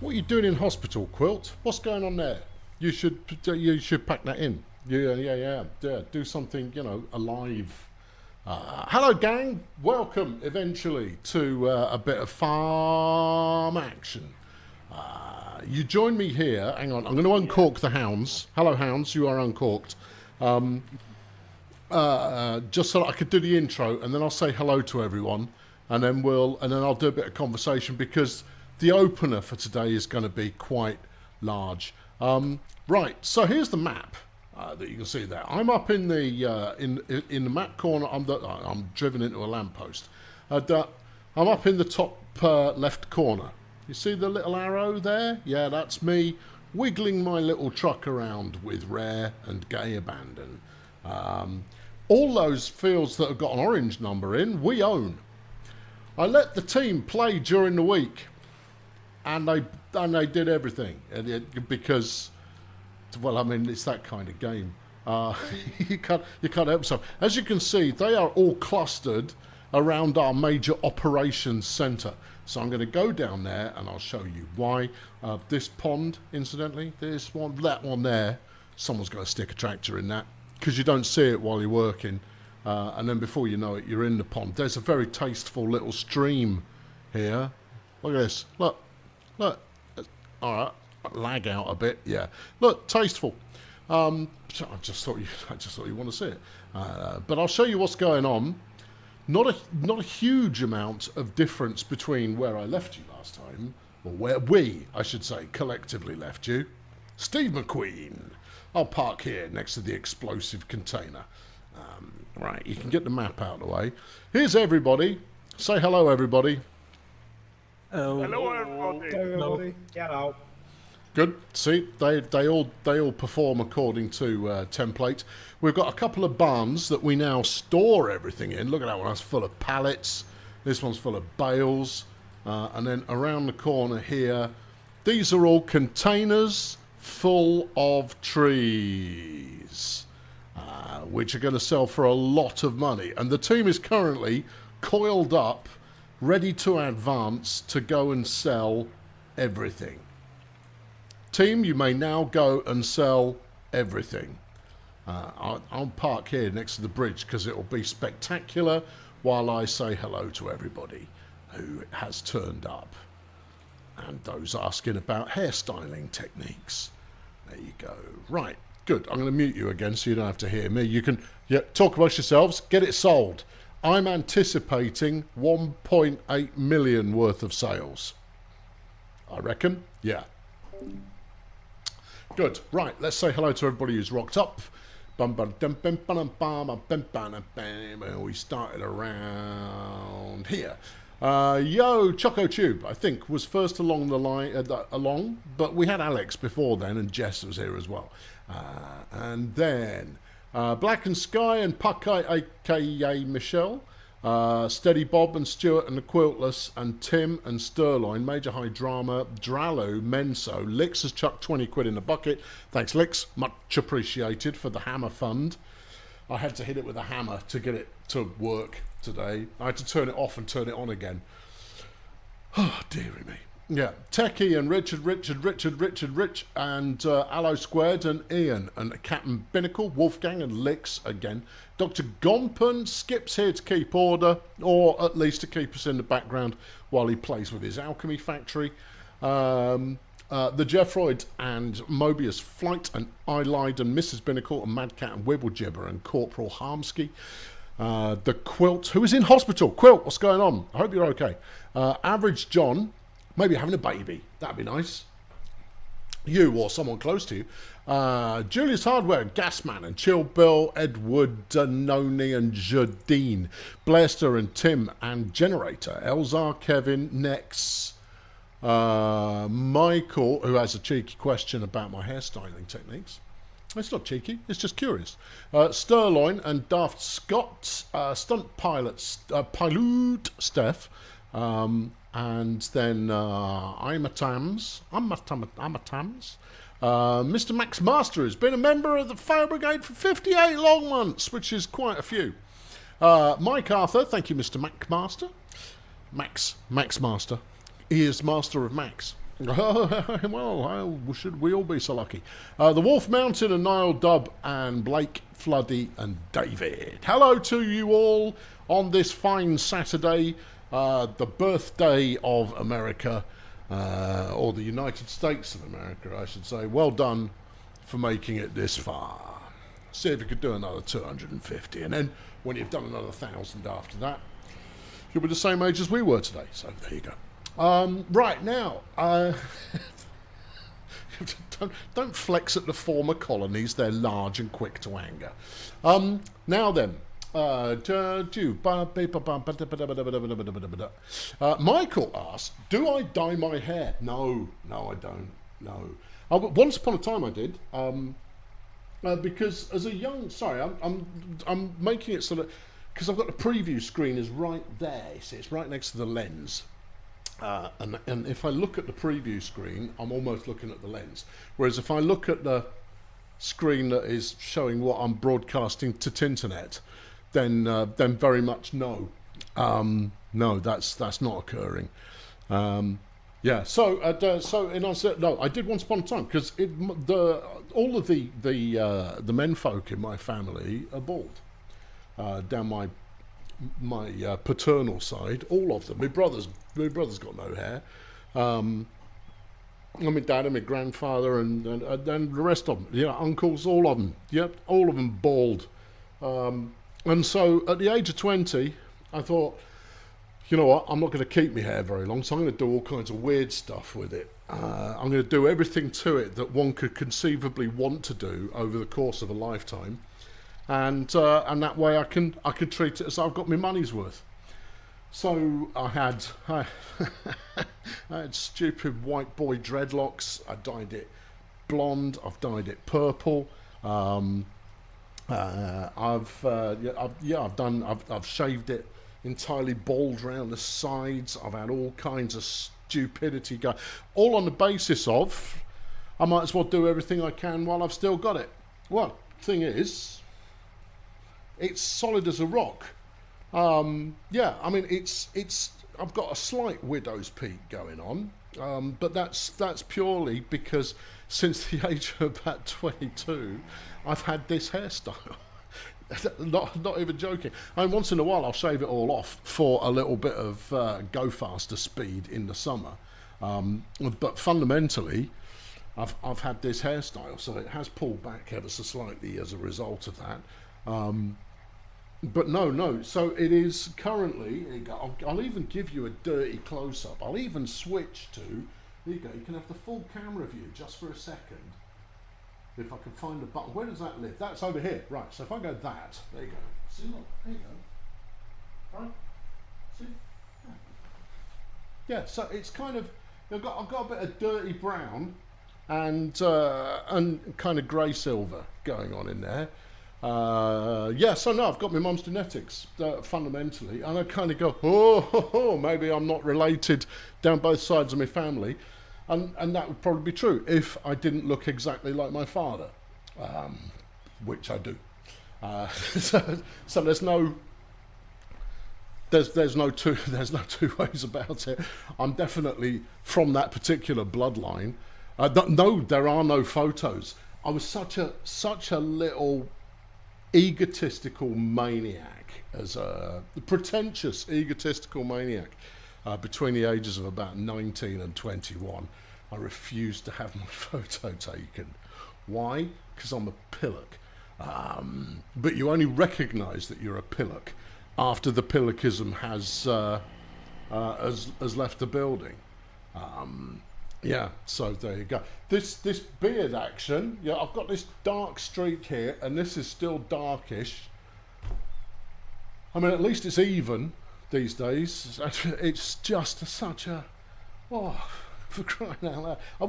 What are you doing in hospital, Quilt? What's going on there? You should pack that in. Yeah. Do something, alive. Hello, gang. Welcome, eventually, to a bit of farm action. You join me here. Hang on, I'm going to uncork the hounds. Hello, hounds. You are uncorked. Just so that I could do the intro, and then I'll say hello to everyone, and then I'll do a bit of conversation because the opener for today is going to be quite large. Right. So here's the map. That you can see there. I'm up in the in the map corner. I'm driven into a lamppost. I'm up in the top left corner. You see the little arrow there? Yeah, that's me wiggling my little truck around with Rare and Gay Abandon. All those fields that have got an orange number in, we own. I let the team play during the week, and they did everything because. Well, I mean, it's that kind of game. You can't help yourself. As you can see, they are all clustered around our major operations centre. So I'm going to go down there and I'll show you why. This pond, incidentally, this one, that one there, someone's going to stick a tractor in that because you don't see it while you're working. And then before you know it, you're in the pond. There's a very tasteful little stream here. Look at this. Look. All right. Lag out a bit, yeah. Look, tasteful. I just thought you want to see it, but I'll show you what's going on. Not a huge amount of difference between where I left you last time, or where we, I should say, collectively left you. Steve McQueen. I'll park here next to the explosive container. Right, you can get the map out of the way. Here's everybody. Say hello, everybody. Hello, everybody. Hello. Hello. Good. See, they all perform according to template. We've got a couple of barns that we now store everything in. Look at that one. That's full of pallets. This one's full of bales. And then around the corner here, these are all containers full of trees, which are going to sell for a lot of money. And the team is currently coiled up, ready to advance to go and sell everything. Team, you may now go and sell everything. I'll park here next to the bridge because it will be spectacular while I say hello to everybody who has turned up. And those asking about hairstyling techniques. There you go. Right, good. I'm going to mute you again so you don't have to hear me. You can talk amongst yourselves, get it sold. I'm anticipating 1.8 million worth of sales. I reckon, yeah. Good. Right, let's say hello to everybody who's rocked up. We started around here. Yo, Choco Tube, I think, was first along the line, but we had Alex before then, and Jess was here as well. And then Black and Sky and Puckeye, aka Michelle. Steady Bob and Stuart and the Quiltless and Tim and Sterling, Major High Drama, Drallo, Menso, Lix has chucked 20 quid in the bucket. Thanks, Lix. Much appreciated for the hammer fund. I had to hit it with a hammer to get it to work today. I had to turn it off and turn it on again. Oh, dearie me. Yeah, Techie and Rich, and Allo Squared and Ian and Captain Binnacle, Wolfgang and Lix again. Dr. Gompen skips here to keep order, or at least to keep us in the background while he plays with his alchemy factory. The Jeffroid and Mobius Flight and Eyelide and Mrs. Binnacle and Madcat and Wibblejibber and Corporal Harmsky. The Quilt, who is in hospital. Quilt, what's going on? I hope you're okay. Average John. Maybe having a baby. That'd be nice. You or someone close to you. Julius Hardware, Gasman and Chill Bill, Edward, Danoni and Jardine, Blaster and Tim and Generator, Elzar, Kevin, Nex, Michael, who has a cheeky question about my hairstyling techniques. It's not cheeky, it's just curious. Sterling and Daft Scott, Stunt Pilot, Pilot Steph, and then I'm a Tams. Mr. Max Master has been a member of the Fire Brigade for 58 long months, which is quite a few. Mike Arthur, thank you, Mr. Mac Master. Max Master. He is Master of Max. Well, should we all be so lucky? The Wolf Mountain and Niall Dubb and Blake, Floody and David. Hello to you all on this fine Saturday, the birthday of America, or the United States of America, I should say. Well done for making it this far. See if you could do another 250, and then when you've done another 1,000 after that, you'll be the same age as we were today. So there you go. Right now, don't flex at the former colonies. They're large and quick to anger. Now then, Michael asks, do I dye my hair? No, I don't. No. Once upon a time I did. Because as a young, I'm making it so that, because I've got the preview screen is right there. You see, it's right next to the lens. And if I look at the preview screen, I'm almost looking at the lens. Whereas if I look at the screen that is showing what I'm broadcasting to Tinternet, then very much no. No, that's not occurring. Yeah, so and I said no. I did once upon a time because all of the menfolk in my family are bald. Down my paternal side, all of them. My brother's got no hair. My dad and my grandfather and the rest of them. Yeah, uncles, all of them. Yep, all of them bald. And so at the age of 20, I thought, you know what, I'm not going to keep my hair very long, so I'm going to do all kinds of weird stuff with it. I'm going to do everything to it that one could conceivably want to do over the course of a lifetime. And that way I can treat it as I've got my money's worth. So I had stupid white boy dreadlocks. I dyed it blonde. I've dyed it purple. I've shaved it entirely bald round the sides. I've had all kinds of stupidity go, all on the basis of I might as well do everything I can while I've still got it. Well, thing is, it's solid as a rock. Yeah, I mean it's I've got a slight widow's peak going on, but that's purely because since the age of about 22, I've had this hairstyle. not even joking. I mean, once in a while I'll shave it all off for a little bit of go faster speed in the summer, but fundamentally I've had this hairstyle, so it has pulled back ever so slightly as a result of that. But no, so it is currently, I'll even give you a dirty close-up. I'll even switch to, there you go, you can have the full camera view just for a second. If I can find the button, where does that live? That's over here, right, so if I go that, there you go. See, look, there you go. Right, see? Yeah, so it's kind of, I've got a bit of dirty brown and kind of grey silver going on in there. Yeah, so no, I've got my mum's genetics fundamentally, and I kind of go, maybe I'm not related down both sides of my family, and that would probably be true if I didn't look exactly like my father, which I do. So there's no two ways about it. I'm definitely from that particular bloodline. No, there are no photos. I was such a little egotistical maniac, as a pretentious egotistical maniac, between the ages of about 19 and 21. I refused to have my photo taken. Why? Because I'm a pillock. But you only recognise that you're a pillock after the pillockism has left the building. Yeah, so there you go. This beard action, yeah, I've got this dark streak here, and this is still darkish. I mean, at least it's even these days. It's just such a, for crying out loud. I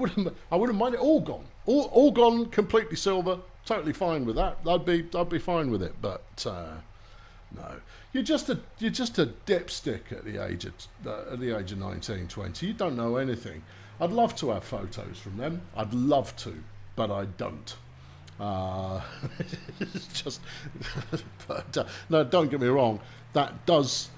wouldn't mind it all gone, all gone, completely silver. Totally fine with that. I'd be fine with it. But no, you're just a dipstick at the age of 19, 20. You don't know anything. I'd love to have photos from them. I'd love to, but I don't. It's just, but no, don't get me wrong. That does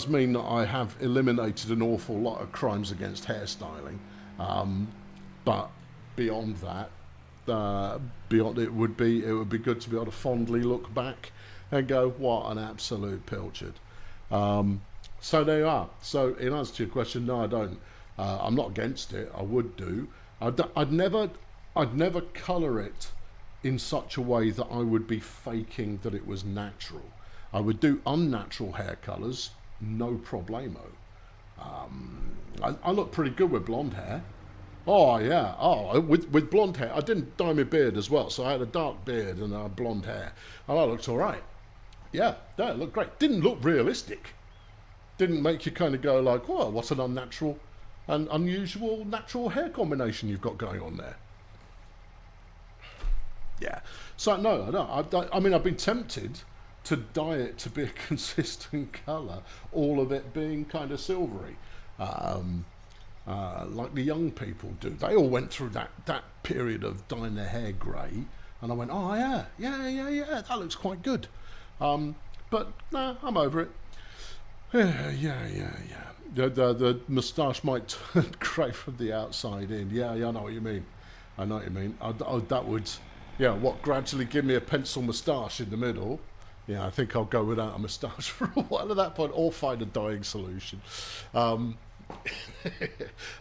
mean that I have eliminated an awful lot of crimes against hairstyling. But beyond that, beyond it would be good to be able to fondly look back and go, what an absolute pilchard. So there you are. So in answer to your question, no, I don't. I'm not against it. I would do. I'd never colour it in such a way that I would be faking that it was natural. I would do unnatural hair colours, no problemo. I look pretty good with blonde hair. Oh yeah. Oh, with blonde hair, I didn't dye my beard as well, so I had a dark beard and blonde hair, and I looked all right. Yeah, it looked great. Didn't look realistic. Didn't make you kind of go like, "Whoa, what an unnatural and unusual natural hair combination you've got going on there." Yeah. So no. I mean, I've been tempted to dye it to be a consistent colour, all of it being kind of silvery. Like the young people do. They all went through that period of dyeing their hair grey, and I went, oh yeah, that looks quite good. But nah, I'm over it. Yeah. The moustache might turn grey from the outside in. Yeah, I know what you mean. That would, what, gradually give me a pencil moustache in the middle. Yeah, I think I'll go without a moustache for a while at that point, or find a dyeing solution. So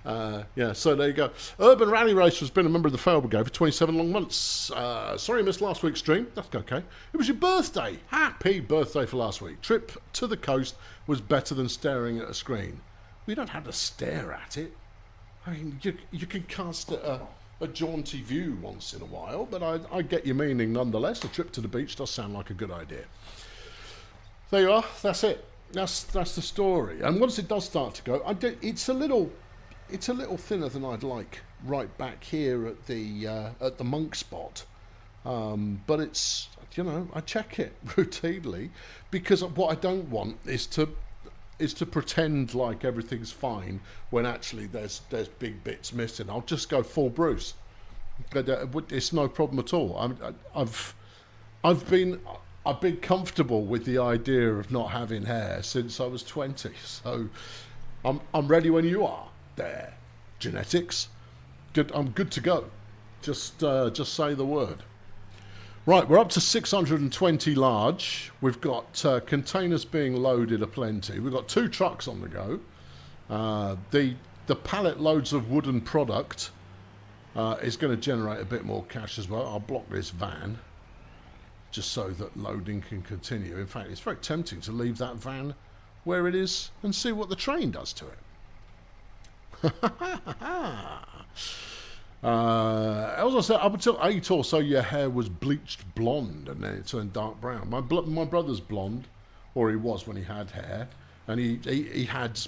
there you go. Urban Rally Racer has been a member of the Fail Brigade for 27 long months. Sorry I missed last week's stream. That's okay. It was your birthday. Happy birthday for last week. Trip to the coast was better than staring at a screen. We don't have to stare at it. I mean, you can cast a jaunty view once in a while, but I get your meaning nonetheless. A trip to the beach does sound like a good idea. There you are. That's it. That's the story. And once it does start to go, it's a little thinner than I'd like right back here at the monk spot. But it's, I check it routinely, because what I don't want is to pretend like everything's fine when actually there's big bits missing. I'll just go full Bruce. It's no problem at all. I've been comfortable with the idea of not having hair since I was 20, so I'm ready when you are. There, genetics, good. I'm good to go. Just say the word. Right, we're up to 620 large. We've got containers being loaded aplenty. We've got 2 trucks on the go. The pallet loads of wooden product is going to generate a bit more cash as well. I'll block this van just so that loading can continue. In fact, it's very tempting to leave that van where it is and see what the train does to it. As I said, up until 8 or so, your hair was bleached blonde and then it turned dark brown. My brother's blonde, or he was when he had hair, and he had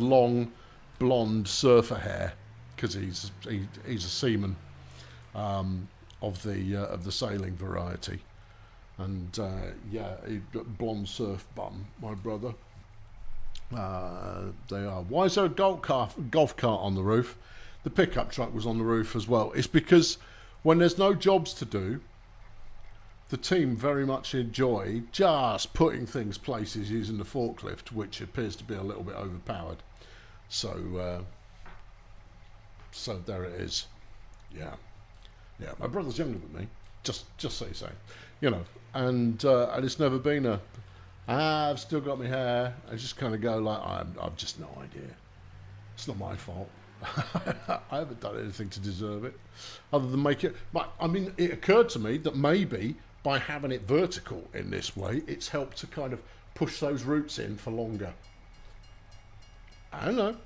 long blonde surfer hair because he's a seaman. Of the sailing variety, and he got blonde surf bum, my brother. They are. Why is there a golf cart on the roof? The pickup truck was on the roof as well. It's because when there's no jobs to do, the team very much enjoy just putting things places using the forklift, which appears to be a little bit overpowered. So there it is. Yeah. Yeah, my brother's younger than me, just so you say, and it's never been I've still got my hair. I just kind of go like, I've just no idea. It's not my fault. I haven't done anything to deserve it, other than make it. But I mean, it occurred to me that maybe by having it vertical in this way, it's helped to kind of push those roots in for longer. I don't know. Are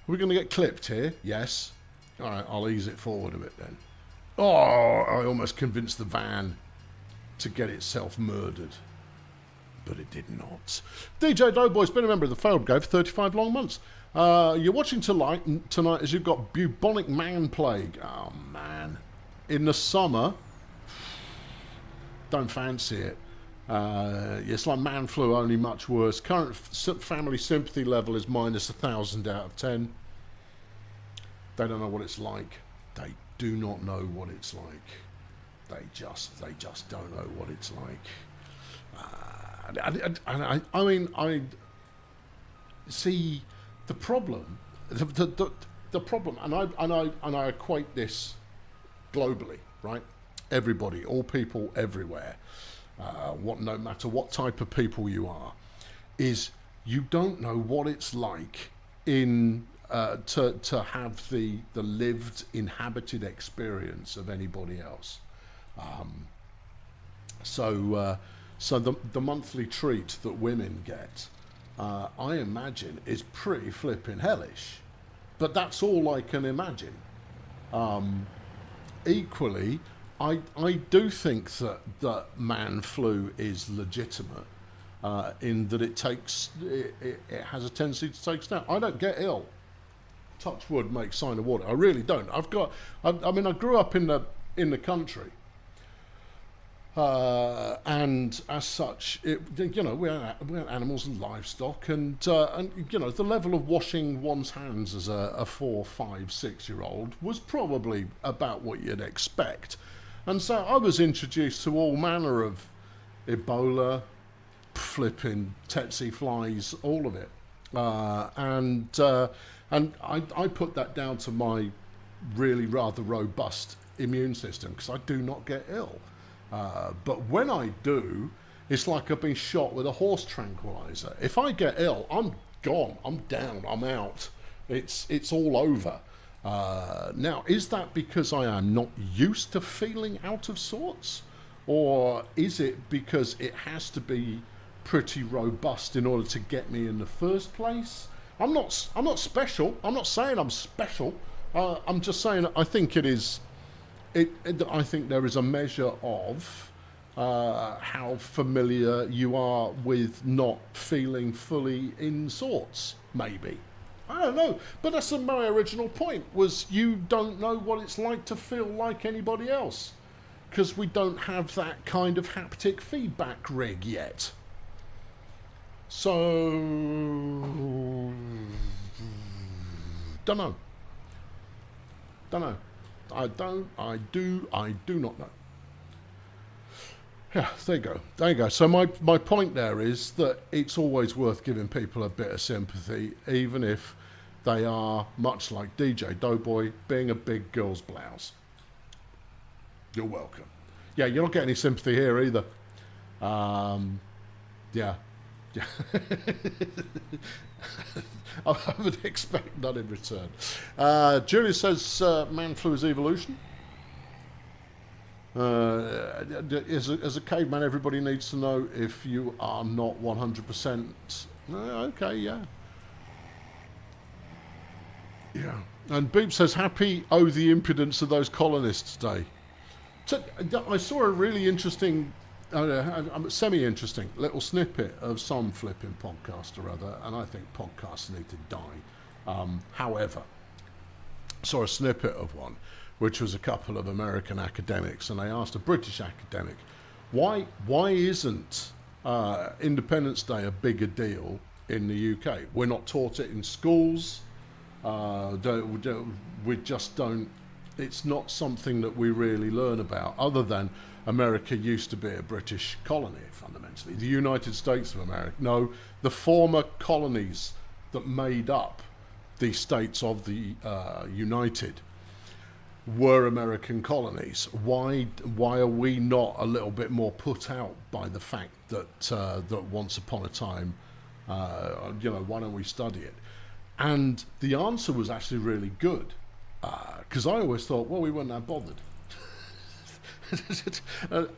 we going to get clipped here? Yes. All right, I'll ease it forward a bit then. Oh, I almost convinced the van to get itself murdered. But it did not. DJ Doughboy's been a member of the Fail Brigade for 35 long months. You're watching tonight as you've got bubonic man plague. Oh, man. In the summer, don't fancy it. It's like man flu, only much worse. Current family sympathy level is minus 1,000 out of 10. They don't know what it's like. They do not know what it's like. They just don't know what it's like. I mean, I see the problem. the problem, and I equate this globally, right? Everybody, all people everywhere, no matter what type of people you are, is you don't know what it's like to have the lived inhabited experience of anybody else. So the monthly treat that women get, I imagine, is pretty flipping hellish. But that's all I can imagine. Equally, I do think that man flu is legitimate in that it has a tendency to take us down. I don't get ill. Touch wood, make sign of water. I really don't. I mean, I grew up in the country. And as such, we had animals and livestock, and the level of washing one's hands as a 4, 5, 6-year-old was probably about what you'd expect. And so I was introduced to all manner of Ebola, flipping tsetse flies, all of it, and I put that down to my really rather robust immune system, because I do not get ill. But when I do, it's like I've been shot with a horse tranquilizer. If I get ill, I'm gone, I'm down, I'm out. It's all over. Now, is that because I am not used to feeling out of sorts? Or is it because it has to be pretty robust in order to get me in the first place? I'm not special. I'm not saying I'm special. I'm just saying I think it is... I think there is a measure of how familiar you are with not feeling fully in sorts, maybe. I don't know. But that's my original point, was you don't know what it's like to feel like anybody else, because we don't have that kind of haptic feedback rig yet. So... Don't know. I do not know. Yeah, there you go. So my point there is that it's always worth giving people a bit of sympathy, even if they are, much like DJ Doughboy, being a big girl's blouse. You're welcome. Yeah, you're not getting any sympathy here either. Yeah. I would expect none in return. Julius says man flu is evolution. As a caveman, everybody needs to know if you are not 100%. Okay, yeah. Yeah. And Beep says, happy the impudence of those colonists day. So, I saw a really interesting... semi-interesting little snippet of some flipping podcast or other, and I think podcasts need to die. However, saw a snippet of one, which was a couple of American academics, and they asked a British academic, why isn't Independence Day a bigger deal in the UK? We're not taught it in schools. We just don't. It's not something that we really learn about, other than America used to be a British colony, fundamentally. The United States of America. No, the former colonies that made up the states of the United were American colonies. Why are we not a little bit more put out by the fact that once upon a time, why don't we study it? And the answer was actually really good, because I always thought, well, we weren't that bothered.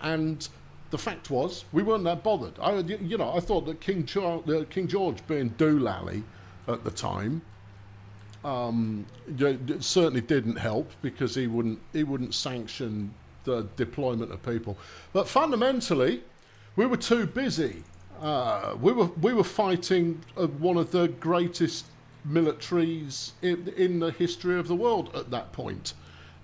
And the fact was, we weren't that bothered. I thought that King George being doolally at the time certainly didn't help, because he wouldn't sanction the deployment of people. But fundamentally, we were too busy. We were fighting one of the greatest militaries in the history of the world at that point,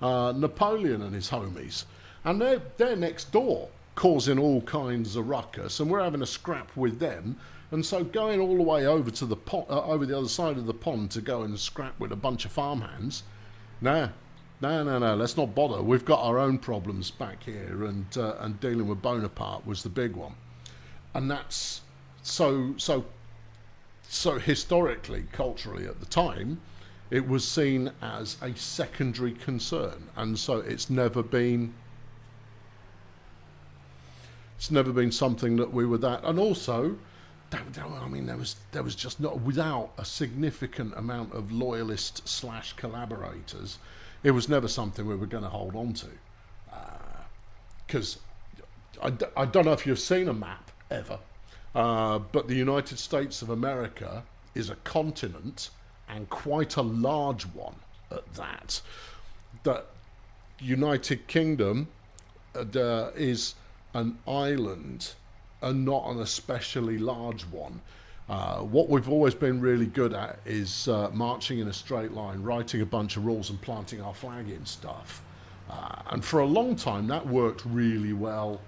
Napoleon and his homies. And they're next door, causing all kinds of ruckus, and we're having a scrap with them. And so going all the way over to the over the other side of the pond to go and scrap with a bunch of farmhands, no, let's not bother. We've got our own problems back here, and dealing with Bonaparte was the big one. And that's so historically, culturally at the time, it was seen as a secondary concern, and so it's never been something that we were that. And also, I mean, there was just not, without a significant amount of loyalists / collaborators, it was never something we were going to hold on to. Because I don't know if you've seen a map ever, but the United States of America is a continent, and quite a large one at that. The United Kingdom is an island and not an especially large one. What we've always been really good at is marching in a straight line, writing a bunch of rules and planting our flag in stuff. And for a long time that worked really well.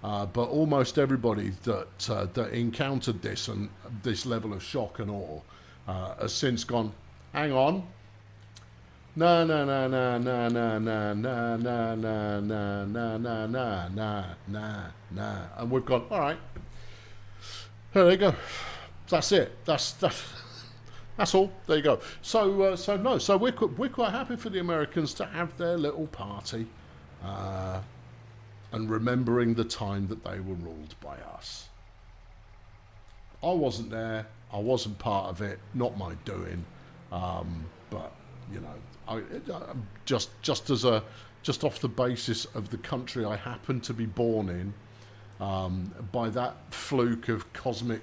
But almost everybody that encountered this and this level of shock and awe has since gone, hang on, no, and we've gone, all right, there you go, that's it, that's all, there you go. So we're quite happy for the Americans to have their little party, and remembering the time that they were ruled by us. I wasn't there, I wasn't part of it, not my doing, but you know, just off the basis of the country I happened to be born in, by that fluke of cosmic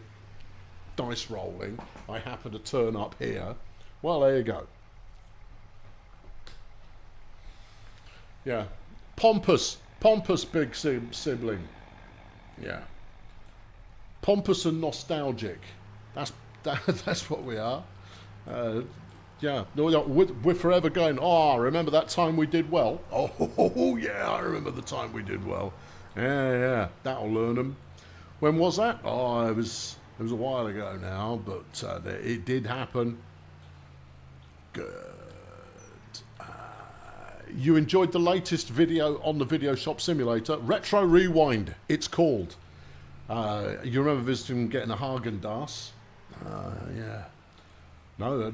dice rolling, I happened to turn up here. Well, there you go. Yeah, pompous big sibling. Yeah, pompous and nostalgic. That's what we are. Yeah, no, we're forever going, oh, remember that time we did well? Oh, yeah, I remember the time we did well. Yeah, that'll learn them. When was that? Oh, it was a while ago now, but it did happen. Good. You enjoyed the latest video on the Video Shop Simulator? Retro Rewind, it's called. You remember visiting and getting a Häagen-Dazs? Yeah. No,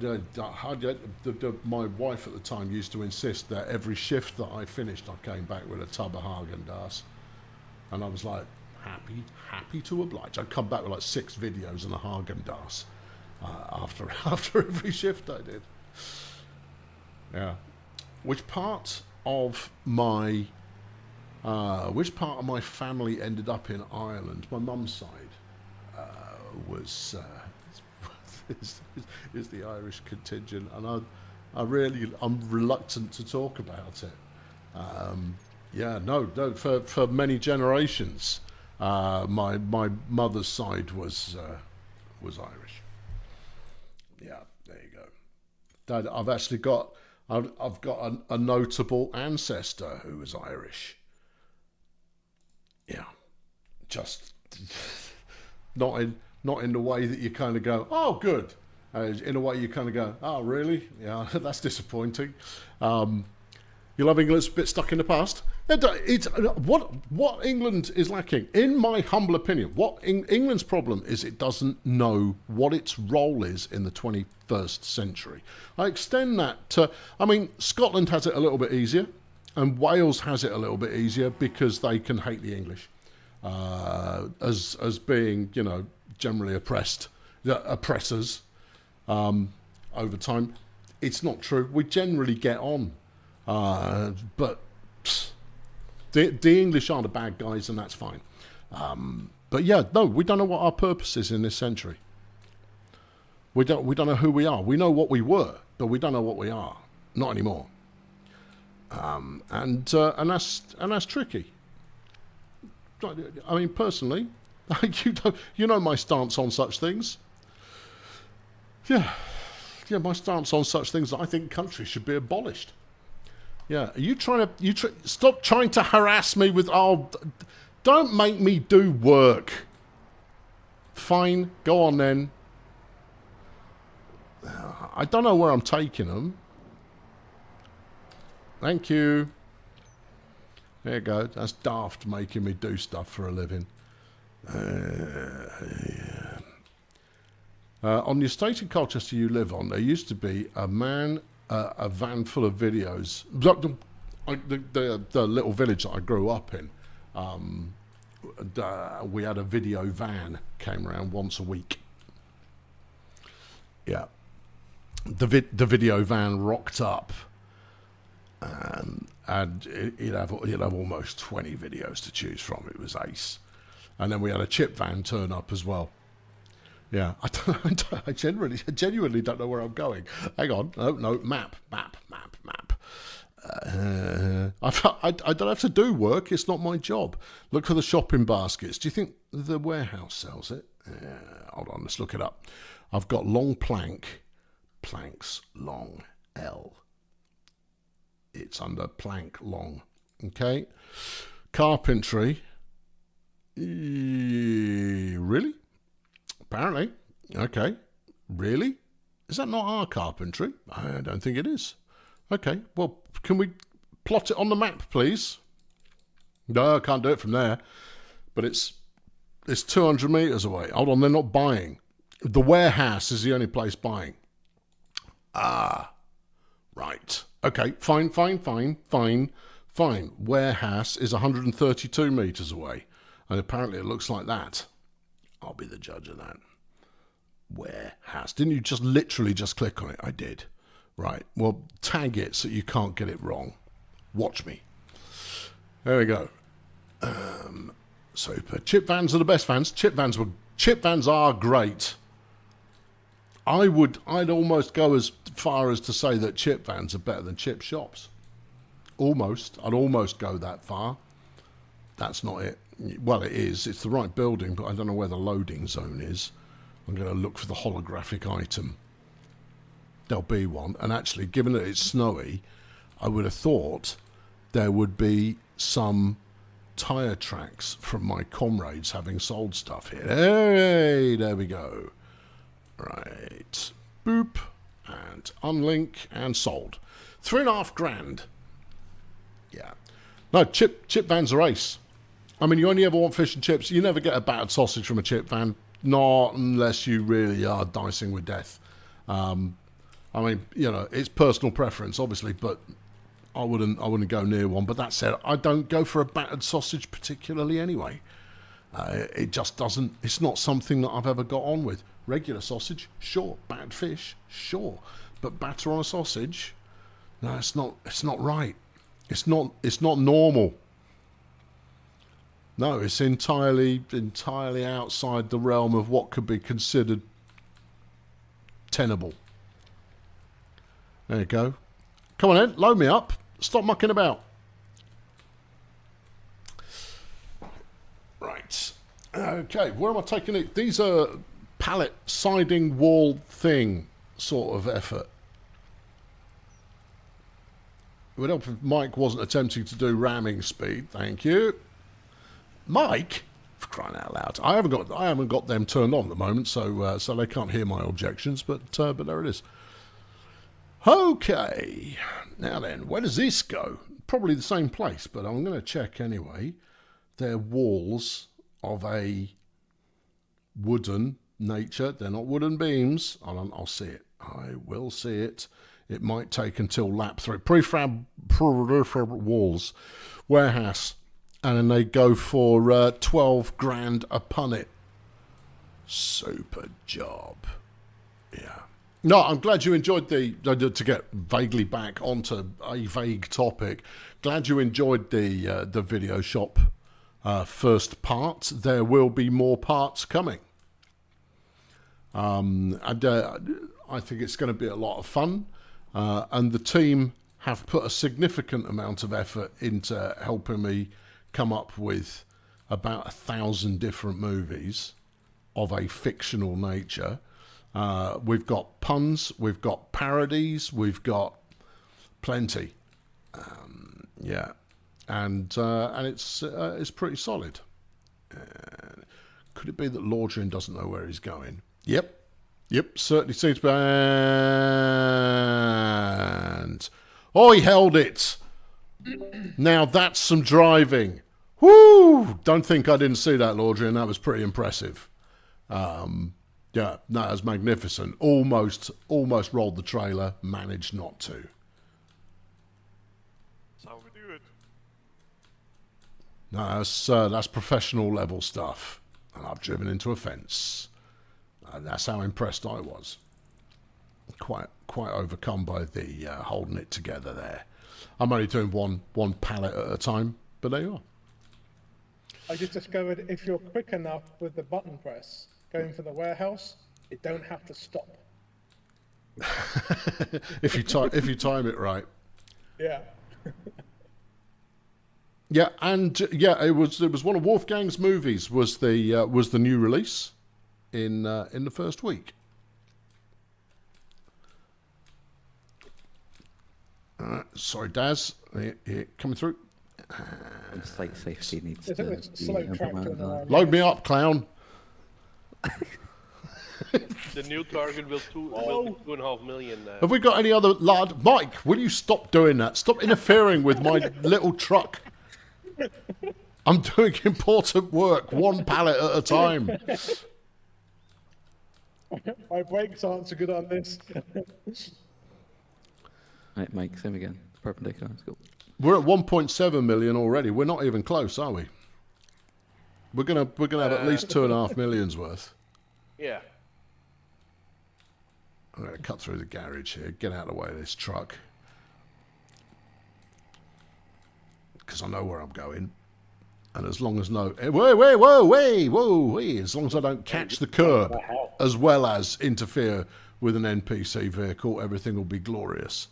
my wife at the time used to insist that every shift that I finished, I came back with a tub of Häagen-Dazs. And I was like, happy to oblige. I'd come back with like 6 videos and a Häagen-Dazs after every shift I did. Yeah. Which part of my family ended up in Ireland? My mum's side was is the Irish contingent, and I'm reluctant to talk about it. Yeah, no, for many generations, my mother's side was Irish. Yeah, there you go. Dad, I've actually got a notable ancestor who was Irish. Yeah, just not in the way that you kind of go, oh, good. In a way you kind of go, oh, really? Yeah, that's disappointing. You're loving England's a bit stuck in the past. It's what England is lacking, in my humble opinion. What England's problem is it doesn't know what its role is in the 21st century. I extend that to, I mean, Scotland has it a little bit easier, and Wales has it a little bit easier because they can hate the English as being, you know, generally oppressors over time. It's not true. We generally get on, but the English are the bad guys, and that's fine. But yeah, no, we don't know what our purpose is in this century. We don't know who we are. We know what we were, but we don't know what we are. Not anymore. And that's tricky. I mean, personally, you know my stance on such things. Yeah, my stance on such things. I think countries should be abolished. Yeah, are you trying to stop trying to harass me with, oh, don't make me do work. Fine, go on then. I don't know where I'm taking them. Thank you. There you go. That's daft making me do stuff for a living. Yeah. On the estate in Colchester you live on, there used to be a van full of videos. The little village that I grew up in, we had a video van, came around once a week. Yeah. The video van rocked up, and you'd have almost 20 videos to choose from. It was ace. And then we had a chip van turn up as well. Yeah, I genuinely don't know where I'm going. Hang on, no, map. I don't have to do work. It's not my job. Look for the shopping baskets. Do you think the warehouse sells it? Hold on, let's look it up. I've got long planks long L. It's under plank long. Okay, carpentry. Really? Apparently. Okay. Really? Is that not our carpentry? I don't think it is. Okay. Well, can we plot it on the map, please? No, I can't do it from there. But it's 200 metres away. Hold on, they're not buying. The warehouse is the only place buying. Ah. Right. Okay. Fine. Warehouse is 132 metres away. And apparently it looks like that. I'll be the judge of that. Warehouse. Didn't you just literally just click on it? I did. Right. Well, tag it so you can't get it wrong. Watch me. There we go. Super. Chip vans are the best vans. Chip vans are great. I'd almost go as far as to say that chip vans are better than chip shops. Almost. I'd almost go that far. That's not it. Well, it is. It's the right building, but I don't know where the loading zone is. I'm going to look for the holographic item. There'll be one. And actually, given that it's snowy, I would have thought there would be some tyre tracks from my comrades having sold stuff here. Hey, there we go. Right. Boop. And unlink and sold. 3.5 grand. Yeah. No, chip vans are ace. I mean, you only ever want fish and chips. You never get a battered sausage from a chip van, not unless you really are dicing with death. I mean, you know, it's personal preference, obviously, but I wouldn't go near one. But that said, I don't go for a battered sausage particularly anyway. It just doesn't. It's not something that I've ever got on with. Regular sausage, sure. Battered fish, sure. But batter on a sausage, no, it's not. It's not right. It's not normal. No, it's entirely outside the realm of what could be considered tenable. There you go. Come on then, load me up. Stop mucking about. Right. Okay, where am I taking it? These are pallet siding wall thing sort of effort. It would help if Mike wasn't attempting to do ramming speed. Thank you. Mike, for crying out loud! I haven't got them turned on at the moment, so they can't hear my objections. But there it is. Okay, now then, where does this go? Probably the same place, but I'm going to check anyway. They're walls of a wooden nature. They're not wooden beams. I'll see it. I will see it. It might take until lap 3. Prefab walls, warehouse. And then they go for 12 grand a punnet. Super job. Yeah. No, I'm glad you enjoyed to get vaguely back onto a vague topic. Glad you enjoyed the video shop first part. There will be more parts coming. And I think it's going to be a lot of fun. And the team have put a significant amount of effort into helping me come up with about 1,000 different movies of a fictional nature. We've got puns, we've got parodies, we've got plenty. Yeah, and it's pretty solid. Could it be that Lordrian doesn't know where he's going? Yep, certainly seems to be. And oh, he held it. Now that's some driving. Woo! Don't think I didn't see that, Lordrian. That was pretty impressive. Yeah, no, it was magnificent. Almost rolled the trailer, managed not to. That's how we do it. No, that's professional level stuff. And I've driven into a fence. That's how impressed I was. Quite overcome by the holding it together there. I'm only doing one pallet at a time, but there you are. I just discovered if you're quick enough with the button press going for the warehouse, you don't have to stop. if you time it right. Yeah. Yeah, and it was one of Wolfgang's movies. Was the new release in the first week. Sorry, Daz, coming through. Site safety needs There's to a be slow tractor in implemented. there. Load me up, clown. The new target will be 2.5 million. Have we got any other lad? Mike, will you stop doing that? Stop interfering with my little truck. I'm doing important work, one pallet at a time. My brakes aren't so good on this. Right, Mike, same again. Perpendicular. Let's go. We're at 1.7 million already. We're not even close, are we? We're gonna have at least 2.5 million's worth. Yeah. I'm gonna cut through the garage here. Get out of the way of this truck because I know where I'm going. And as long as as long as I don't catch the curb as well as interfere with an NPC vehicle, everything will be glorious.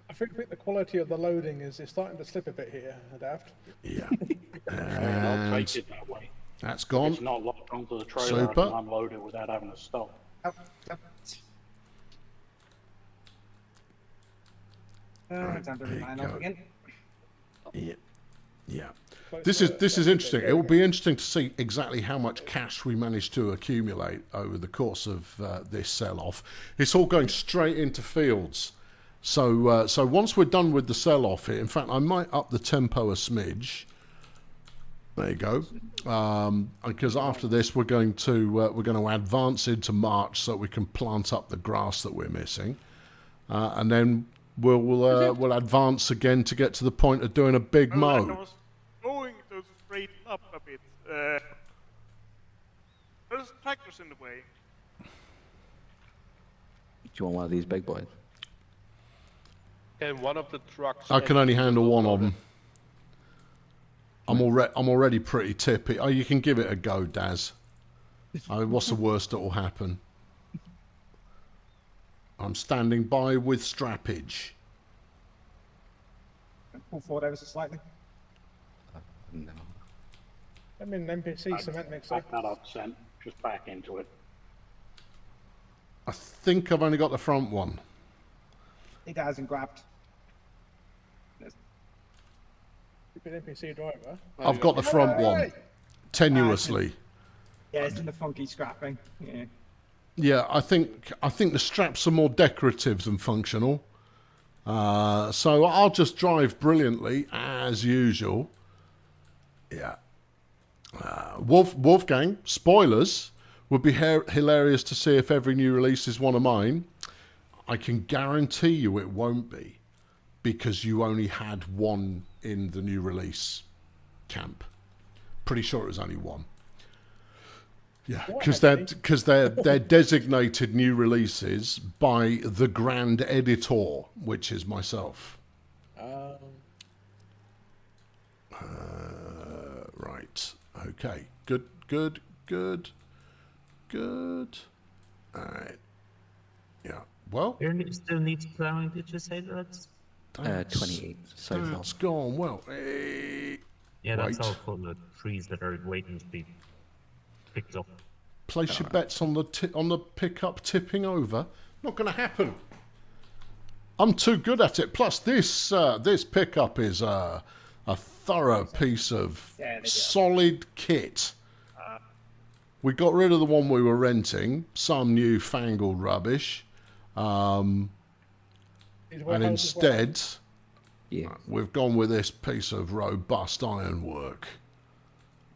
I think the quality of the loading is starting to slip a bit here, Daft. Yeah. I'll And take it that way. that's It's gone. not locked onto the trailer, Super. I can unload it without having to stop. Time to there you line up go. again. Yeah. Yeah. This is interesting. It will be interesting to see exactly how much cash we manage to accumulate over the course of this sell-off. It's all going straight into fields. So once we're done with the sell-off here, in fact, I might up the tempo a smidge. There you go. Because after this, we're going to advance into March so we can plant up the grass that we're missing, and then we'll advance again to get to the point of doing a big Well, I mow. was going to straighten up a bit. There's tractors in the way. Do you want one of these big boys? And one of the trucks. I can only handle one of them. I'm already pretty tippy. Oh, you can give it a go, Daz. I mean, what's the worst that will happen? I'm standing by with strappage. Pull forward ever so slightly. No. I'm in an NPC cement mixer. Back that up, Sent. Just back into it. I think I've only got the front one. It hasn't grabbed. Keep an NPC driver. I've got the front one, tenuously. Yeah, it's in the funky scrapping. Yeah. Yeah, I think the straps are more decorative than functional. So I'll just drive brilliantly as usual. Yeah. Wolfgang, spoilers, would be hilarious to see if every new release is one of mine. I can guarantee you it won't be, because you only had one in the new release camp. Pretty sure it was only one. Yeah, because they're designated new releases by the grand editor, which is myself. Right. Okay. Good. All right. Yeah. Well, Still needs plowing, did you say that? 28 so far. that's gone well. Yeah, that's Right. all full of trees that are waiting to be picked up. Place your bets on the pickup tipping over. Not going to happen. I'm too good at it. Plus, this pickup is a thorough piece of Yeah, they do. solid kit. We got rid of the one we were renting, some new fangled rubbish, These and warehouses well. instead Yeah. we've gone with this piece of robust ironwork.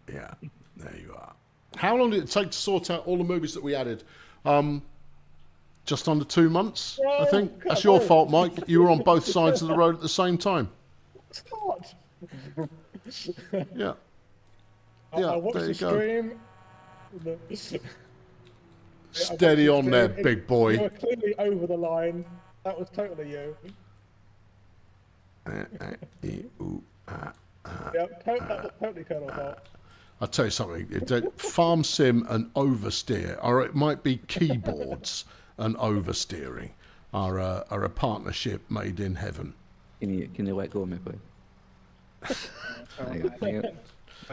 Yeah, there you are. How long did it take to sort out all the movies that we added? Just under 2 months, I think. That's your fault, Mike. You were on both sides of the road at the same time. It's not. Yeah. I Yeah, watched there the you go. stream. Steady on there, big You boy. were clearly over the line. That was totally you. Yeah, that was totally Colonel Hart. I'll tell you something. Farm sim and oversteer, or it might be keyboards and oversteering, are a partnership made in heaven. Can you let go of me, boy? Hang on, hang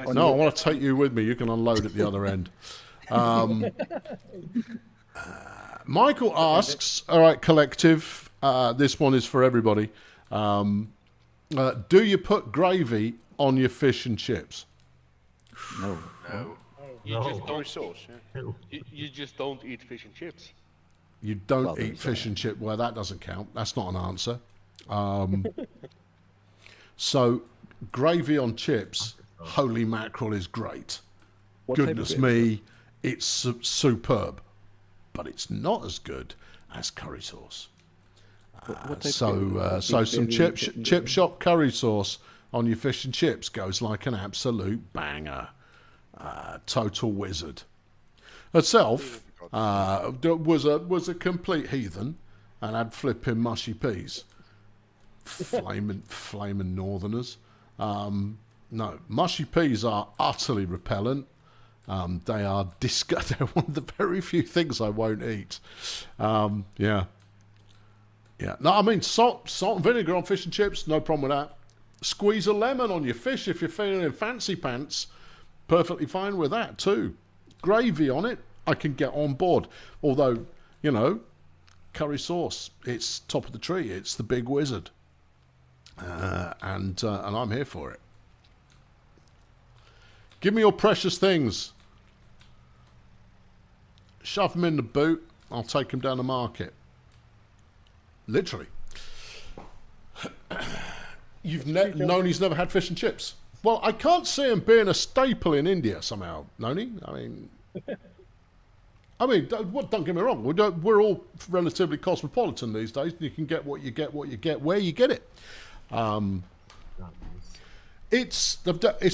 on. No, I want to take you with me. You can unload at the other end. Michael asks, all right, collective, this one is for everybody. Do you put gravy on your fish and chips? No. No. You No. just don't. sauce, yeah. You just don't eat fish and chips. You don't Well, eat fish and chip. Well, that doesn't count. That's not an answer. So, gravy on chips, holy mackerel, is great. What type of Goodness gravy? me, it's superb. But it's not as good as curry sauce. What type of So gravy? some Beef chip gravy, chicken chip gravy? shop curry sauce on your fish and chips goes like an absolute banger. Total wizard. Herself was a complete heathen and had flipping mushy peas. Flaming northerners. No, mushy peas are utterly repellent. They are they're one of the very few things I won't eat. Yeah. Yeah. No, I mean salt and vinegar on fish and chips, no problem with that. Squeeze a lemon on your fish if you're feeling in fancy pants. Perfectly fine with that too. Gravy on it, I can get on board. Although, you know, curry sauce, it's top of the tree. It's the big wizard. And I'm here for it. Give me your precious things. Shove them in the boot. I'll take them down the market. Literally. Noni's never had fish and chips. Well, I can't see him being a staple in India somehow, Noni. Don't get me wrong. We're all relatively cosmopolitan these days. You can get what you get, where you get it. It's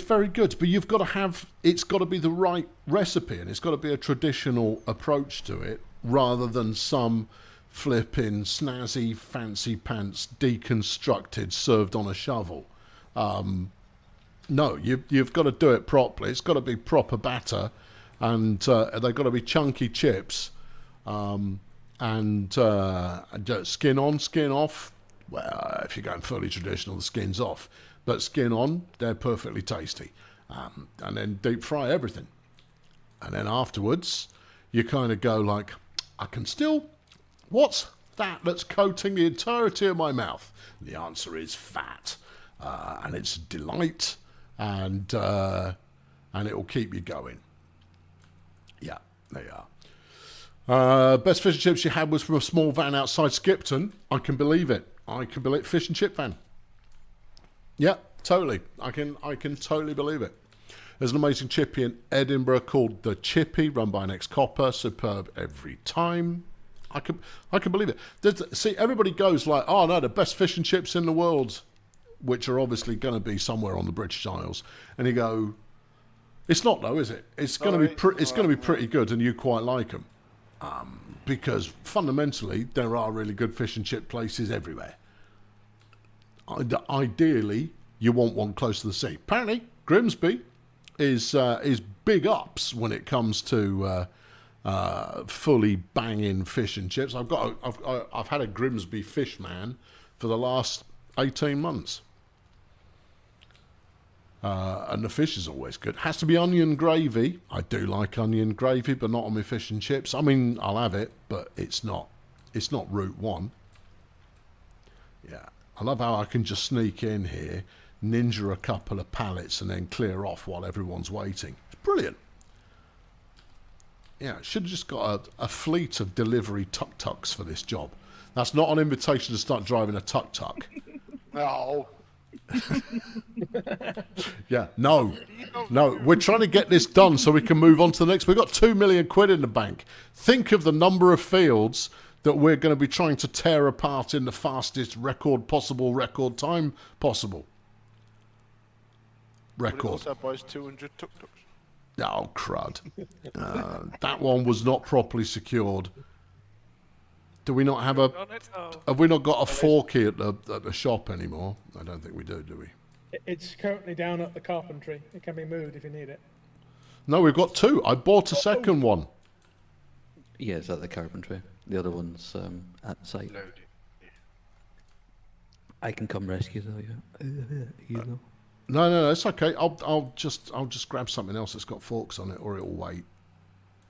very good, but you've got to have. It's got to be the right recipe, and it's got to be a traditional approach to it, rather than some flipping snazzy, fancy pants, deconstructed, served on a shovel. No, you've got to do it properly. It's got to be proper batter, and they've got to be chunky chips, and skin on, skin off. Well, if you're going fully traditional, the skin's off, but skin on, they're perfectly tasty. And then deep fry everything, and then afterwards, you kind of go like, what's that that's coating the entirety of my mouth? The answer is fat, and it's a delight. And it will keep you going. Yeah, there you are. Best fish and chips you had was from a small van outside Skipton. I can believe it. Fish and chip van. Yeah, totally. I can totally believe it. There's an amazing chippy in Edinburgh called the Chippy, run by an ex-copper. Superb every time. I can believe it. See, everybody goes like, oh no, the best fish and chips in the world, which are obviously going to be somewhere on the British Isles, and you go, it's not though, is it? It's going to be it's going to be pretty good, and you quite like them, because fundamentally there are really good fish and chip places everywhere. Ideally, you want one close to the sea. Apparently, Grimsby is big ups when it comes to fully banging fish and chips. I've had a Grimsby fish man for the last 18 months. And the fish is always good. Has to be onion gravy. I do like onion gravy, but not on my fish and chips. I mean, I'll have it, but it's not route one. Yeah. I love how I can just sneak in here, ninja a couple of pallets, and then clear off while everyone's waiting. It's brilliant. Yeah, should have just got a fleet of delivery tuk-tuks for this job. That's not an invitation to start driving a tuk-tuk. No. Yeah, no. We're trying to get this done so we can move on to the next. We've got 2 million quid in the bank. Think of the number of fields that we're going to be trying to tear apart in the fastest record time possible. Record. Also buys 200 tuk-tuks. Oh, crud. That one was not properly secured. Do we not have a... On it. Oh. Have we not got a forky at the shop anymore? I don't think we do we? It's currently down at the carpentry. It can be moved if you need it. No, we've got 2. I bought a second one. Yeah, it's at the carpentry. The other one's at site. Loaded. I can come rescue though. Yeah. You know. No, it's okay. I'll just grab something else that's got forks on it, or it'll wait.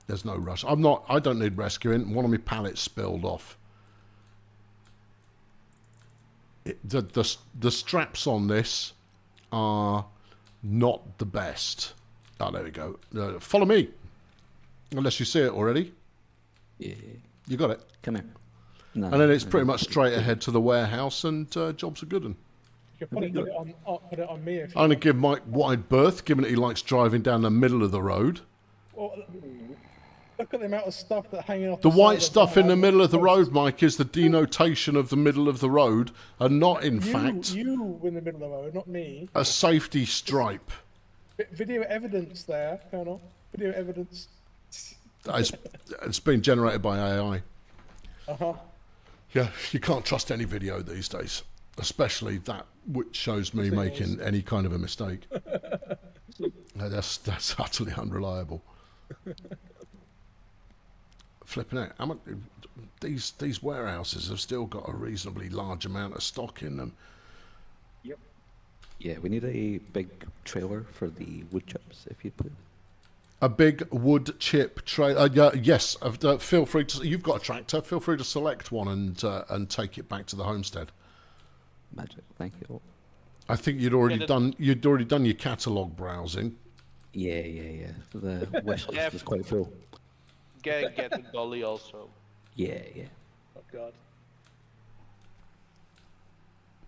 There's no rush. I don't need rescuing. One of my pallets spilled off. The straps on this are not the best. Oh, there we go. Follow me. Unless you see it already. Yeah. You got it. Come here. No, And then it's pretty much straight ahead to the warehouse, and jobs are good. And You can probably put it on me if I'm you going to give Mike wide berth, given that he likes driving down the middle of the road. Well, look at the amount of stuff that's hanging off. The side white of stuff in the house. middle of the road, Mike, is the denotation of the middle of the road, and not, in fact, You in the middle of the road, not me. a safety stripe. Video evidence there, Colonel. Video evidence. It's been generated by AI. Uh-huh. Yeah, you can't trust any video these days, especially that which shows me making any kind of a mistake. That's utterly unreliable. Flipping out. How much, these warehouses have still got a reasonably large amount of stock in them. Yeah, we need a big trailer for the wood chips, if you'd please. A big wood chip trailer. Yes, feel free to. You've got a tractor. Feel free to select one and take it back to the homestead. Magic, thank you. I think you'd already done your catalogue browsing. Yeah. The wish list is quite full. Get the dolly also. Yeah. Oh God.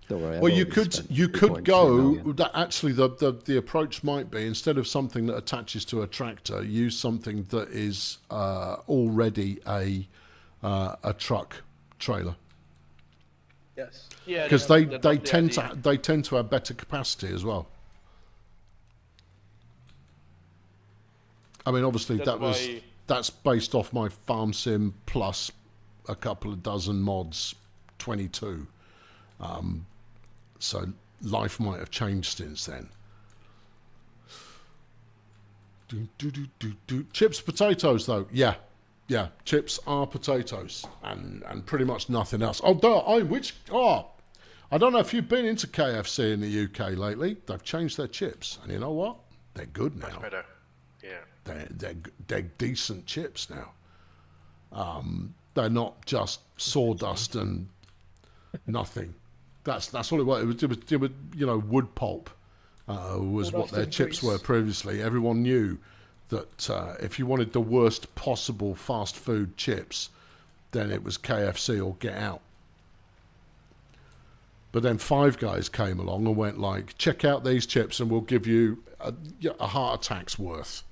Don't worry. Well, I've you already could spent you 2.3 could go. million. That actually, the approach might be, instead of something that attaches to a tractor, use something that is already a truck trailer, Yes. Yeah, because that's they the tend idea. to have better capacity as well. I mean, obviously That's that's based off my farm sim plus a couple of dozen mods, 22. So life might have changed since then. Chips, potatoes, though. Yeah. Chips are potatoes, and pretty much nothing else. I don't know if you've been into KFC in the UK lately. They've changed their chips, and you know what? They're good now. Better. Yeah. They're decent chips now. They're not just sawdust and nothing. That's all it was. It was wood pulp was what Sawdust their and chips grease. were previously. Everyone knew that if you wanted the worst possible fast food chips, then it was KFC or Get Out. But then Five Guys came along and went like, check out these chips and we'll give you a heart attack's worth.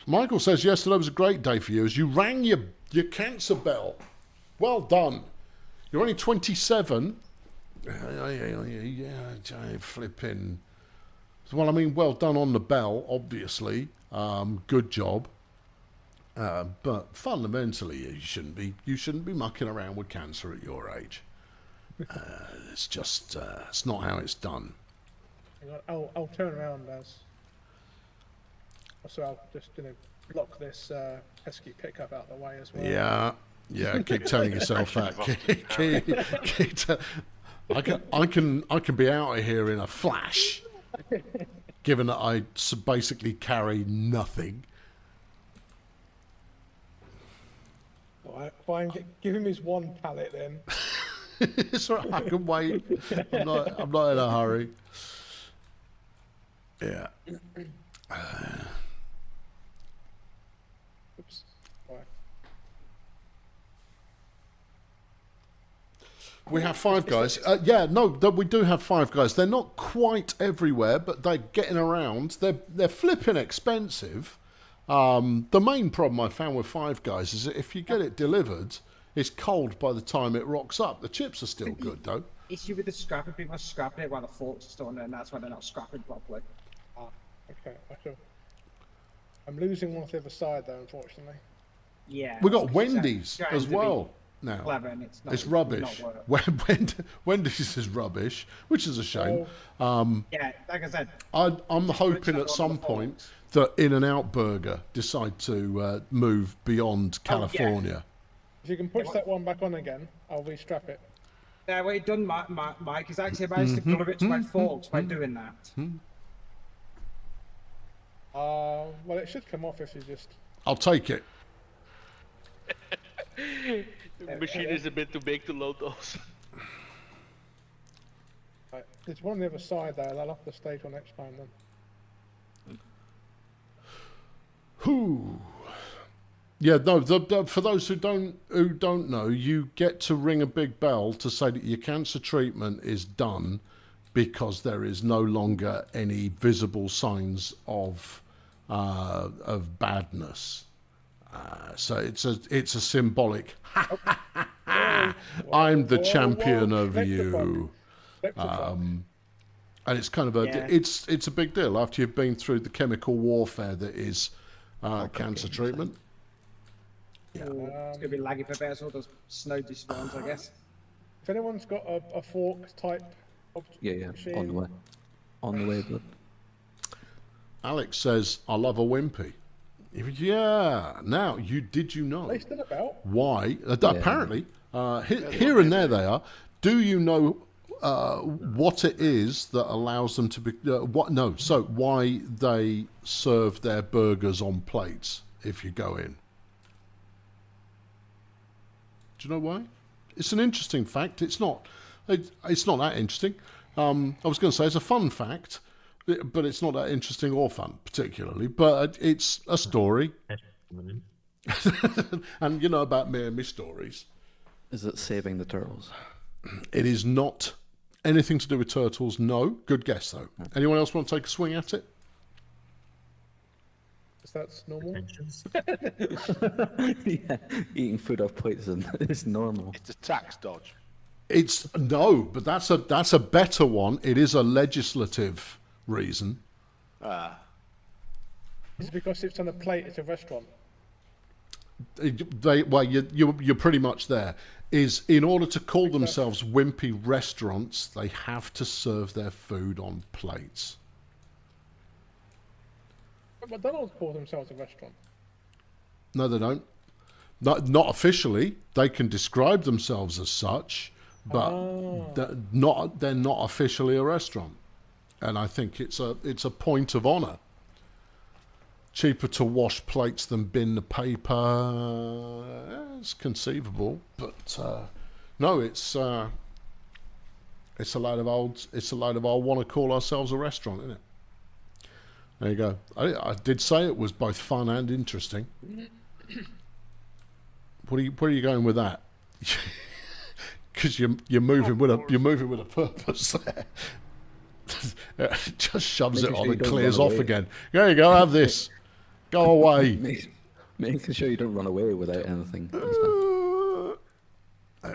Michael says yesterday was a great day for you as you rang your cancer bell. Well done. You're only 27. Yeah, flipping. Well, I mean, well done on the bell, obviously. Good job. But fundamentally, you shouldn't be mucking around with cancer at your age. It's just, it's not how it's done. I'll turn around as. So I'll just block this pesky pickup out of the way as well. Yeah. Keep telling yourself that. I can be out of here in a flash, given that I basically carry nothing. Fine, give him his one pallet then. It's all right, I can wait. I'm not in a hurry. Yeah. Oops. Right. We have Five Guys. Yeah, no, we do have Five Guys. They're not quite everywhere, but they're getting around. They're flipping expensive. The main problem I found with Five Guys is that if you get it delivered, it's cold by the time it rocks up. The chips are still good, though. Issue with the scrapping, people are scrapping it while the forks are still in there, and that's why they're not scrapping properly. Okay, I feel. I'm losing one to the other side though, unfortunately. Yeah. We've got it's Wendy's trying as to be well now. Clever, and it's not. It's rubbish. Not work. Wendy's is rubbish, which is a shame. Yeah, like I said. I'm hoping at some point that In-N-Out Burger decide to move beyond California. If you can push that one back on again, I'll restrap it. Yeah, what he done, Mike, is actually managed to glue it to my forks by doing that. Well, it should come off if you just. I'll take it. The machine is a bit too big to load those. Right. There's one on the other side there. I'll have to stay till next time then. Whew. Yeah, no. For those who don't know, you get to ring a big bell to say that your cancer treatment is done because there is no longer any visible signs of badness. So it's a symbolic. I'm the champion over you. And it's kind of it's a big deal after you've been through the chemical warfare that is cancer treatment. It's going to be laggy for a bit, so those snow despawns, I guess. If anyone's got a fork type. Yeah, machine, on the way. On the way, bud. Alex says, "I love a wimpy." Yeah. Now, did you know They still about. why? Apparently, here and there they are. Do you know what it is that allows them to be? Why they serve their burgers on plates if you go in? Do you know why? It's an interesting fact. It's not that interesting. I was going to say it's a fun fact, but it's not that interesting or fun particularly. But it's a story, and you know about me and my stories. Is it saving the turtles? It is not anything to do with turtles. No. Good guess though. Anyone else want to take a swing at it? Is that normal? Yeah, eating food off plates is normal. It's a tax dodge. It's no, but that's a better one. It is a legislative reason. Is it because it's on a plate? It's a restaurant. You're pretty much there. Is in order to call themselves wimpy restaurants, they have to serve their food on plates. But McDonald's call themselves a restaurant. No, they don't. Not officially. They can describe themselves as such, but they're not officially a restaurant. And I think it's a point of honour. Cheaper to wash plates than bin the paper. It's conceivable, but no, it's a load of old want to call ourselves a restaurant, isn't it? There you go. I did say it was both fun and interesting. Where are you going with that? Because you're moving with a purpose there. It just shoves it on and clears off again. There you go. Have this. Go away. Making sure you don't run away without anything. There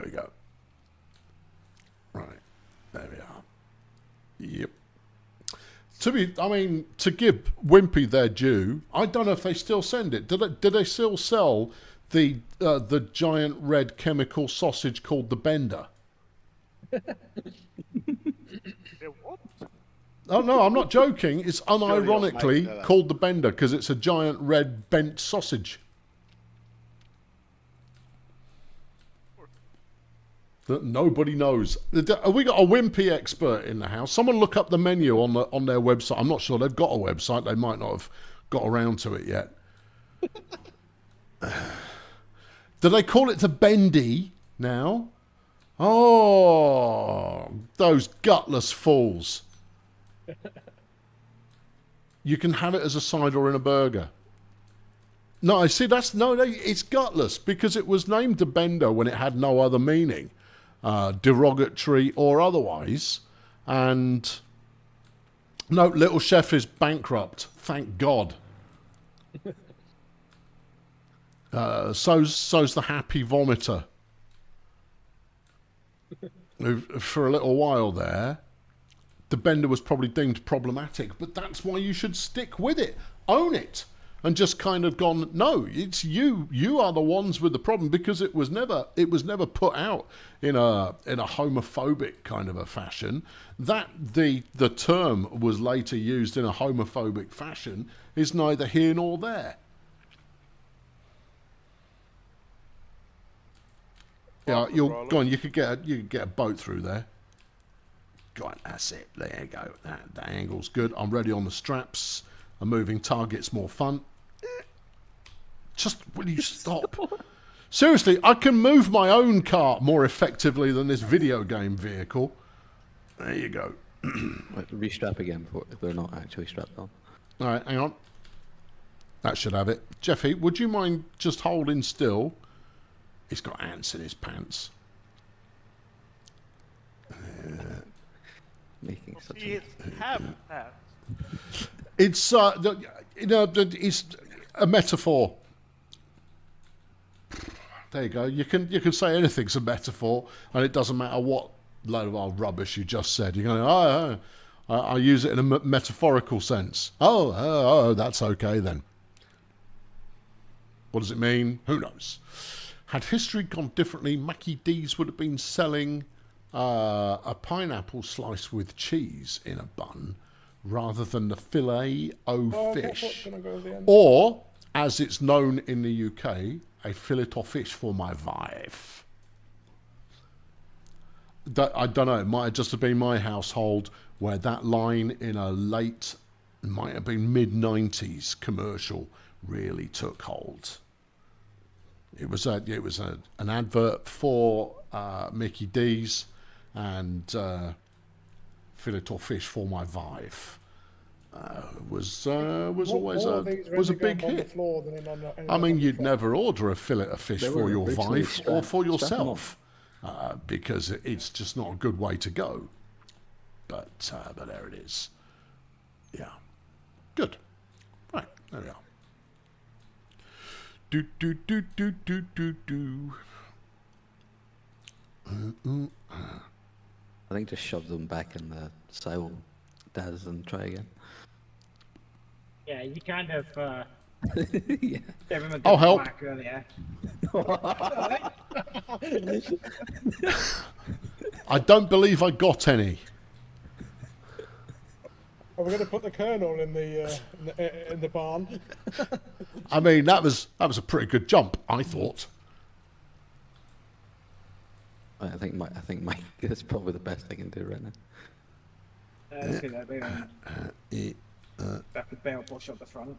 we go. Right. There we are. Yep. To give Wimpy their due, I don't know if they still send it. Do they still sell the giant red chemical sausage called the Bender? What? Oh no, I'm not joking. It's unironically called the Bender because it's a giant red bent sausage. That nobody knows. Have we got a Wimpy expert in the house? Someone look up the menu on their website. I'm not sure they've got a website. They might not have got around to it yet. Do they call it the Bendy now? Oh, those gutless fools. You can have it as a side or in a burger. No, I see. It's gutless because it was named the Bender when it had no other meaning. derogatory or otherwise. And no, Little Chef is bankrupt. Thank God. So's the Happy Vomiter. For a little while there, the bender was probably deemed problematic, but that's why you should stick with it. Own it. And just kind of gone, no, it's you. You are the ones with the problem, because it was never put out in a homophobic kind of a fashion. That the term was later used in a homophobic fashion is neither here nor there. Yeah, you're go on. You could get a boat through there. Go on, that's it. There you go. That angle's good. I'm ready on the straps. A moving target's more fun. Just will you stop? Seriously, I can move my own car more effectively than this video game vehicle. There you go. Wait, restrap again if they're not actually strapped on. All right, hang on. That should have it. Jeffy, would you mind just holding still? He's got ants in his pants. Making such He a... have that. It's it's a metaphor. There you go. You can say anything's a metaphor, and it doesn't matter what load of old rubbish you just said. You're going, I use it in a metaphorical sense. Oh, that's okay then. What does it mean? Who knows? Had history gone differently, Mackie D's would have been selling a pineapple slice with cheese in a bun rather than the filet-o-fish. Or, as it's known in the UK, a fillet-o-fish for my wife. I don't know, it might have just have been my household where that line in a late, might have been mid-90s commercial really took hold. It was an advert for Mickey D's and fillet-o-fish for my wife. Was always a big hit. I mean, you'd never order a fillet of fish for your wife or for yourself because it's just not a good way to go. But there it is. Yeah, good. Right, there we are. Do do do do do do do. I think just shove them back in the sail, Daz, and try again. Yeah, you kind of Yeah. gave him a good I'll help. whack earlier. I don't believe I got any. Are we going to put the Colonel in the barn? I mean, that was a pretty good jump, I thought. I think Mike is probably the best I can do right now. Let's see that bit. Back with Bale push up the front.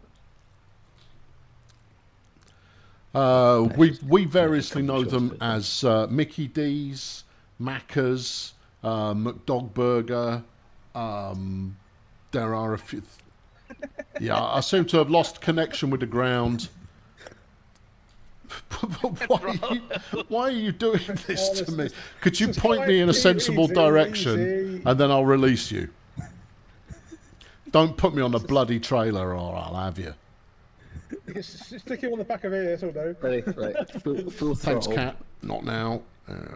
We variously know them as Mickey D's, Macca's, McDogburger. There are a few. Yeah, I seem to have lost connection with the ground. Why are you doing this to me? Could you point me in a sensible direction and then I'll release you? Don't put me on a bloody trailer or I'll have you. Just stick him on the back of here, that'll do. Ready? Right. Full Thanks, throttle. Cat. Not now.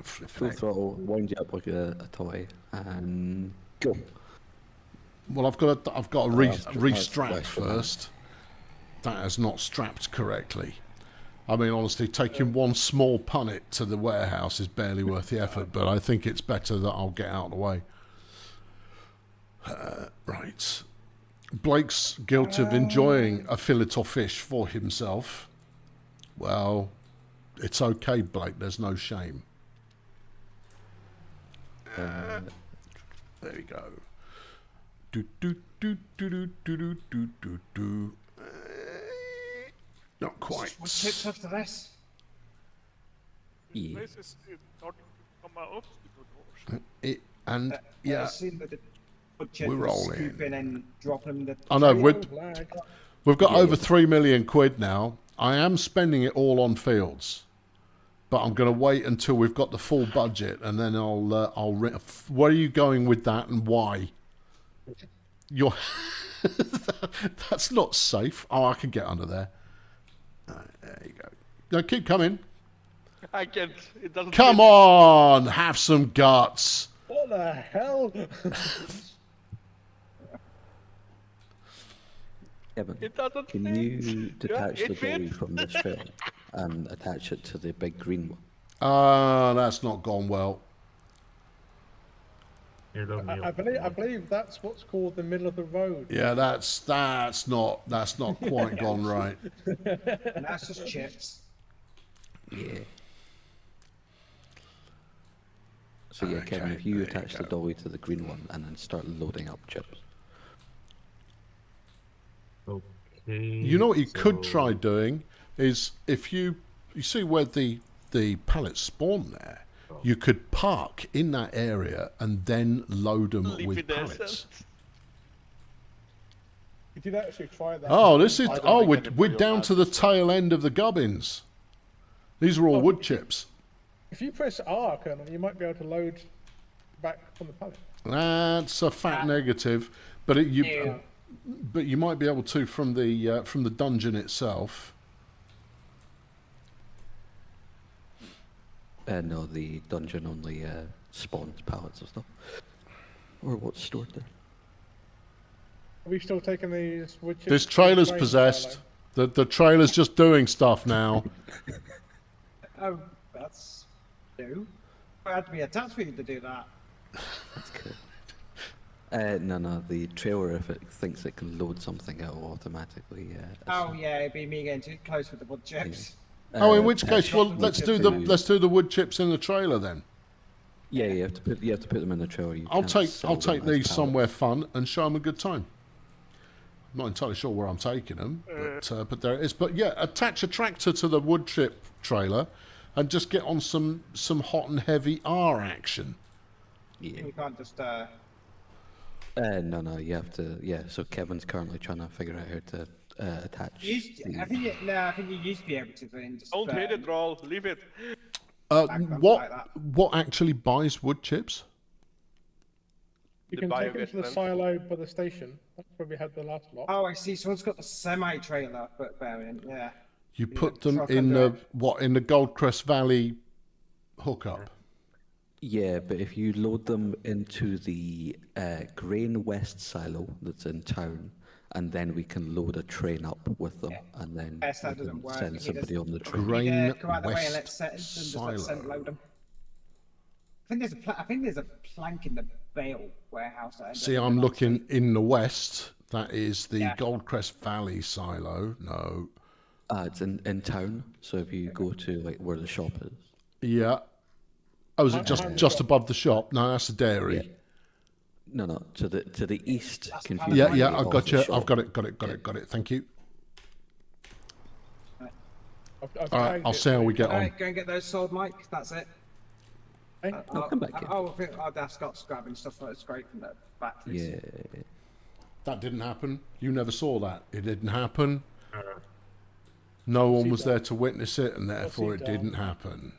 Full throttle, wind you up like a toy, and go. Well, I've got to restrap right. first. That has not strapped correctly. I mean, honestly, taking one small punnet to the warehouse is barely worth the effort, but I think it's better that I'll get out of the way. Right. Blake's guilty of enjoying a fillet-o-fish for himself. Well, it's okay, Blake. There's no shame. There we go. Do do do do do do do do do. Not quite. What tips after this? Yeah. This is not from my obstacle course. Yeah. I've seen that the budget We're was rolling. scooping and dropping them. I know. Lag. We've got over 3 million quid now. I am spending it all on fields. but I'm going to wait until we've got the full budget, and then where are you going with that, and why? You're that's not safe. Oh, I can get under there. There you go. No, keep coming. I can't. It doesn't. Come fit. on, have some guts. What the hell? Kevin, It doesn't can fit. you detach it the dolly fits. from this trailer and attach it to the big green one? That's not gone well. Here, look, Neil. I believe that's what's called the middle of the road. Yeah, that's not quite gone right. And that's just chips. Yeah. So yeah, Kevin, if you attach the dolly to the green one and then start loading up chips. Okay. You know what you could so- try doing is if you see where the pallets spawn there, you could park in that area and then load them Leave with it there, pallets. You did actually try that. Oh, this is I don't oh think we're anybody down will to the tail end of the gubbins. These are all wood chips. If you press R, Colonel, you might be able to load back from the pallet. That's a fat negative, but but you might be able to from the dungeon itself. No, the dungeon only spawns pallets of stuff. Or what's stored there. Are we still taking these wood chips? This to the trailer's train possessed. silo? The trailer's just doing stuff now. Oh, that's new. I had to be attached for you to do that. That's cool. No, the trailer, if it thinks it can load something, it will automatically. Oh yeah, it'd be me getting too close with the wood chips. Oh, in which case, attach well, the let's wood do chip to- let's do the wood chips in the trailer then. Yeah, you have to put them in the trailer. You I'll can't take sell I'll them take as these pallets. somewhere fun and show them a good time. I'm not entirely sure where I'm taking them, but there it is. But yeah, attach a tractor to the wood chip trailer, and just get on some hot and heavy R action. Yeah. You can't just No, you have to. Yeah, so Kevin's currently trying to figure out how to attach. I think you used to be able to, but then just Don't hit it, Roll. Leave it. them What like that. what actually buys wood chips? You The can take them biogas to the plant. silo by the station. That's where we had the last lot. Oh, I see. Someone's got the semi-trailer variant. Yeah. You put them truck in under the Goldcrest Valley hookup. Yeah, but if you load them into the Grain West silo that's in town, and then we can load a train up with them, and then Yes, that we doesn't can work. send You somebody just- on the train. Grain Yeah, come out the way and West let's set and just let send silo. load them. I think there's a plank in the bale warehouse. That I See, don't I'm know. looking in the west. That is the Yeah. Goldcrest Valley silo. No. It's in town, so if you go to like where the shop is. Yeah. Oh, is it just above the shop? No, that's the dairy. Yeah. No, to the east. That's confused Yeah, me yeah, off I got the you. shop. I've got it. Thank you. I've All right, tagged I'll it. see how we get All on. right, go and get those sold, Mike. That's it. Hey, I'll come back in. I think that's Scott's grabbing stuff that's great from the factories. Yeah. That didn't happen. You never saw that. It didn't happen. No one was there to witness it, and therefore it didn't happen.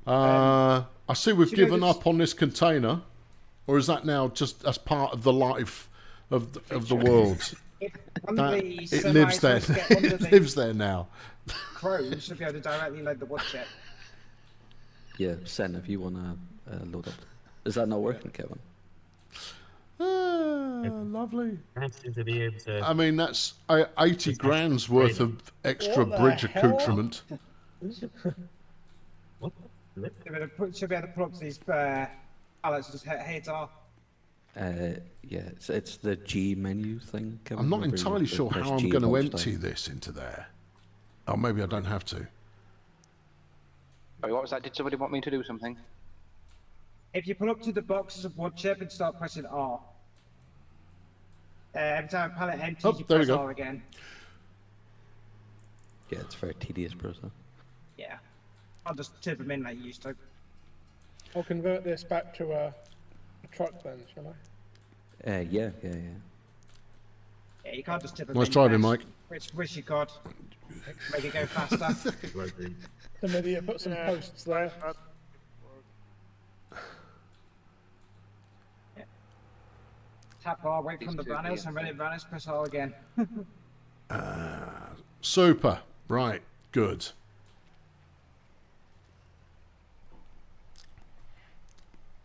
I see we've you know given this- up on this container, or is that now just as part of the life of the world? If one of That, the it lives there. semis get under It the lives there now. crows, should be able to directly load the wood chip. Yeah, Sen, if you want to load up. Is that not working, Kevin? Lovely. Can't seem to be able to. I mean, that's 80 grand's worth of extra What the bridge hell? accoutrement. What? Flip? Should be able to pull up these pallets and just hit heads off. Yeah, it's the G menu thing, Kevin. I'm not Remember you entirely have to sure press how I'm G going to each empty time? this into there. Oh, maybe I don't have to. Sorry, what was that? Did somebody want me to do something? If you pull up to the boxes of wood chip and start pressing R. Every time a pallet empties, Oh, you there we press go. R again. Yeah, it's a very tedious process. Yeah. I'll just tip them in like you used to. I'll convert this back to a truck then, shall I? Yeah. Yeah, you can't just tip them Nice in. try, Max. Mike. Wish you could. Make it go faster. Some idiot put some posts there. That Tap R, wait from the banners, and when it banners, press R again. Super. Right. Good.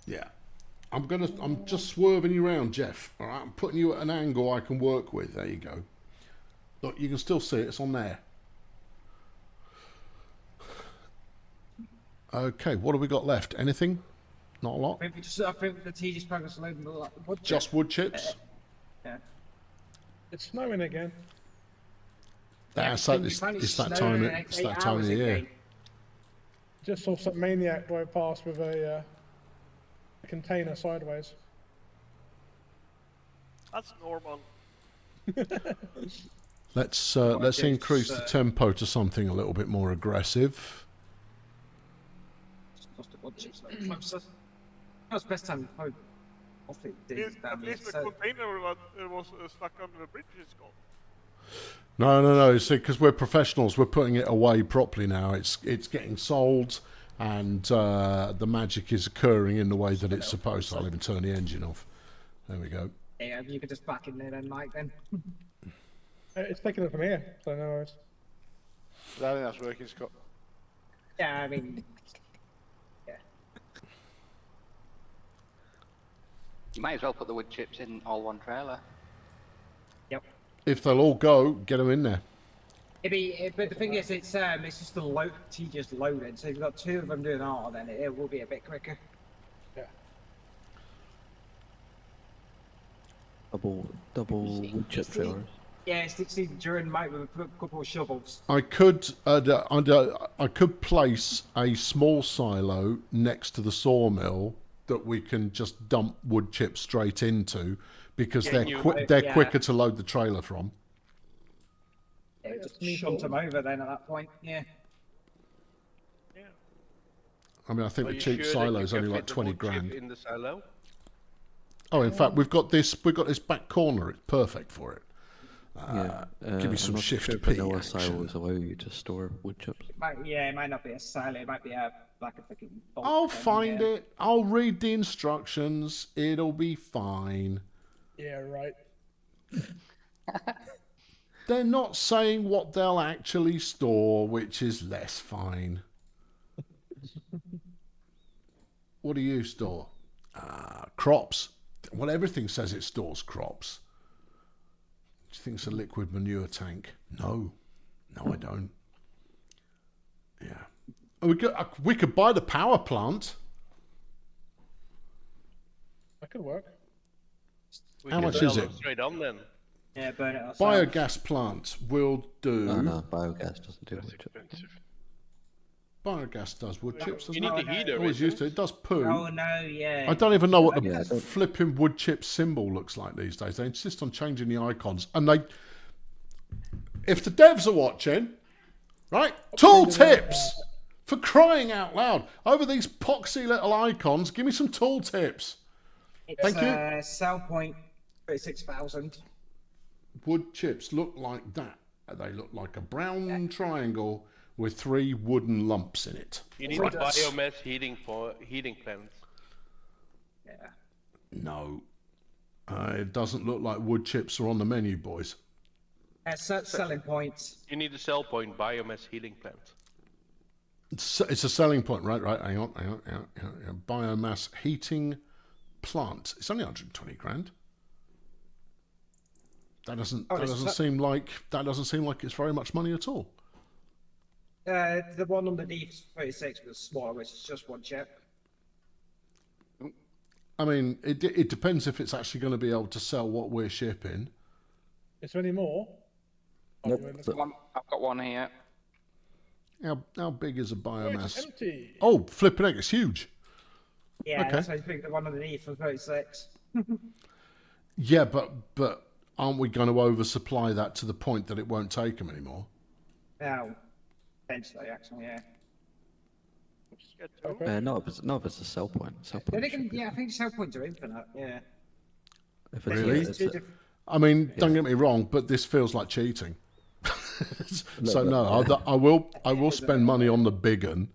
Yeah. I'm just swerving you around, Jeff. All right. I'm putting you at an angle I can work with. There you go. Look, you can still see it. It's on there. Okay. What have we got left? Anything? Not a lot. I think the tedious progress loading the wood chip. Just wood chips. Yeah. It's snowing again. That's Yeah, that. It's apparently that snowing time. in the It's next that 8 time of hours the year. again. Just saw some maniac drive past with a container sideways. That's normal. Let's it's, increase the tempo to something a little bit more aggressive. Just lost the wood chips a little closer. That was the best time. Hopefully it didn't At damage least it. the So, container that was stuck under the bridge is gone. No. See, because we're professionals, we're putting it away properly now. It's getting sold, and the magic is occurring in the way that it's supposed to. I'll even turn the engine off. There we go. yeah, you could just back in there then, Mike, then. It's taking it from here, so no worries. I think that's working, Scott. Yeah, I mean... Yeah. You might as well put the wood chips in all one trailer. Yep. If they'll all go, get them in there. But the thing is, it's just the tedious loading. So if you've got 2 of them doing R, then it will be a bit quicker. Yeah. Double wood chip trailers. Yeah, it's during Mike with a couple of shovels. I could place a small silo next to the sawmill that we can just dump wood chips straight into, because they're Yeah. quicker to load the trailer from. Yeah, just shunt them over then at that point. Yeah. I mean, I think Are the you cheap sure that silo's you only can like fit the 20 wood chip grand. in the silo? Oh, in fact, we've got this back corner. It's perfect for it. Give me some I'm not shift sure P vanilla action. silos allow you to store wood chips. It might not be a silo. It might be like a freaking bolt I'll thing, find yeah. it. I'll read the instructions. It'll be fine. Yeah, right. They're not saying what they'll actually store, which is less fine. What do you store? Crops. Well, everything says it stores crops. Do you think it's a liquid manure tank? No, I don't. Yeah. We could buy the power plant. That could work. We How can much sell is them it? straight on then. Yeah, burn it ourselves. Biogas plant will do. No, biogas doesn't do That's wood chips. expensive. Biogas does wood chips, doesn't You it? need the heater. Always isn't used to. It does poo. Oh no, yeah. I don't even know what the Yeah, I don't- flipping wood chip symbol looks like these days. They insist on changing the icons. And they... If the devs are watching, right? Tool tips! For crying out loud. Over these poxy little icons, give me some tool tips. It's, Thank you. Sell point 36,000. Wood chips look like that. They look like a brown triangle with 3 wooden lumps in it. You need Right. a biomass heating plant. Yeah. No. It doesn't look like wood chips are on the menu, boys. Selling points. You need a sell point biomass heating plant. It's a selling point, right? Hang on. Biomass heating plant. It's only 120 grand. That doesn't seem like it's very much money at all. The one underneath 36 was smaller, which is just 1 chip. I mean, it depends if it's actually going to be able to sell what we're shipping. Is there any more? Nope. I've got one here. How big is a It's biomass? empty. Oh, flipping heck, it's huge. Yeah, Okay. that's why I think the one underneath was 36. Yeah, but aren't we going to oversupply that to the point that it won't take them anymore? Now, eventually, actually, yeah. Get two. No, if it's a sell point. Then again, yeah, I think sell points are infinite, yeah. If it's, Really? it's a- I mean, don't get me wrong, but this feels like cheating. So no, I will spend money on the big un.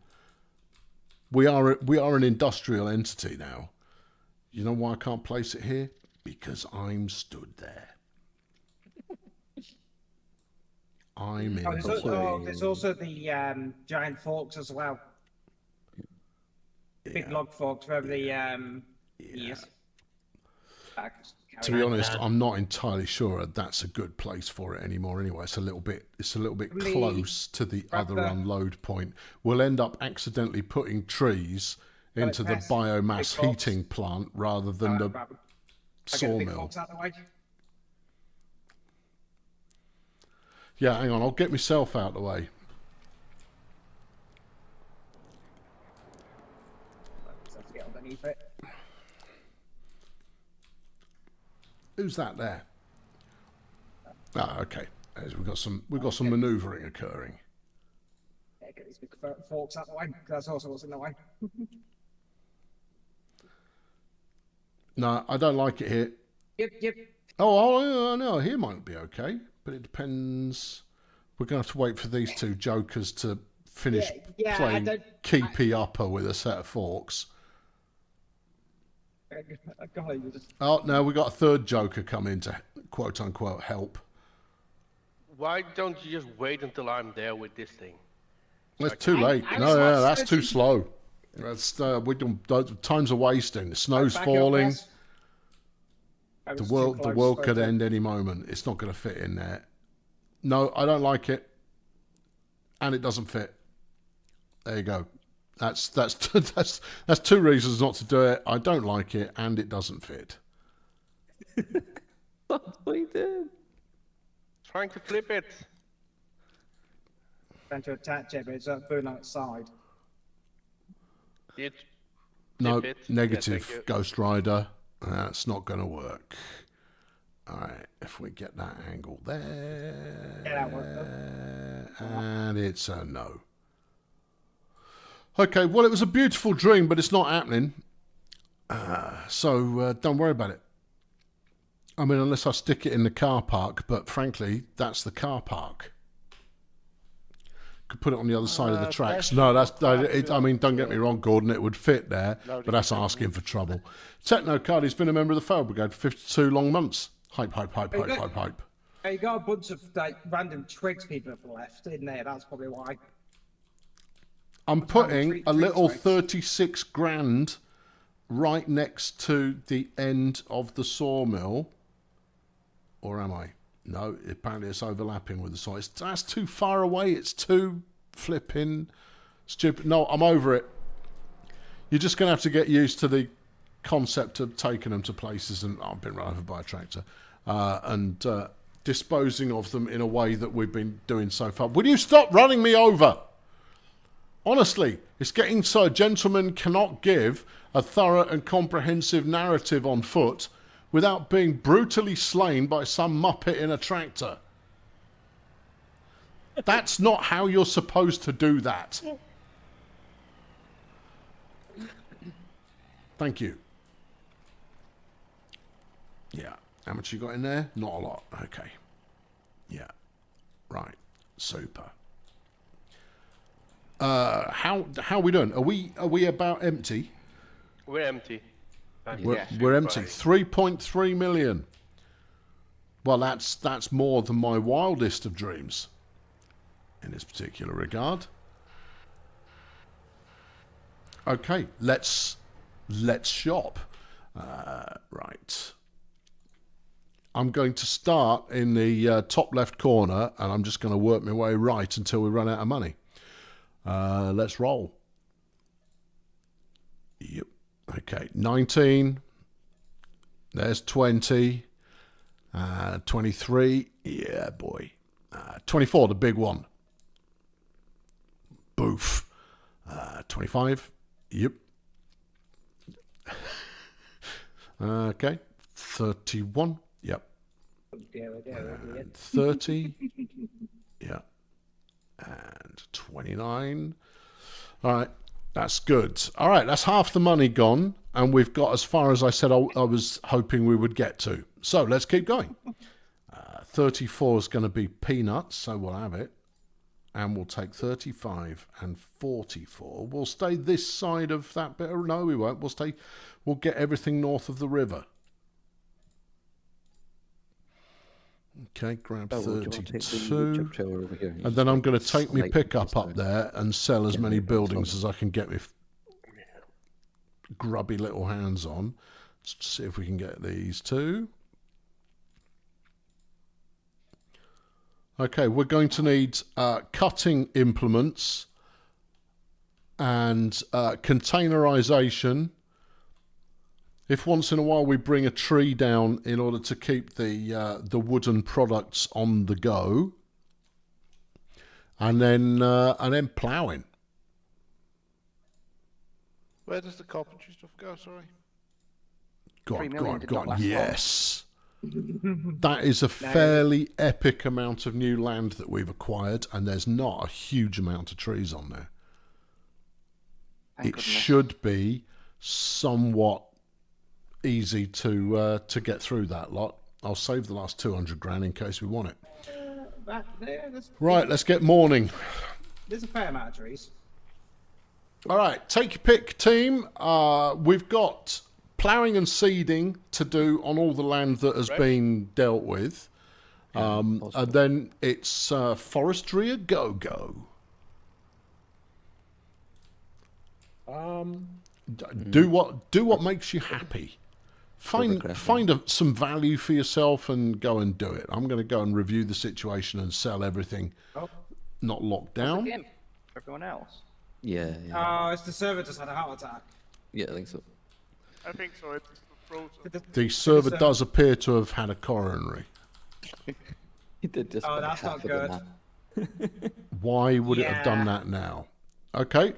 We are an industrial entity now. You know why I can't place it here? Because I'm stood there. I'm in. There's also the giant forks as well. Big log forks wherever the yes. To be honest, I'm not entirely sure that's a good place for it anymore. Anyway, it's a little bit close to the other unload point. We'll end up accidentally putting trees into the biomass heating plant rather than the sawmill. Yeah, hang on, I'll get myself out of the way. Let's get underneath it. Who's that there? Ah, okay. We've got some manoeuvring occurring. Yeah, get these big forks out the way. That's also what's in the way. No, I don't like it here. Yep. Oh, no, here might be okay, but it depends. We're going to have to wait for these two jokers to finish playing keepy upper with a set of forks. Oh, no, we got a third joker come in to quote-unquote help. Why don't you just wait until I'm there with this thing? It's too late. No, that's too slow. That's times are wasting. The snow's falling. The world could end any moment. It's not going to fit in there. No, I don't like it, and it doesn't fit. There you go. That's two reasons not to do it. I don't like it, and it doesn't fit. That's what he did. Trying to flip it. Trying to attach it, but it's burning outside. No, negative, Ghost Rider. That's not going to work. All right, if we get that angle there, Yeah, that worked. and it's a no. Okay, well, it was a beautiful dream, but it's not happening. So don't worry about it. I mean, unless I stick it in the car park, but frankly, that's the car park. Could put it on the other side of the tracks. No, I mean, don't get me wrong, Gordon, it would fit there, but that's asking for trouble. Techno Cardi's been a member of the Fail Brigade for 52 long months. Hype. You got a bunch of like random twigs people have left in there. That's probably why. I'm putting a little 36 grand right next to the end of the sawmill. Or am I? No, apparently it's overlapping with the saw. That's too far away. It's too flipping stupid. No, I'm over it. You're just going to have to get used to the concept of taking them to places, and I've been run over by a tractor, and disposing of them in a way that we've been doing so far. Will you stop running me over? Honestly, it's getting so a gentleman cannot give a thorough and comprehensive narrative on foot without being brutally slain by some muppet in a tractor. That's not how you're supposed to do that. Thank you. Yeah. How much you got in there? Not a lot. Okay. Yeah. Right. Super. How are we doing? Are we about empty? We're empty. We're empty. 3.3 million. Well, that's more than my wildest of dreams in this particular regard. Okay, let's shop. Right. I'm going to start in the top left corner, and I'm just going to work my way right until we run out of money. Let's roll. Yep. Okay, 19. There's 20. 23. Yeah, boy. 24, the big one. Boof. 25. Yep. Okay. 31. Yep. And 30. Yeah. And 29. All right. That's good. All right. That's half the money gone. And we've got as far as I said I was hoping we would get to. So let's keep going. 34 is going to be peanuts, so we'll have it. And we'll take 35 and 44. We'll stay this side of that bit. No, we won't. We'll get everything north of the river. Okay, grab Oh, well, do you want to take the 32. chip trailer over here? And then I'm going to take my Slightly pickup this up way. there and sell as Yeah, many maybe buildings that's as I can get my grubby little hands on. Let's see if we can get these two. Okay, we're going to need cutting implements and containerization. If once in a while we bring a tree down in order to keep the wooden products on the go, and then ploughing. Where does the carpentry stuff go? Sorry. Go 3 on, go million on, did go not on. last long. Yes. That is a fairly epic amount of new land that we've acquired, and there's not a huge amount of trees on there. Thank It goodness. should be somewhat easy to get through that lot. I'll save the last 200 grand in case we want it. Right, let's get morning. There's a fair amount of trees. All right, take your pick, team. We've got ploughing and seeding to do on all the land that has been dealt with. And then it's forestry a go-go. Do what makes you happy. Find some value for yourself and go and do it. I'm going to go and review the situation and sell everything not locked down. Again, for everyone else. Yeah. Oh, it's the server just had a heart attack. Yeah, I think so. I think so. It's frozen. The server does appear to have had a coronary. He did just. Oh, about that's not half of the good. map. Why would it have done Yeah. that now? Okay.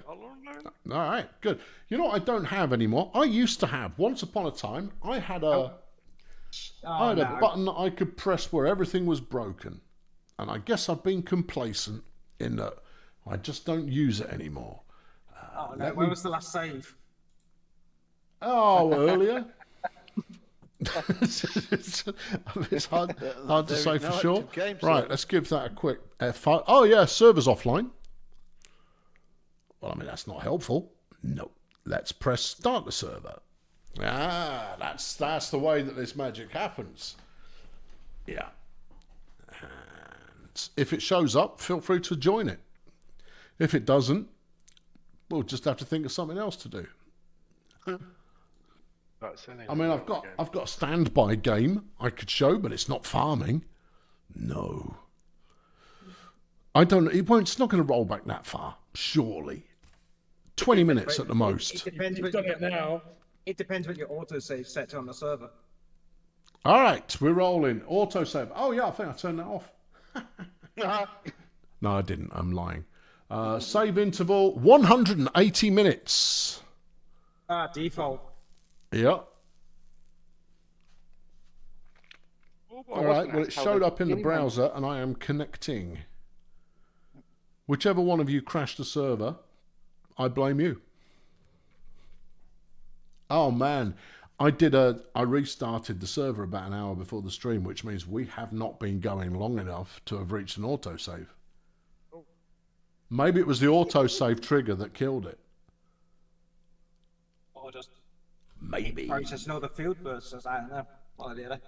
All right, good. You know what I don't have anymore? I used to have. Once upon a time, I had a button that I could press where everything was broken. And I guess I've been complacent in that I just don't use it anymore. Oh no, when was the last save? Oh, earlier. It's hard to There say is for no sure. active game Right, server. let's give that a quick F5. Oh, yeah, server's offline. Well, I mean, that's not helpful. No. Let's press start the server. Ah, that's the way that this magic happens. Yeah. And if it shows up, feel free to join it. If it doesn't, we'll just have to think of something else to do. I mean, I've got a standby game I could show, but it's not farming. No. I don't. It's not going to roll back that far, surely. 20 minutes at the most. It depends. You've done it now. It depends what your autosave set on the server. All right, we're rolling. Autosave. Oh yeah, I think I turned that off. No, I didn't. I'm lying. Save interval 180 minutes. Default. Yep. Oh, boy. All right. Well, it how showed the up in the beginning went. browser, and I am connecting. Whichever one of you crashed the server, I blame you. Oh man, I restarted the server about an hour before the stream, which means we have not been going long enough to have reached an autosave. Maybe it was the autosave trigger that killed it. Or just Maybe. processing all the field bursts. I don't know. One or the other.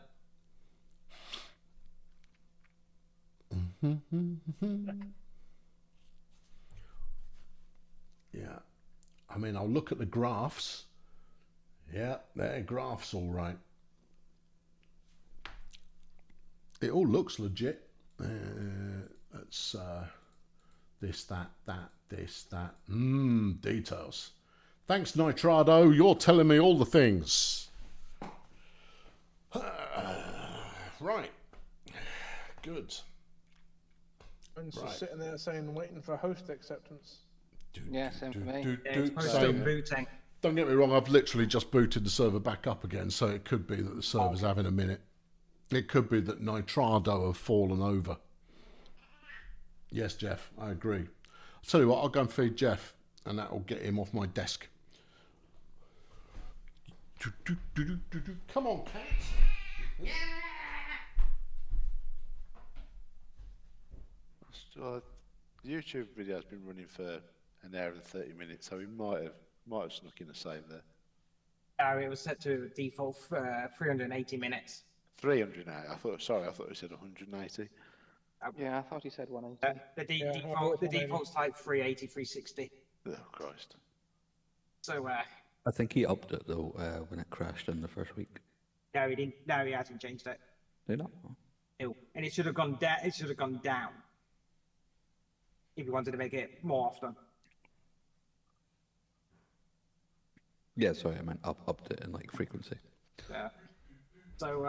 Yeah. I mean, I'll look at the graphs. Yeah, they're graphs all right. It all looks legit. It's this, that, this, that. Details. Thanks, Nitrado. You're telling me all the things. Right. Good. I'm just sitting there saying, waiting for host acceptance. Yeah, same for me. It's probably still booting. Don't get me wrong, I've literally just booted the server back up again, so it could be that the server's having a minute. It could be that Nitrado have fallen over. Yes, Jeff, I agree. I'll tell you what, I'll go and feed Jeff, and that will get him off my desk. Come on, cat. So, the YouTube video has been running for an hour and 30 minutes, so he might have snuck in a save there. It was set to default for 380 minutes. 300 now. I thought he said 180. Yeah, I thought he said 180. The default's like 380, 360. Oh, Christ. So, I think he upped it though when it crashed in the first week. no, he didn't. No, he hasn't changed it. Did he not? No, and it should have gone down. It should have gone down if you wanted to make it more often. Yeah, sorry, I meant upped it in like frequency. Yeah. So,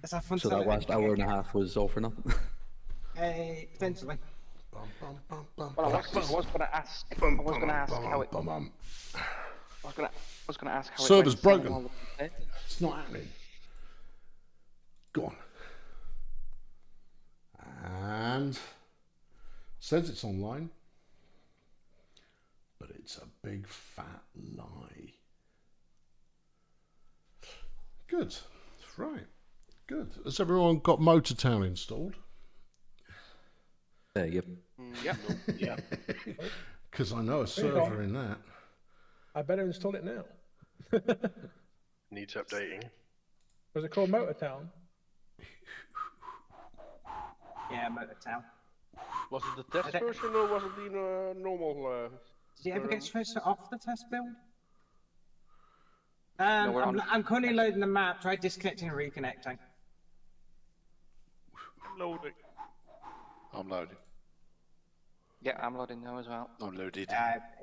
let's have fun. So that last hour and a half was all for nothing. Potentially. Well, I was going to ask. I was going to ask how it. I was going to ask how Server's it went broken. It's not happening. Go on. And says it's online, but it's a big fat lie. Good. Right. Good. Has everyone got Motortown installed? Yep. Yep. Yeah. Because I know a server in that. I better install it now. Needs updating. Was it called Motortown? Yeah, Motortown. Was it the test version or was it the normal? Did you ever get switched off the test build? we're on- I'm currently loading the map. Try disconnecting and reconnecting. Loading. I'm loading. Yeah, I'm loading now as well. I'm loaded.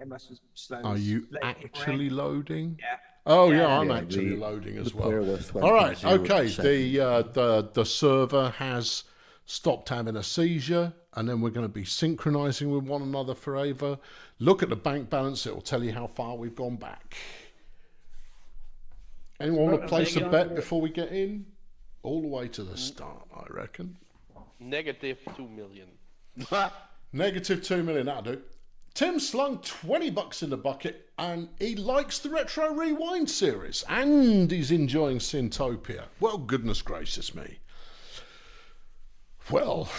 It must be slow. Are you actually loading? Yeah. Oh yeah, Yeah, I'm yeah, actually the- loading as the well. player list went All right, from okay. 0%. The server has stopped having a seizure, and then we're going to be synchronizing with one another forever. Look at the bank balance; it will tell you how far we've gone back. Anyone want to place a bet before we get in? All the way to the start, I reckon. Negative 2 million. Negative 2 million, that'll do. Tim slung $20 in the bucket, and he likes the Retro Rewind series, and he's enjoying Syntopia. Well, goodness gracious me. Well,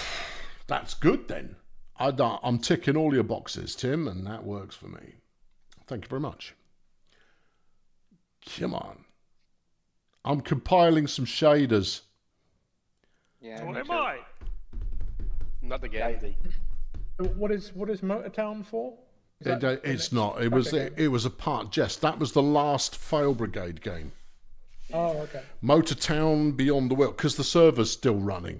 that's good then. I'm ticking all your boxes, Tim, and that works for me. Thank you very much. Come on. I'm compiling some shaders. Yeah. So me am too. I. Not again. What is Motortown for? Is that the It's next not. It was a part jest. That was the last Fail Brigade game. Oh, okay. Motortown Beyond the World, because the server's still running.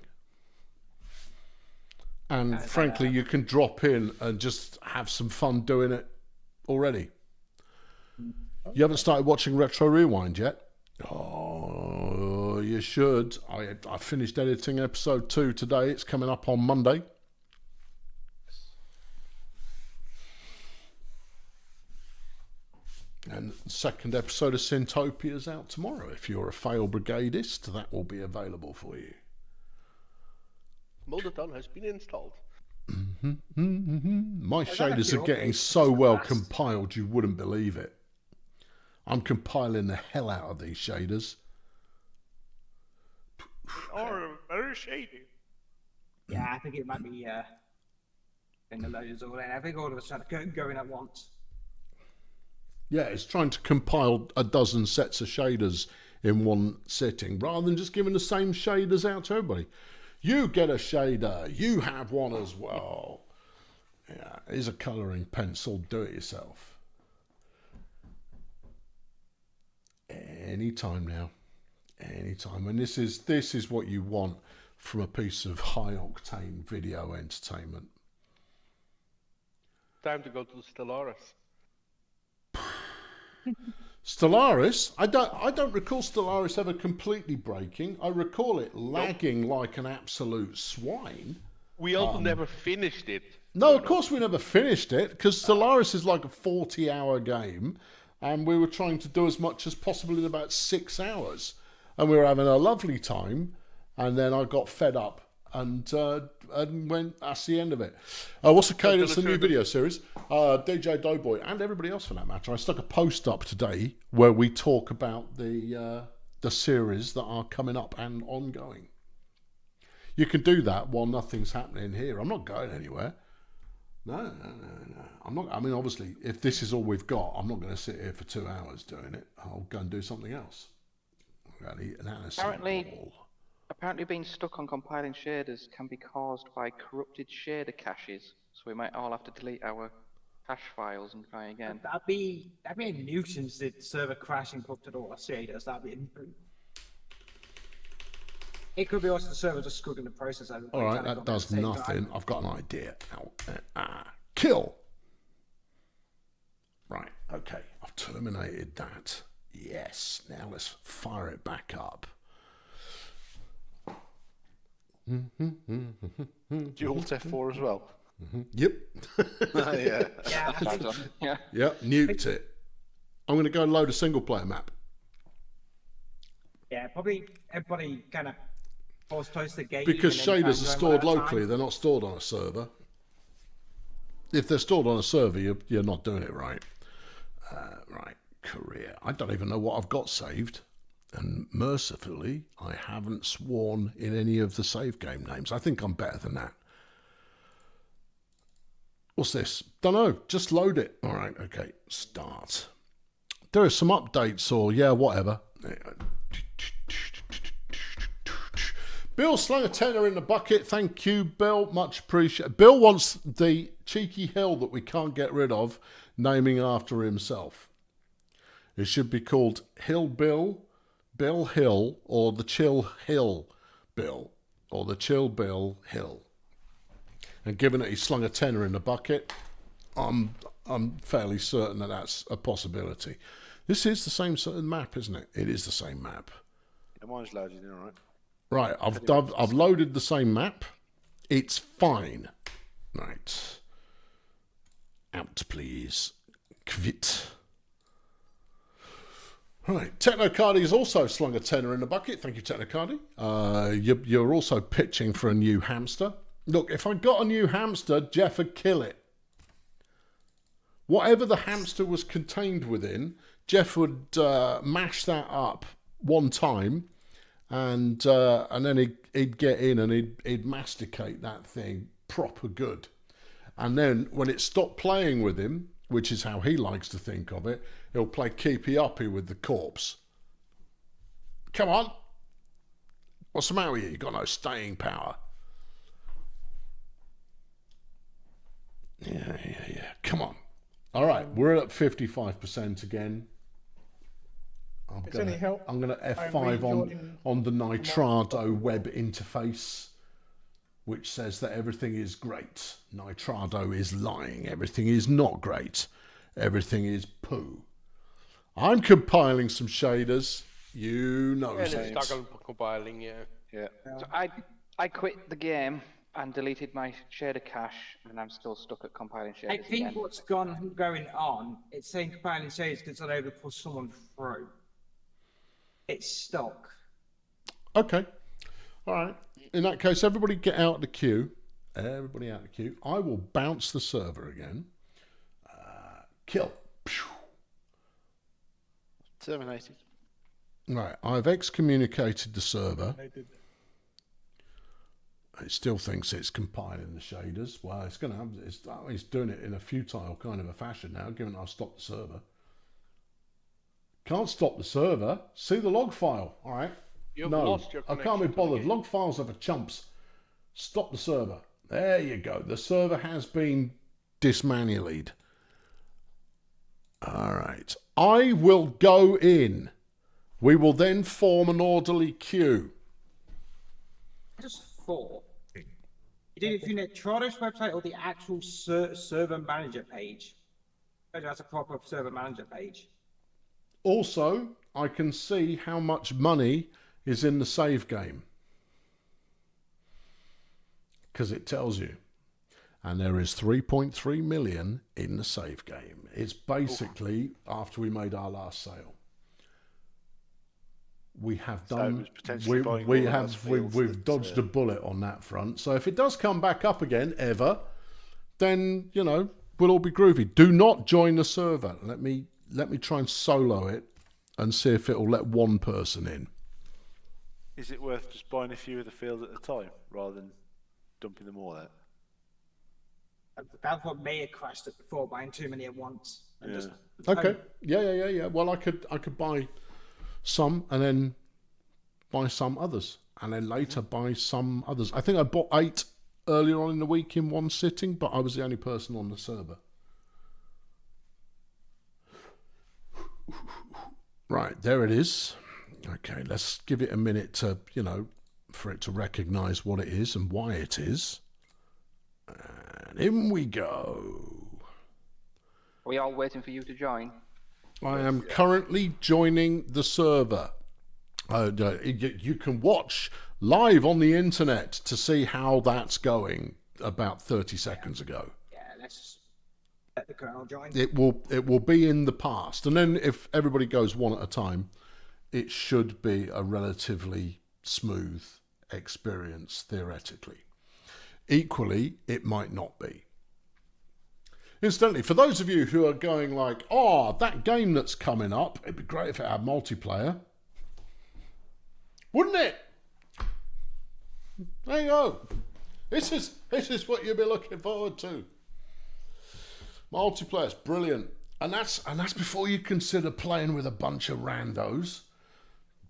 And frankly, you can drop in and just have some fun doing it already. You haven't started watching Retro Rewind yet? Oh, you should. I finished editing episode 2 today. It's coming up on Monday. And the second episode of Syntopia is out tomorrow. If you're a Fail Brigadist, that will be available for you. Motortown has been installed. My shaders are getting so well compiled you wouldn't believe it. I'm compiling the hell out of these shaders. They are very shady. Yeah, I think it might be in the loaders all in. I think all of us are going at once. Yeah, it's trying to compile a dozen sets of shaders in one sitting rather than just giving the same shaders out to everybody. You get a shader, you have one as well. Yeah, here's a colouring pencil, do it yourself. Anytime now. Anytime. And this is what you want from a piece of high octane video entertainment. Time to go to Stellaris. Stellaris, I don't recall Stellaris ever completely breaking. I recall it lagging like an absolute swine. We also never finished it. No, of course we never finished it, because Stellaris is like a 40-hour game, and we were trying to do as much as possible in about 6 hours. And we were having a lovely time, and then I got fed up and went, that's the end of it. What's the cadence? The new video series. DJ Doughboy, and everybody else for that matter. I stuck a post up today where we talk about the series that are coming up and ongoing. You can do that while nothing's happening here. I'm not going anywhere. No. I'm not. I mean, obviously, if this is all we've got, I'm not going to sit here for 2 hours doing it. I'll go and do something else. I'm going to eat an aniseed ball. Apparently being stuck on compiling shaders can be caused by corrupted shader caches, so we might all have to delete our cache files and try again. That'd be a nuisance if the server crashing corrupted all our shaders. That'd be It could be also the server just screwing the process over. All right, that does nothing. I've got an idea. Kill. Right, okay. I've terminated that. Yes. Now let's fire it back up. Do you alt F4 as well? Yep. Yeah. Yeah. Yep, nuked it. I'm going to go load a single player map. Yeah, probably everybody kind of force close the gate. Because shaders are stored locally, they're not stored on a server. If they're stored on a server, you're not doing it right. Right, career. I don't even know what I've got saved. And mercifully, I haven't sworn in any of the save game names. I think I'm better than that. What's this? Don't know. Just load it. All right, okay. Start. There are some updates or, yeah, whatever. Bill slung a tenner in the bucket. Thank you, Bill. Much appreciated. Bill wants the cheeky hill that we can't get rid of, naming after himself. It should be called Hill Bill, Bill Hill, or the Chill Hill Bill, or the Chill Bill Hill. And given that he slung a tenner in the bucket, I'm fairly certain that that's a possibility. This is the same sort of map, isn't it? It is the same map. Yeah, mine's loaded in, all right. Right, I've loaded the same map. It's fine. Right. Out, please. Quit. Right, Technocardi has also slung a tenner in the bucket. Thank you, Technocardi. You're also pitching for a new hamster. Look, if I got a new hamster, Jeff would kill it. Whatever the hamster was contained within, Jeff would mash that up one time, and then he'd get in and he'd masticate that thing proper good. And then when it stopped playing with him, which is how he likes to think of it, he'll play keepy uppy with the corpse. Come on. What's the matter with you? You've got no staying power. Yeah. Come on. All right, we're at 55% again. I'm going to F5 on the Nitrado web interface, which says that everything is great. Nitrado is lying. Everything is not great. Everything is poo. I'm compiling some shaders. You know, Stuck on compiling, yeah. So I quit the game and deleted my shader cache, and I'm still stuck at compiling shaders. I think what's going on, it's saying compiling shaders because it's able to push someone through. It's stuck. Okay. All right. In that case, everybody get out of the queue. Everybody out of the queue. I will bounce the server again. Kill. Terminated. Right. I've excommunicated the server. It still thinks it's compiling the shaders. Well, it's going to have. It's doing it in a futile kind of a fashion now, given I've stopped the server. Can't stop the server. See the log file. All right. You've no, lost your I can't be bothered. Log files are for chumps. Stop the server. There you go. The server has been dismanualed. All right. I will go in. We will then form an orderly queue. Just 4. You do it through Nitrado's website or the actual server manager page. That's a proper server manager page. Also, I can see how much money is in the save game. Because it tells you. And there is 3.3 million in the save game. It's basically after we made our last sale. We have done. We've dodged a bullet on that front. So if it does come back up again ever, then we'll all be groovy. Do not join the server. Let me try and solo it and see if it will let one person in. Is it worth just buying a few of the fields at a time rather than dumping them all out? That's what may have crashed it before, buying too many at once. And Yeah. just, Okay. Yeah. Well, I could buy some and then buy some others, and then later buy some others. I think I bought 8 earlier on in the week in one sitting, but I was the only person on the server. Right, there it is. Okay, let's give it a minute to, for it to recognize what it is and why it is. And in we go. Are we all waiting for you to join? I am currently joining the server. You can watch live on the internet to see how that's going about 30 seconds ago. yeah, let's just let the colonel join. It will be in the past, and then if everybody goes one at a time, it should be a relatively smooth experience theoretically. Equally, it might not be. Incidentally, for those of you who are going like, oh, that game that's coming up, it'd be great if it had multiplayer. Wouldn't it? There you go. This is what you'll be looking forward to. Multiplayer's brilliant. And that's before you consider playing with a bunch of randos.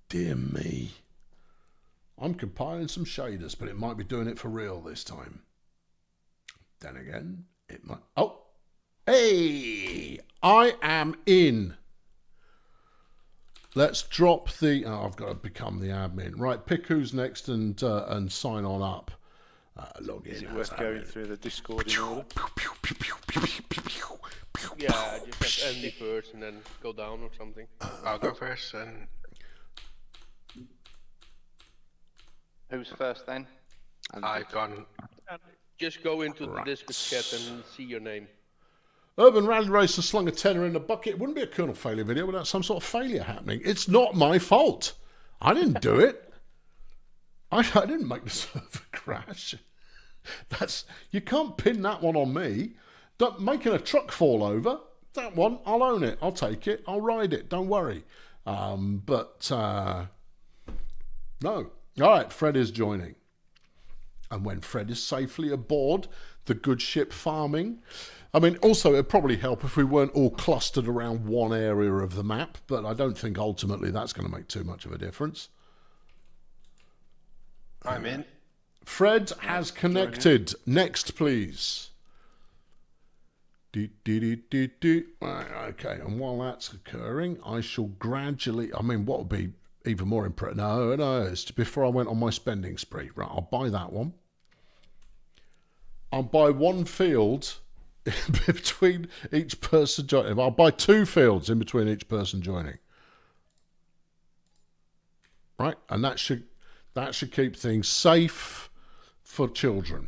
Dear me. I'm compiling some shaders, but it might be doing it for real this time. Then again, it might... Oh! Hey! I am in. Let's drop the... Oh, I've got to become the admin. Right, pick who's next and sign on up. Log in. Is it worth going through the Discord in order? Yeah, just have Andy first and then go down or something. I'll go first. And who's first then? I've gone. Just go into the Discord chat and see your name. Urban Rally Racer slung a tenner in a bucket. It wouldn't be a kernel failure video without some sort of failure happening. It's not my fault. I didn't do it. I didn't make the server crash. You can't pin that one on me. Making a truck fall over, that one, I'll own it. I'll take it. I'll ride it. Don't worry. No. All right, Fred is joining. And when Fred is safely aboard the good ship Farming... I mean, also, it'd probably help if we weren't all clustered around one area of the map, but I don't think ultimately that's going to make too much of a difference. I'm in. Fred has connected. Next, please. Right, okay, and while that's occurring, I shall gradually... I mean, what would be even more impressive... No, it's before I went on my spending spree. Right, I'll buy that one. I'll buy one field... between each person joining. I'll buy 2 fields in between each person joining. Right, and that should keep things safe for children.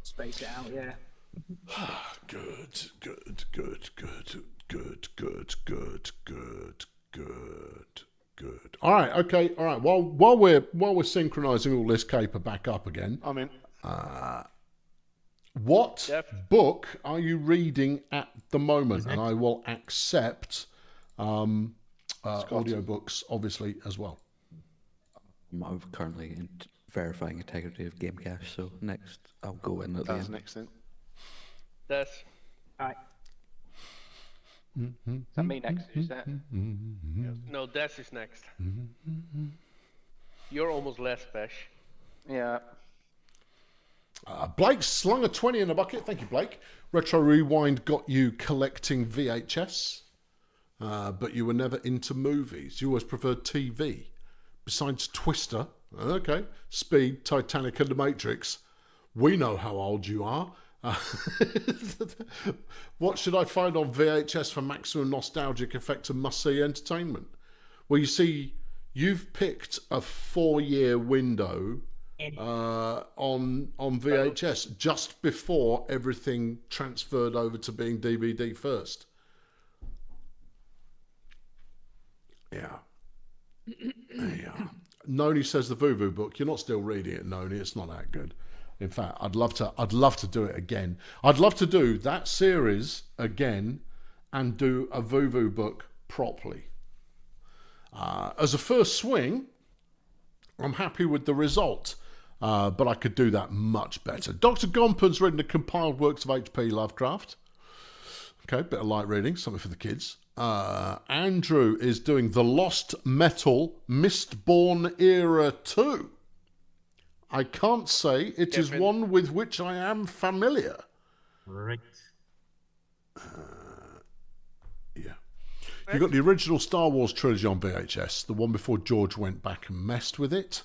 Space it out, yeah. Good. All right, okay, all right. While we're synchronizing all this caper back up again. I'm in. What book are you reading at the moment? And I will accept audiobooks, obviously, as well. I'm currently verifying integrity of game cache, so next I'll go in at the That's end. next then. That's Alright. Is that me next? Is that? no, Des is next. You're almost last, Pesh. Yeah. Blake slung a 20 in the bucket. Thank you, Blake. Retro Rewind got you collecting VHS, but you were never into movies. You always preferred TV. Besides Twister, okay, Speed, Titanic and The Matrix, we know how old you are. What should I find on VHS for maximum nostalgic effect and must-see entertainment? Well, you see, you've picked a 4-year window on VHS just before everything transferred over to being DVD first. Yeah. Yeah. Noni says the Vuvu book. You're not still reading it, Noni. It's not that good. In fact, I'd love to do it again. I'd love to do that series again and do a Vuvu book properly. As a first swing, I'm happy with the result, but I could do that much better. Dr. Gomper's written the compiled works of H.P. Lovecraft. Okay, bit of light reading, something for the kids. Andrew is doing The Lost Metal Mistborn Era 2. I can't say it is one with which I am familiar. Right. Yeah. You got the original Star Wars trilogy on VHS, the one before George went back and messed with it.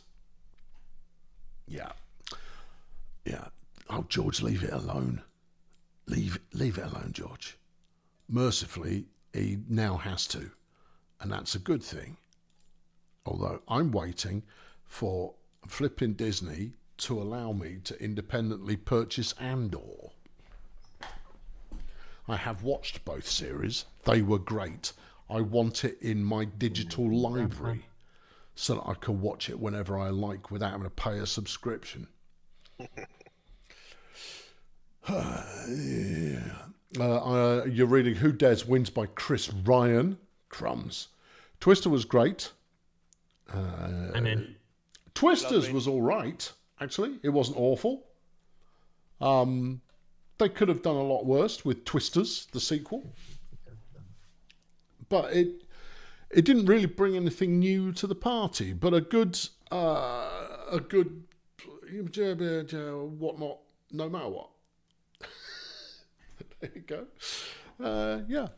Yeah. Yeah. Oh, George, leave it alone. Leave it alone, George. Mercifully, he now has to, and that's a good thing. Although I'm waiting for flipping Disney to allow me to independently purchase Andor. I have watched both series. They were great. I want it in my digital library so that I can watch it whenever I like without having to pay a subscription. You're reading Who Dares Wins by Chris Ryan. Crumbs. Twister was great. I'm in. Twisters was all right, actually. It wasn't awful. They could have done a lot worse with Twisters, the sequel. But it didn't really bring anything new to the party. But a good whatnot, no matter what. There you go. Yeah.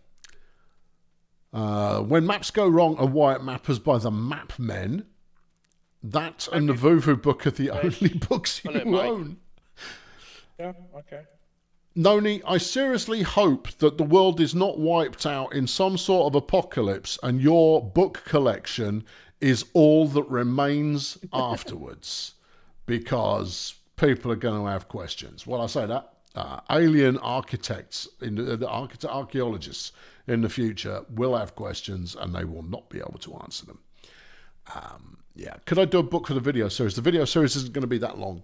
When Maps Go Wrong and Wyatt Mappers by the Map Men. That and the Vuvu book are the only books you own. Yeah, okay. Noni, I seriously hope that the world is not wiped out in some sort of apocalypse and your book collection is all that remains afterwards, because people are going to have questions. Well, I say that. Alien architects, archaeologists in the future will have questions and they will not be able to answer them. Yeah. Could I do a book for the video series? The video series isn't going to be that long.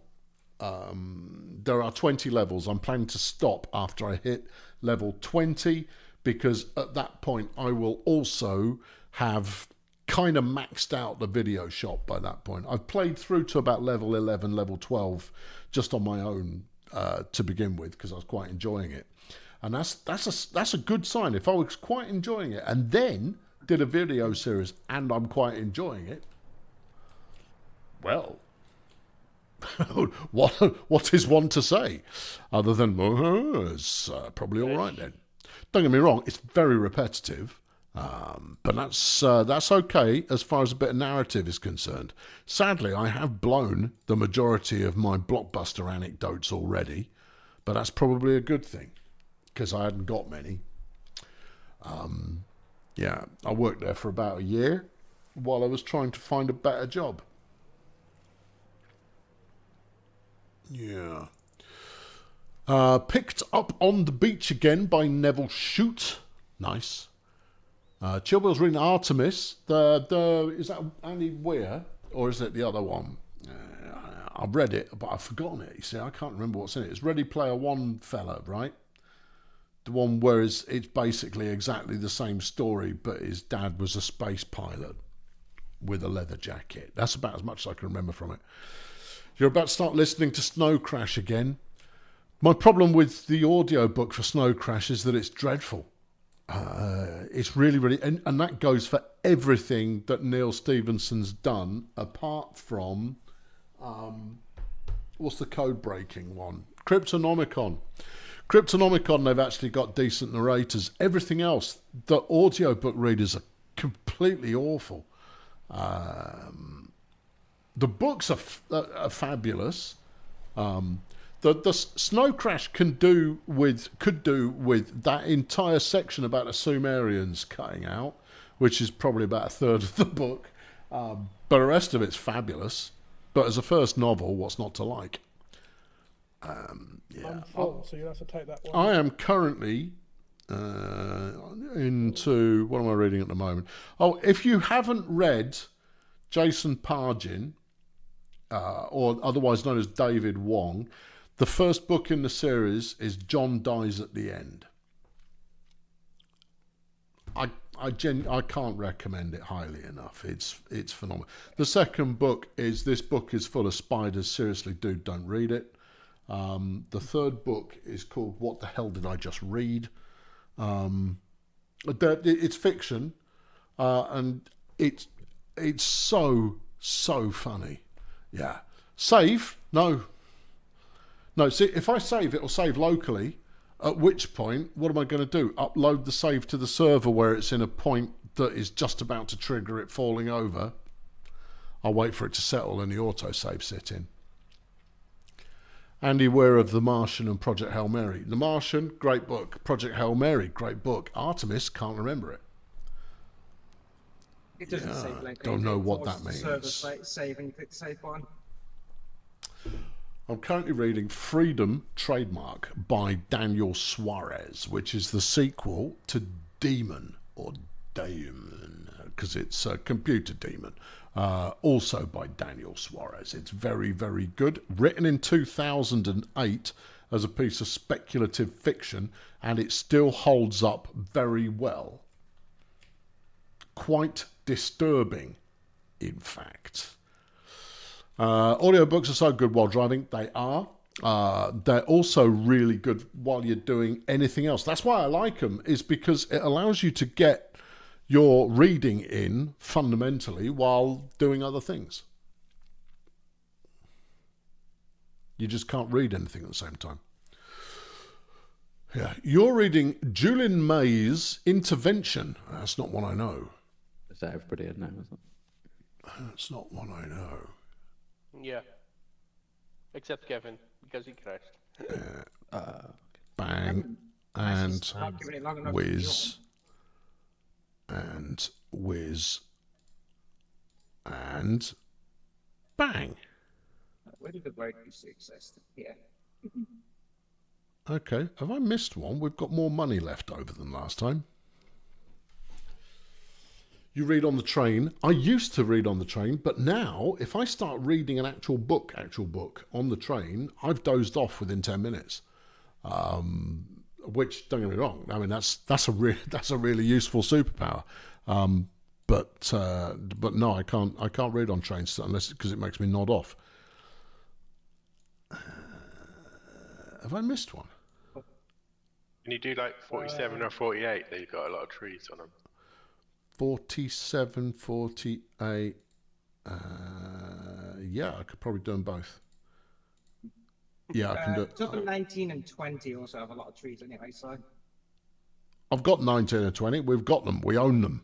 There are 20 levels. I'm planning to stop after I hit level 20 because at that point I will also have kind of maxed out the video shop by that point. I've played through to about level 11, level 12 just on my own to begin with because I was quite enjoying it. And that's a good sign. If I was quite enjoying it and then did a video series and I'm quite enjoying it, well, what is one to say other than it's probably all right then. Don't get me wrong, it's very repetitive, but that's okay as far as a bit of narrative is concerned. Sadly, I have blown the majority of my blockbuster anecdotes already, but that's probably a good thing because I hadn't got many. Yeah, I worked there for about a year while I was trying to find a better job. Yeah. Picked Up on the Beach Again by Neville Shute. Nice. Chilwell's reading Artemis. Is that Andy Weir or is it the other one? I've read it, but I've forgotten it. You see, I can't remember what's in it. It's Ready Player One fella, right? The one where it's basically exactly the same story, but his dad was a space pilot with a leather jacket. That's about as much as I can remember from it. You're about to start listening to Snow Crash again. My problem with the audiobook for Snow Crash is that it's dreadful. It's really, really... And that goes for everything that Neil Stephenson's done, apart from... what's the code-breaking one? Cryptonomicon. Cryptonomicon, they've actually got decent narrators. Everything else, the audiobook readers are completely awful. The books are fabulous. The Snow Crash could do with that entire section about the Sumerians cutting out, which is probably about a third of the book. But the rest of it's fabulous. But as a first novel, what's not to like? Yeah. I'm full, so you'll have to take that one. I am currently into... What am I reading at the moment? Oh, if you haven't read Jason Pargin, or otherwise known as David Wong, the first book in the series is John Dies at the End. I can't recommend it highly enough. It's phenomenal. The second book is, this book is full of spiders. Seriously, dude, don't read it. The third book is called What the Hell Did I Just Read? It's fiction, and it's so funny. Yeah. Save? No. See, if I save, it'll save locally. At which point, what am I going to do? Upload the save to the server where it's in a point that is just about to trigger it falling over. I'll wait for it to settle and the autosave sit in. Andy Weir of The Martian and Project Hail Mary. The Martian, great book. Project Hail Mary, great book. Artemis, can't remember it. It doesn't save locally. Don't know what that means. Save and you click the save button. I'm currently reading Freedom Trademark by Daniel Suarez, which is the sequel to Demon, or Daemon, because it's a computer demon, also by Daniel Suarez. It's very, very good. Written in 2008 as a piece of speculative fiction, and it still holds up very well. Quite disturbing, in fact. Audiobooks are so good while driving. They are. They're also really good while you're doing anything else. That's why I like them, is because it allows you to get your reading in fundamentally while doing other things. You just can't read anything at the same time. Yeah, you're reading Julian May's Intervention. That's not one I know. Is that everybody I know, isn't it? That's not one I know. Yeah. Except Kevin, because he crashed. Bang and whiz and whiz and bang. Where did the road used to exist? Yeah. Okay, have I missed one? We've got more money left over than last time. You read on the train. I used to read on the train, but now if I start reading an actual book on the train, I've dozed off within 10 minutes. Which, don't get me wrong, I mean that's a really useful superpower. But no, I can't read on trains unless because it makes me nod off. Have I missed one? Can you do like 47 or 48? They've got a lot of trees on them. 47, 48. Yeah, I could probably do them both. Yeah, I can do it. Top of 19 and 20 also have a lot of trees anyway, so. I've got 19 and 20. We've got them. We own them.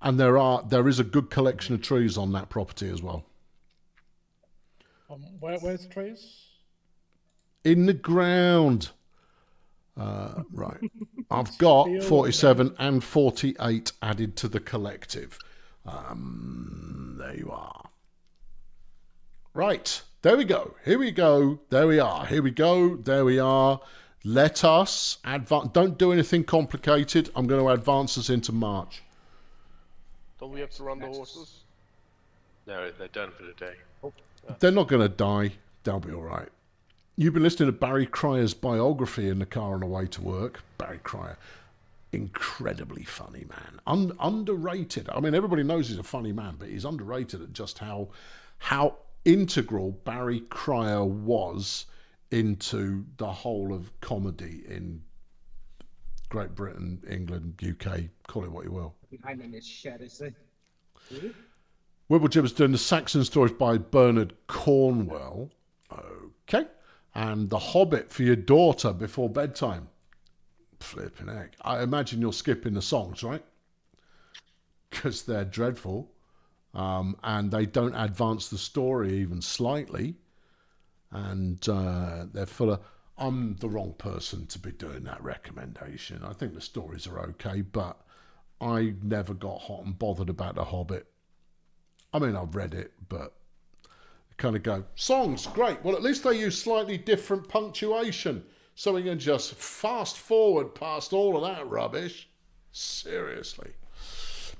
And there is a good collection of trees on that property as well. Where's the trees? In the ground. Right. I've got 47 and 48 added to the collective. There you are. Right. There we go. Here we go. There we are. Here we go. There we are. Let us advance. Don't do anything complicated. I'm going to advance us into March. Don't we have to run the horses? No, they're done for the day. They're not going to die. They'll be all right. You've been listening to Barry Cryer's biography in the car on the way to work. Barry Cryer, incredibly funny man. Underrated. I mean, everybody knows he's a funny man, but he's underrated at just how integral Barry Cryer was into the whole of comedy in Great Britain, England, UK, call it what you will. Behind him is shed, is he? Wibble Jibber's doing the Saxon Stories by Bernard Cornwell. Okay. And The Hobbit for your daughter before bedtime. Flipping heck. I imagine you're skipping the songs, right? Because they're dreadful. And they don't advance the story even slightly. And they're full of... I'm the wrong person to be doing that recommendation. I think the stories are okay, but I never got hot and bothered about The Hobbit. I mean, I've read it, but... kind of go, songs, great. Well, at least they use slightly different punctuation. So we can just fast forward past all of that rubbish. Seriously.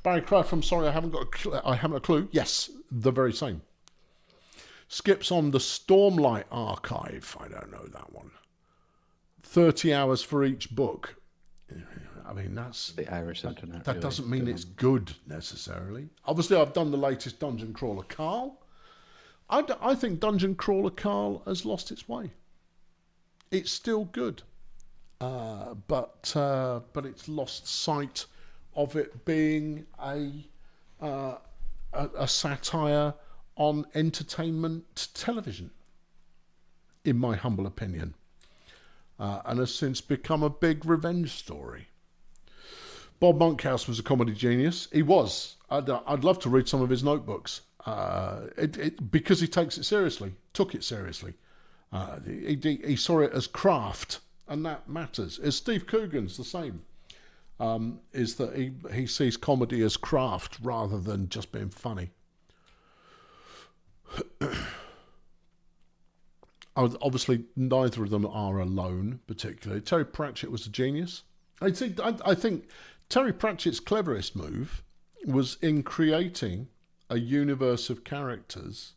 Barry Cryer from Sorry, I haven't a clue. Yes, the very same. Skips on the Stormlight Archive. I don't know that one. 30 hours for each book. I mean, that's The Irish internet. that really. doesn't mean Good it's one. good necessarily. Obviously, I've done the latest Dungeon Crawler Carl. I think Dungeon Crawler Carl has lost its way. It's still good, but it's lost sight of it being a satire on entertainment television, in my humble opinion, and has since become a big revenge story. Bob Monkhouse was a comedy genius. He was. I'd love to read some of his notebooks because he takes it seriously, took it seriously. He saw it as craft, and that matters. As Steve Coogan's the same, is that he sees comedy as craft rather than just being funny. Obviously, neither of them are alone, particularly. Terry Pratchett was a genius. I think Terry Pratchett's cleverest move was in creating a universe of characters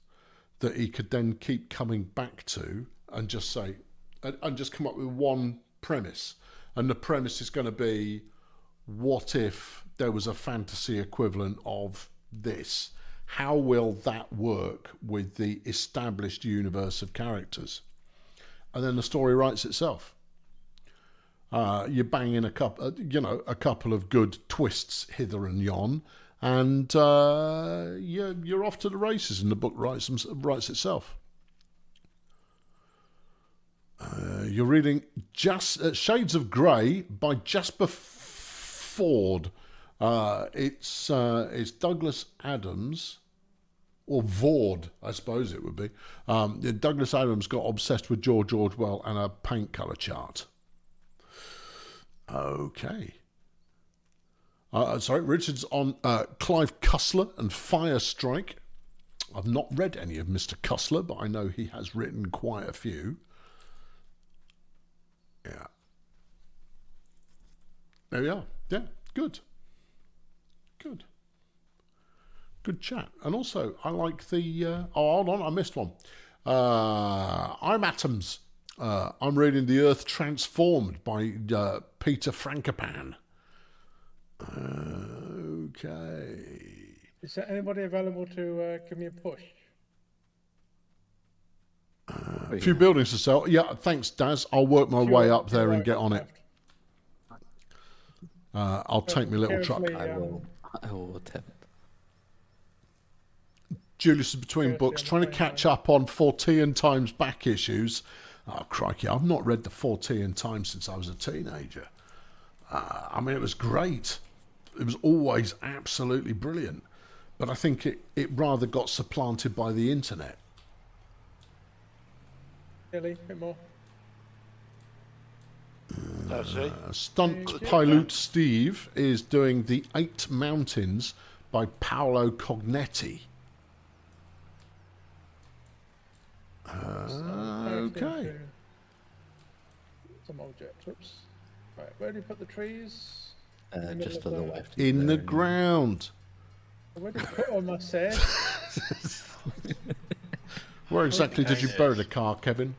that he could then keep coming back to and just say, and just come up with one premise. And the premise is going to be, what if there was a fantasy equivalent of this? How will that work with the established universe of characters? And then the story writes itself. You bang in a couple of good twists hither and yon, and you're off to the races, and the book writes itself. You're reading Shades of Grey by Jasper Ford. It's Douglas Adams, or Vord, I suppose it would be. Douglas Adams got obsessed with George Orwell and a paint colour chart. Okay. Richard's on Clive Cussler and Fire Strike. I've not read any of Mr. Cussler, but I know he has written quite a few. Yeah. There we are. Yeah, good. Good chat. And also, I like the... hold on, I missed one. I'm Atoms. I'm reading The Earth Transformed by Peter Frankopan. Okay. Is there anybody available to give me a push? A few buildings to sell. Yeah, thanks, Daz. I'll work my way up there and get on it. I'll take my little truck. I will attempt. Julius is between books, trying to catch up on 14 Times back issues. Oh, crikey, I've not read the 14 Times since I was a teenager. I mean, it was great. It was always absolutely brilliant. But I think it rather got supplanted by the internet. Really? A bit more? Stunt pilot Steve is doing The Eight Mountains by Paolo Cognetti. Okay. Some object. Oops. Right, where do you put the trees? Just to the left. In the ground. Where did you put all my said? Where exactly did you bury the car, Kevin?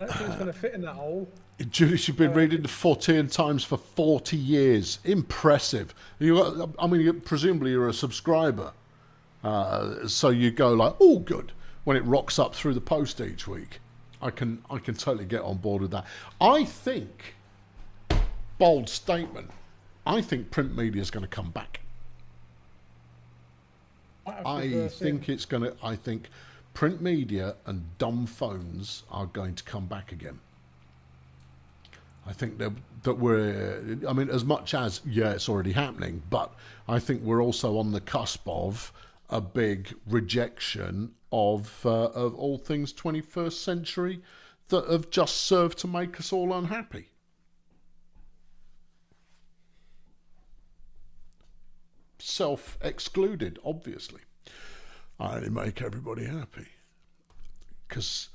I don't think it's going to fit in that hole. Julius, you've been reading the 14 Times for 40 years. Impressive. Presumably you're a subscriber. So you go like, oh, good, when it rocks up through the post each week. I can totally get on board with that. I think, bold statement, I think print media is going to come back. I think print media and dumb phones are going to come back again. I think that we're, I mean, as much as, yeah, it's already happening, but I think we're also on the cusp of a big rejection of all things 21st century that have just served to make us all unhappy. Self-excluded, obviously. I only make everybody happy because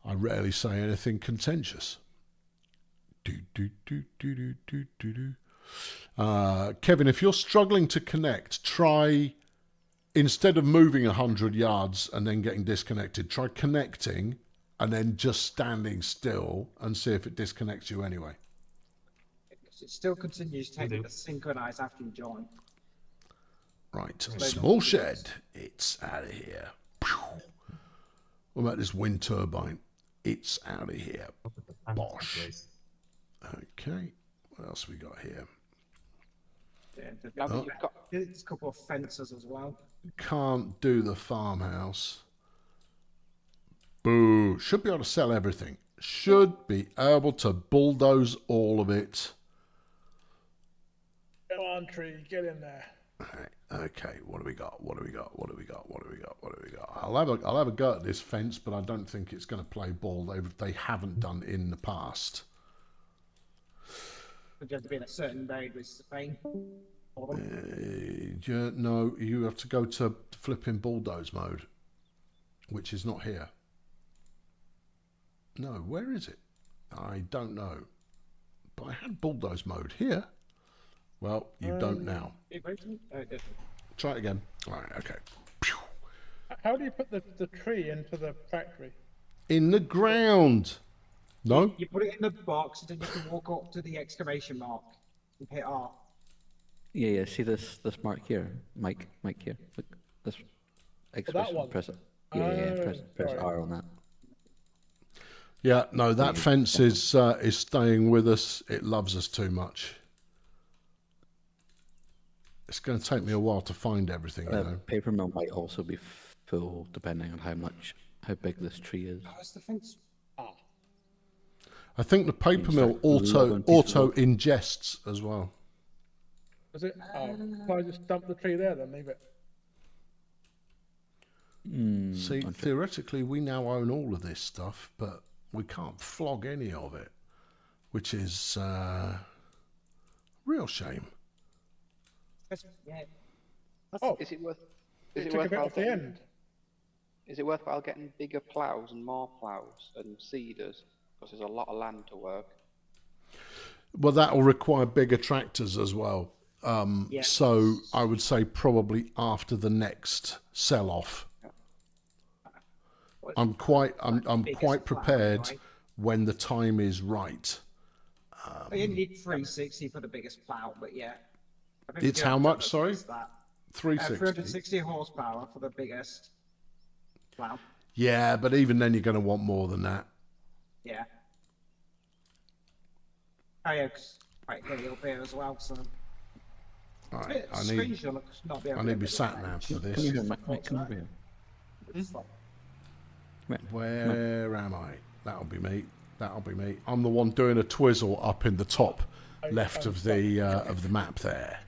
I rarely say anything contentious. Kevin, if you're struggling to connect, try, instead of moving 100 yards and then getting disconnected, try connecting and then just standing still and see if it disconnects you anyway. It still continues taking to synchronize after you join. Right, small shed. It's out of here. Pew. What about this wind turbine? It's out of here. Bosh. Okay, what else we got here? Yeah, Oh. You've got there's a couple of fences as well. Can't do the farmhouse. Boo. Should be able to sell everything. Should be able to bulldoze all of it. Come on, tree, get in there. Right, okay, what do we got? What do we got? What do we got? What do we got? What do we got? I'll have a go at this fence, but I don't think it's going to play ball. They haven't done in the past. But you have to be in a certain mode, which is a pain. No, you have to go to flipping bulldoze mode, which is not here. No, where is it? I don't know. But I had bulldoze mode here. Well, you don't now. Try it again. All right, okay. How do you put the tree into the factory? In the ground. No? You put it in the box, and then you can walk up to the exclamation mark and hit R. Yeah, see this mark here, Mike here. Look, this exclamation. one? Press it. Yeah, press sorry. R on that. Yeah, no, that fence is staying with us. It loves us too much. It's going to take me a while to find everything, you know. Paper mill might also be full, depending on how big this tree is. Oh, it's the fence. I think the paper mill auto ingests as well. Is it? Oh, can I just dump the tree there then, leave it? See, theoretically, we now own all of this stuff, but we can't flog any of it, which is real shame. Yeah. Oh, Is it worth? it Is it took a bit worthwhile off the getting? end. Is it worthwhile getting bigger ploughs and more ploughs and seeders? Because there's a lot of land to work. Well, that will require bigger tractors as well. Yeah. So I would say probably after the next sell-off. I'm quite prepared Right? when the time is right. You need 360 for the biggest plough, but yeah. I think It's you how have much, to sorry? adjust that. 360. 360 horsepower for the biggest plough. Yeah, but even then you're going to want more than that. Yeah. Oh yeah, 'cause quite hilly up here as well, so. All It's a right, bit I strange need to not be able I to need get my bigger sat plough. nav for Come this. here, Mike, come over here. It's like- Where am I? That'll be me. That'll be me. I'm the one doing a twizzle up in the top left of the map there.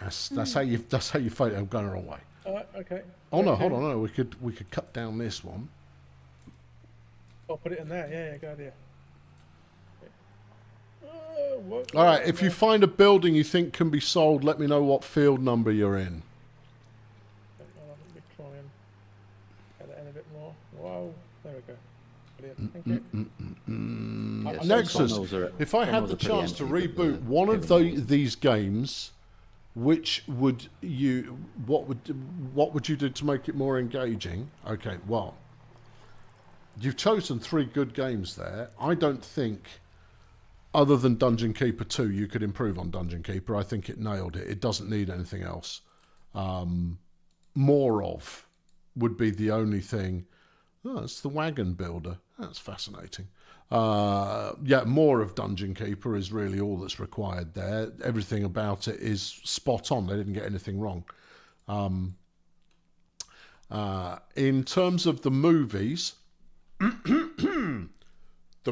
That's how you fight. I'm going the wrong way. Okay. Oh no, Okay. hold on, no, we could cut down this one. Oh, put it in there. Yeah, good idea. All right, if you find a building you think can be sold, let me know what field number you're in. I'll be trying. Get it in a bit more. Wow, there we go. Brilliant. Thank you. Yeah, so Nexus, some of those are- if I some had of the those are pretty chance to empty, but reboot one of these games, which would you what would you do to make it more engaging? Okay, well, you've chosen 3 good games there. I don't think, other than Dungeon Keeper 2, you could improve on Dungeon Keeper. I think it nailed it. It doesn't need anything else. More of would be the only thing. Oh, it's the wagon builder. That's fascinating. Yeah, more of Dungeon Keeper is really all that's required there. Everything about it is spot on. They didn't get anything wrong. In terms of the movies, the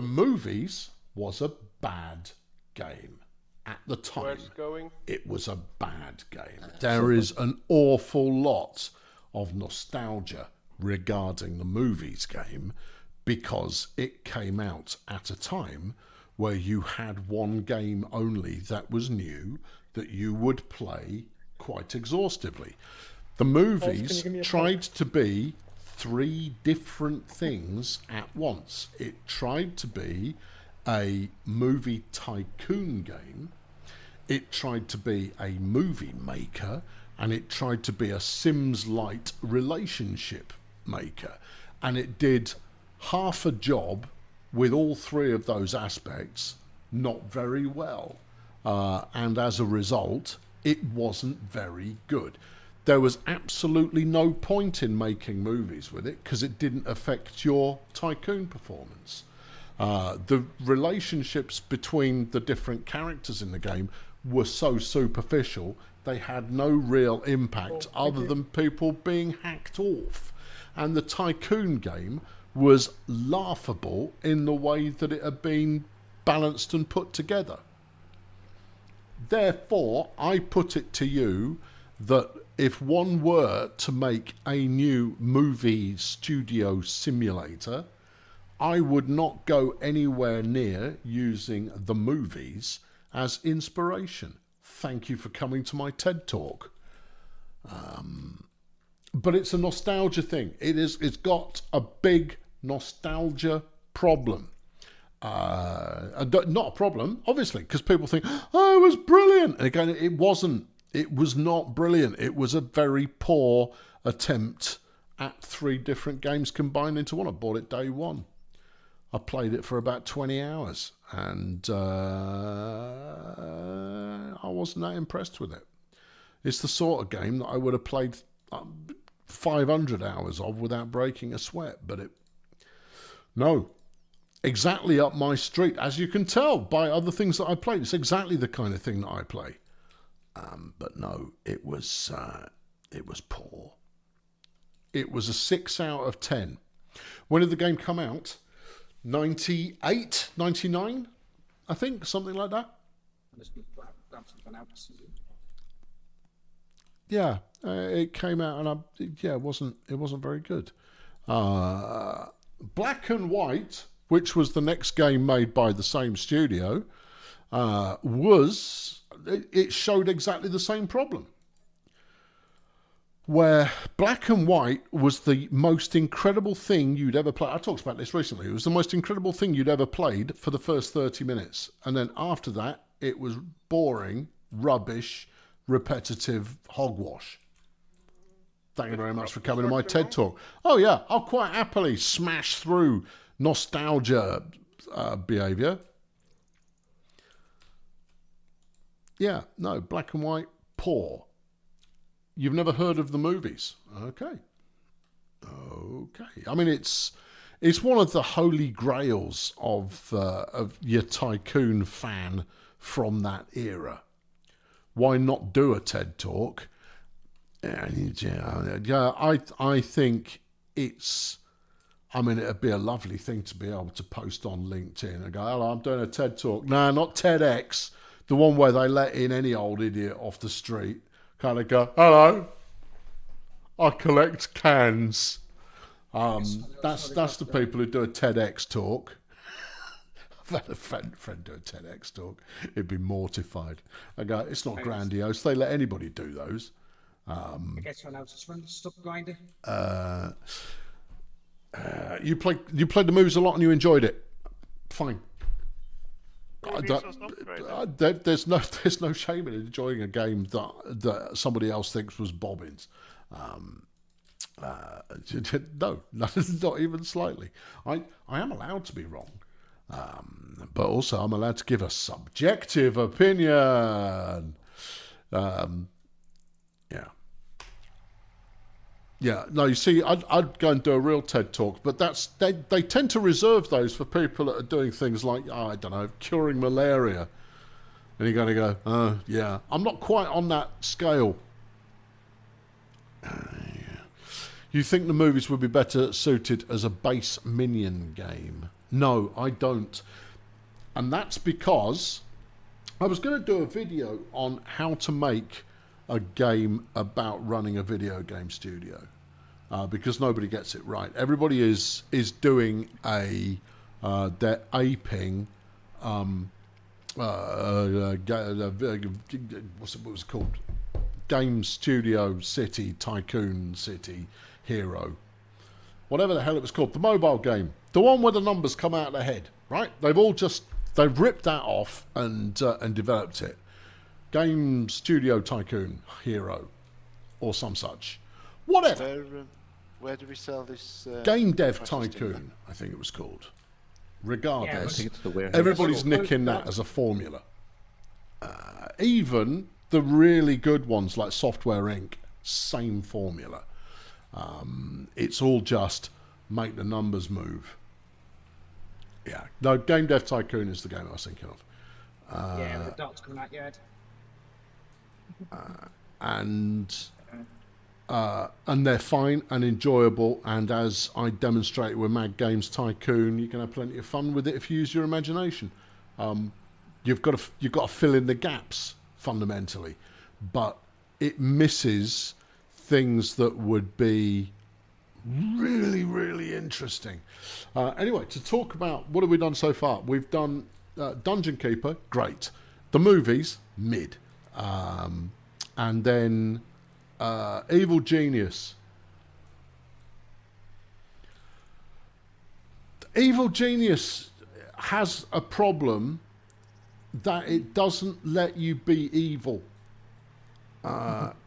movies was a bad game. At the time, Worst going? it was a bad game. There is an awful lot of nostalgia regarding the movies game because it came out at a time where you had one game only that was new that you would play quite exhaustively. The movies give me a tried to be 3 different things at once. It tried to be a movie tycoon game, it tried to be a movie maker, and it tried to be a Sims-light relationship maker. And it did half a job with all 3 of those aspects, not very well. and as a result, it wasn't very good. There was absolutely no point in making movies with it because it didn't affect your Tycoon performance. The relationships between the different characters in the game were so superficial, they had no real impact other than people being hacked off. And the Tycoon game was laughable in the way that it had been balanced and put together. Therefore, I put it to you that if one were to make a new movie studio simulator, I would not go anywhere near using the movies as inspiration. Thank you for coming to my TED Talk. But it's a nostalgia thing. It's got a big nostalgia problem. Not a problem, obviously, because people think, oh, it was brilliant. And again, it wasn't. It was not brilliant. It was a very poor attempt at 3 different games combined into one. I bought it day one. I played it for about 20 hours and I wasn't that impressed with it. It's the sort of game that I would have played 500 hours of without breaking a sweat, but no. Exactly up my street, as you can tell by other things that I played. It's exactly the kind of thing that I play. But no, it was poor. It was a 6 out of 10. When did the game come out? 98, 99, I think, something like that. Yeah, it came out, and it wasn't very good. Black and White, which was the next game made by the same studio, it showed exactly the same problem. Where Black and White was the most incredible thing you'd ever played. I talked about this recently. It was the most incredible thing you'd ever played for the first 30 minutes. And then after that, it was boring, rubbish, repetitive hogwash. Thank you very much for coming to my TED Talk. Oh, yeah, I'll quite happily smash through nostalgia behaviour. Yeah, no, Black and White, poor. You've never heard of the movies? Okay. I mean, it's one of the holy grails of your Tycoon fan from that era. Why not do a TED Talk? Yeah, I think it's. I mean, it'd be a lovely thing to be able to post on LinkedIn and go, "Hello, I'm doing a TED Talk." No, not TEDx, the one where they let in any old idiot off the street. Kind of go, hello, I collect cans. That's the people who do a TEDx talk. I've had a friend do a TEDx talk. He'd be mortified. I go, it's not grandiose. They let anybody do those. I guess someone else is running Stop Grinder. You played the movies a lot and you enjoyed it. Fine. There's no shame in enjoying a game that somebody else thinks was bobbins. No, not even slightly. I am allowed to be wrong, but also I'm allowed to give a subjective opinion. Yeah. No, you see, I'd go and do a real TED Talk, but they tend to reserve those for people that are doing things like, I don't know, curing malaria. And you're going to go, oh, yeah. I'm not quite on that scale. You think the movies would be better suited as a base Minion game? No, I don't. And that's because I was going to do a video on how to make a game about running a video game studio. Because nobody gets it right. Everybody is doing they're aping what's it called? Game Studio City, Tycoon City, Hero. Whatever the hell it was called. The mobile game. The one where the numbers come out of the head, right? They've ripped that off and developed it. Game Studio Tycoon Hero or some such. Whatever. Where do we sell this? Game Dev Tycoon, I think it was called. Regardless, I think it's the warehouse. everybody's nicking that as a formula. even the really good ones like Software Inc., same formula. It's all just make the numbers move. Yeah, no, Game Dev Tycoon is the game I was thinking of. Yeah, with the dots coming out your head. And they're fine and enjoyable, and as I demonstrated with Mad Games Tycoon, you can have plenty of fun with it if you use your imagination. You've got to fill in the gaps fundamentally, but it misses things that would be really, really interesting. Anyway, to talk about what have we done so far? We've done Dungeon Keeper, great. The movies, mid. And then Evil Genius. Evil Genius has a problem that it doesn't let you be evil.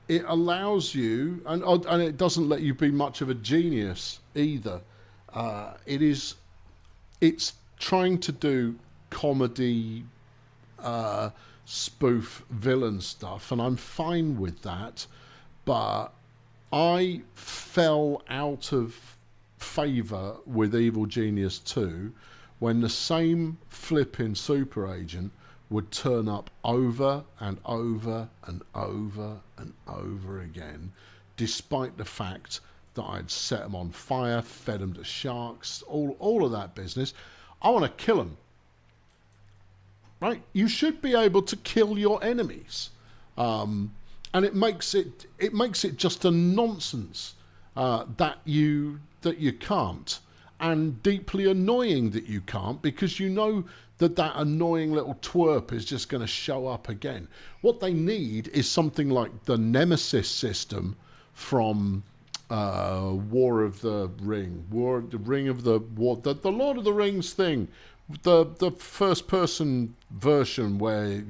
It allows you, and it doesn't let you be much of a genius either. It's trying to do comedy, spoof villain stuff, and I'm fine with that. But I fell out of favour with Evil Genius 2 when the same flipping super agent would turn up over and over and over and over again, despite the fact that I'd set them on fire, fed them to sharks, all of that business. I want to kill them. Right? You should be able to kill your enemies. And it makes it just a nonsense that you can't, and deeply annoying that you can't, because you know that annoying little twerp is just going to show up again. What they need is something like the Nemesis system from War of the Ring, the Lord of the Rings thing, the first person version where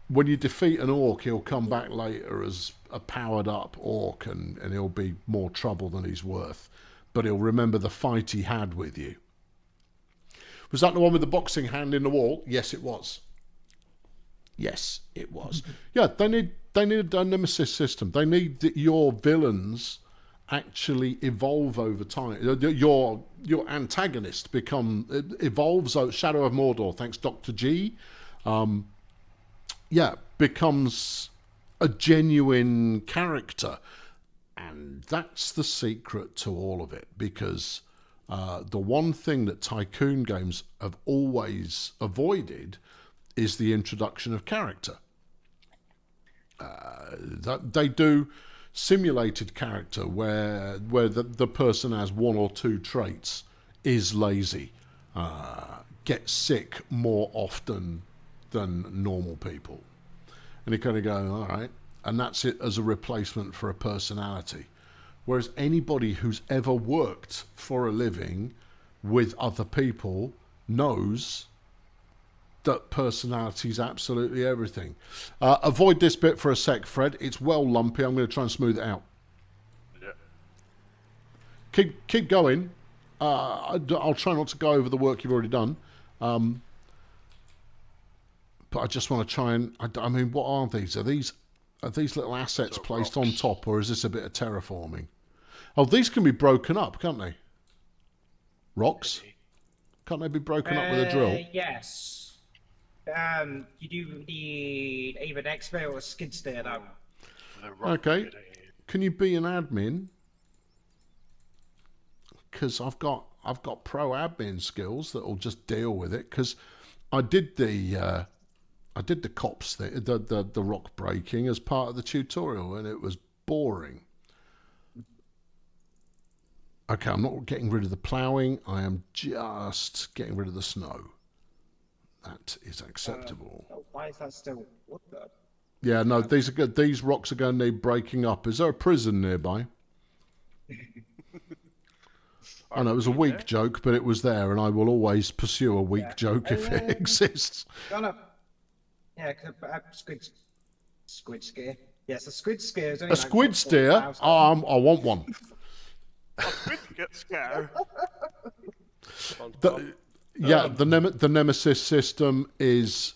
when you defeat an orc, he'll come back later as a powered up orc, and he'll be more trouble than he's worth, but he'll remember the fight he had with you. Was that the one with the boxing hand in the wall? Yes, it was. Yes, it was. Yeah, they need a Nemesis system. They need your villains actually evolve over time. Your antagonist evolves. Shadow of Mordor, thanks Dr. G. Becomes a genuine character, and that's the secret to all of it, because the one thing that Tycoon games have always avoided is the introduction of character. They do simulated character where the person has one or two traits, is lazy, gets sick more often than normal people. And you kind of go, all right, and that's it as a replacement for a personality. Whereas anybody who's ever worked for a living with other people knows that personality is absolutely everything. Avoid this bit for a sec, Fred. It's well lumpy. I'm going to try and smooth it out. Yeah. Keep going. I'll try not to go over the work you've already done. But I just want to try and... I mean, what are these? Are these little assets placed on top, or is this a bit of terraforming? Oh, these can be broken up, can't they? Rocks? Can't they be broken up with a drill? Yes. You do need either an excavator or a skid steer, though. Okay. Can you be an admin? Because I've got pro admin skills that will just deal with it. Because I did the cops thing, the rock breaking as part of the tutorial, and it was boring. Okay, I'm not getting rid of the ploughing. I am just getting rid of the snow. That is acceptable. Why is that still? What the? Yeah, no, these are good. These rocks are going to need breaking up. Is there a prison nearby? I know it was a weak joke, but it was there, and I will always pursue a weak joke if it exists. Yeah, squid scare. Yes, a squid scare. A squid steer? I want one. A squid get scared. Yeah, the Nemesis system is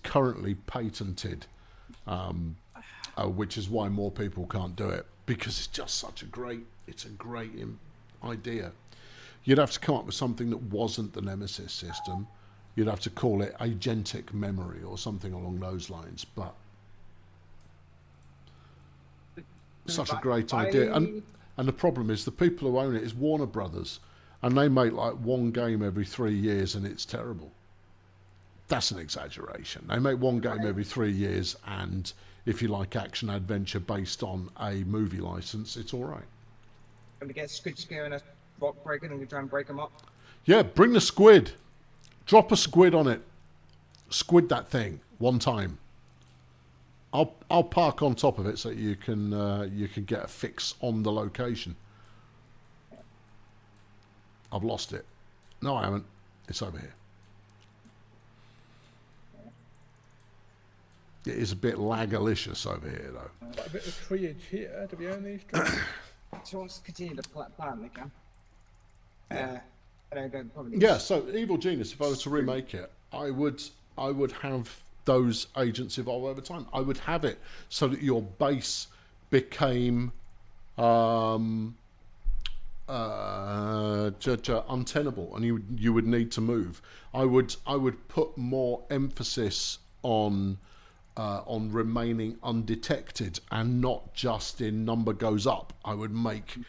currently patented, which is why more people can't do it, because it's just such a great idea. You'd have to come up with something that wasn't the Nemesis system. You'd have to call it agentic memory or something along those lines. But such a great idea, and the problem is the people who own it is Warner Brothers. And they make like one game every 3 years and it's terrible. That's an exaggeration. They make one game every 3 years, and if you like action adventure based on a movie license, it's all right. Gonna get Squid Scare and a rock breaker and we try and break them up. Yeah, bring the squid. Drop a squid on it. Squid that thing one time. I'll park on top of it so you can get a fix on the location. I've lost it. No, I haven't. It's over here. It is a bit lagalicious over here, though. Quite a bit of treeage here. Do we own these trees? If she wants to continue the plan, they can. I don't probably. Yeah. So, Evil Genius. If I was to remake it, I would have those agents evolve over time. I would have it so that your base became untenable, and you would need to move. I would put more emphasis on remaining undetected and not just in number goes up. I would make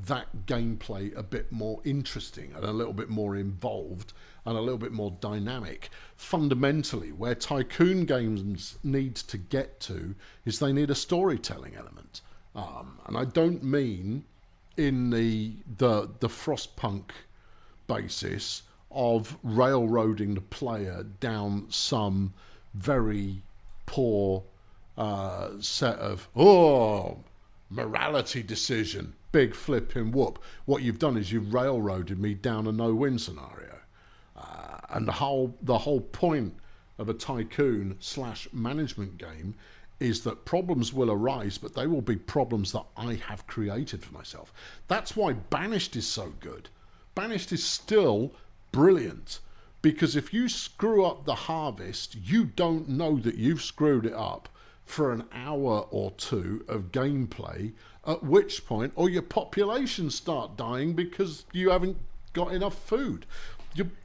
that gameplay a bit more interesting and a little bit more involved and a little bit more dynamic. Fundamentally, where Tycoon games need to get to is they need a storytelling element, and I don't mean in the Frostpunk basis of railroading the player down some very poor set of morality decision, big flipping whoop. What you've done is you've railroaded me down a no-win scenario, and the whole point of a Tycoon / management game is that problems will arise, but they will be problems that I have created for myself. That's why Banished is so good. Banished is still brilliant, because if you screw up the harvest, you don't know that you've screwed it up for an hour or two of gameplay, at which point all your populations start dying because you haven't got enough food.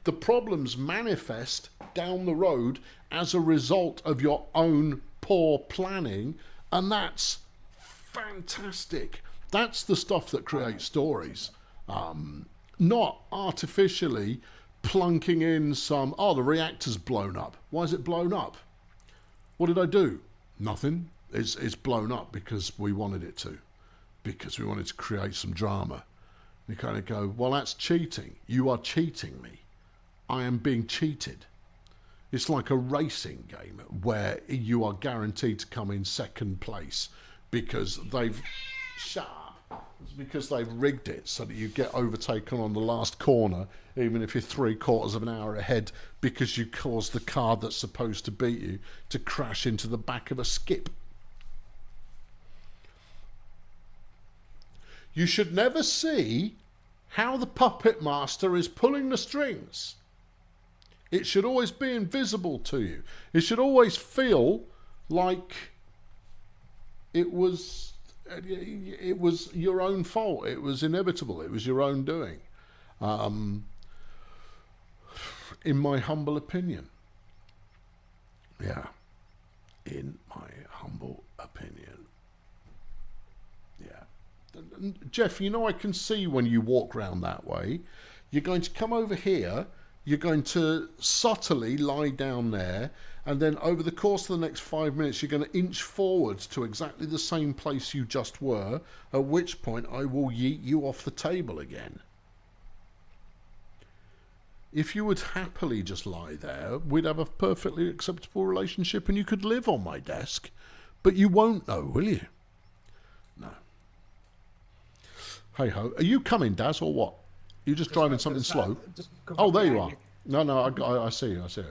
The problems manifest down the road as a result of your own poor planning, and that's fantastic. That's the stuff that creates stories, not artificially plunking in some, the reactor's blown up. Why is it blown up? What did I do? Nothing. It's blown up because we wanted it to, because we wanted to create some drama. You kind of go, well, that's cheating. You are cheating me. I am being cheated. It's like a racing game where you are guaranteed to come in second place because they've rigged it so that you get overtaken on the last corner, even if you're 3/4 of an hour ahead, because you caused the car that's supposed to beat you to crash into the back of a skip. You should never see how the puppet master is pulling the strings. It should always be invisible to you. It should always feel like it was your own fault. It was inevitable. It was your own doing. In my humble opinion. Yeah. In my humble opinion. Yeah. Jeff, you know I can see when you walk round that way. You're going to come over here. You're going to subtly lie down there, and then over the course of the next 5 minutes, you're going to inch forwards to exactly the same place you just were, at which point I will yeet you off the table again. If you would happily just lie there, we'd have a perfectly acceptable relationship and you could live on my desk. But you won't know, will you? No. Hey-ho. Are you coming, Daz, or what? You just driving something slow? Oh, there you are. No, I see you. I see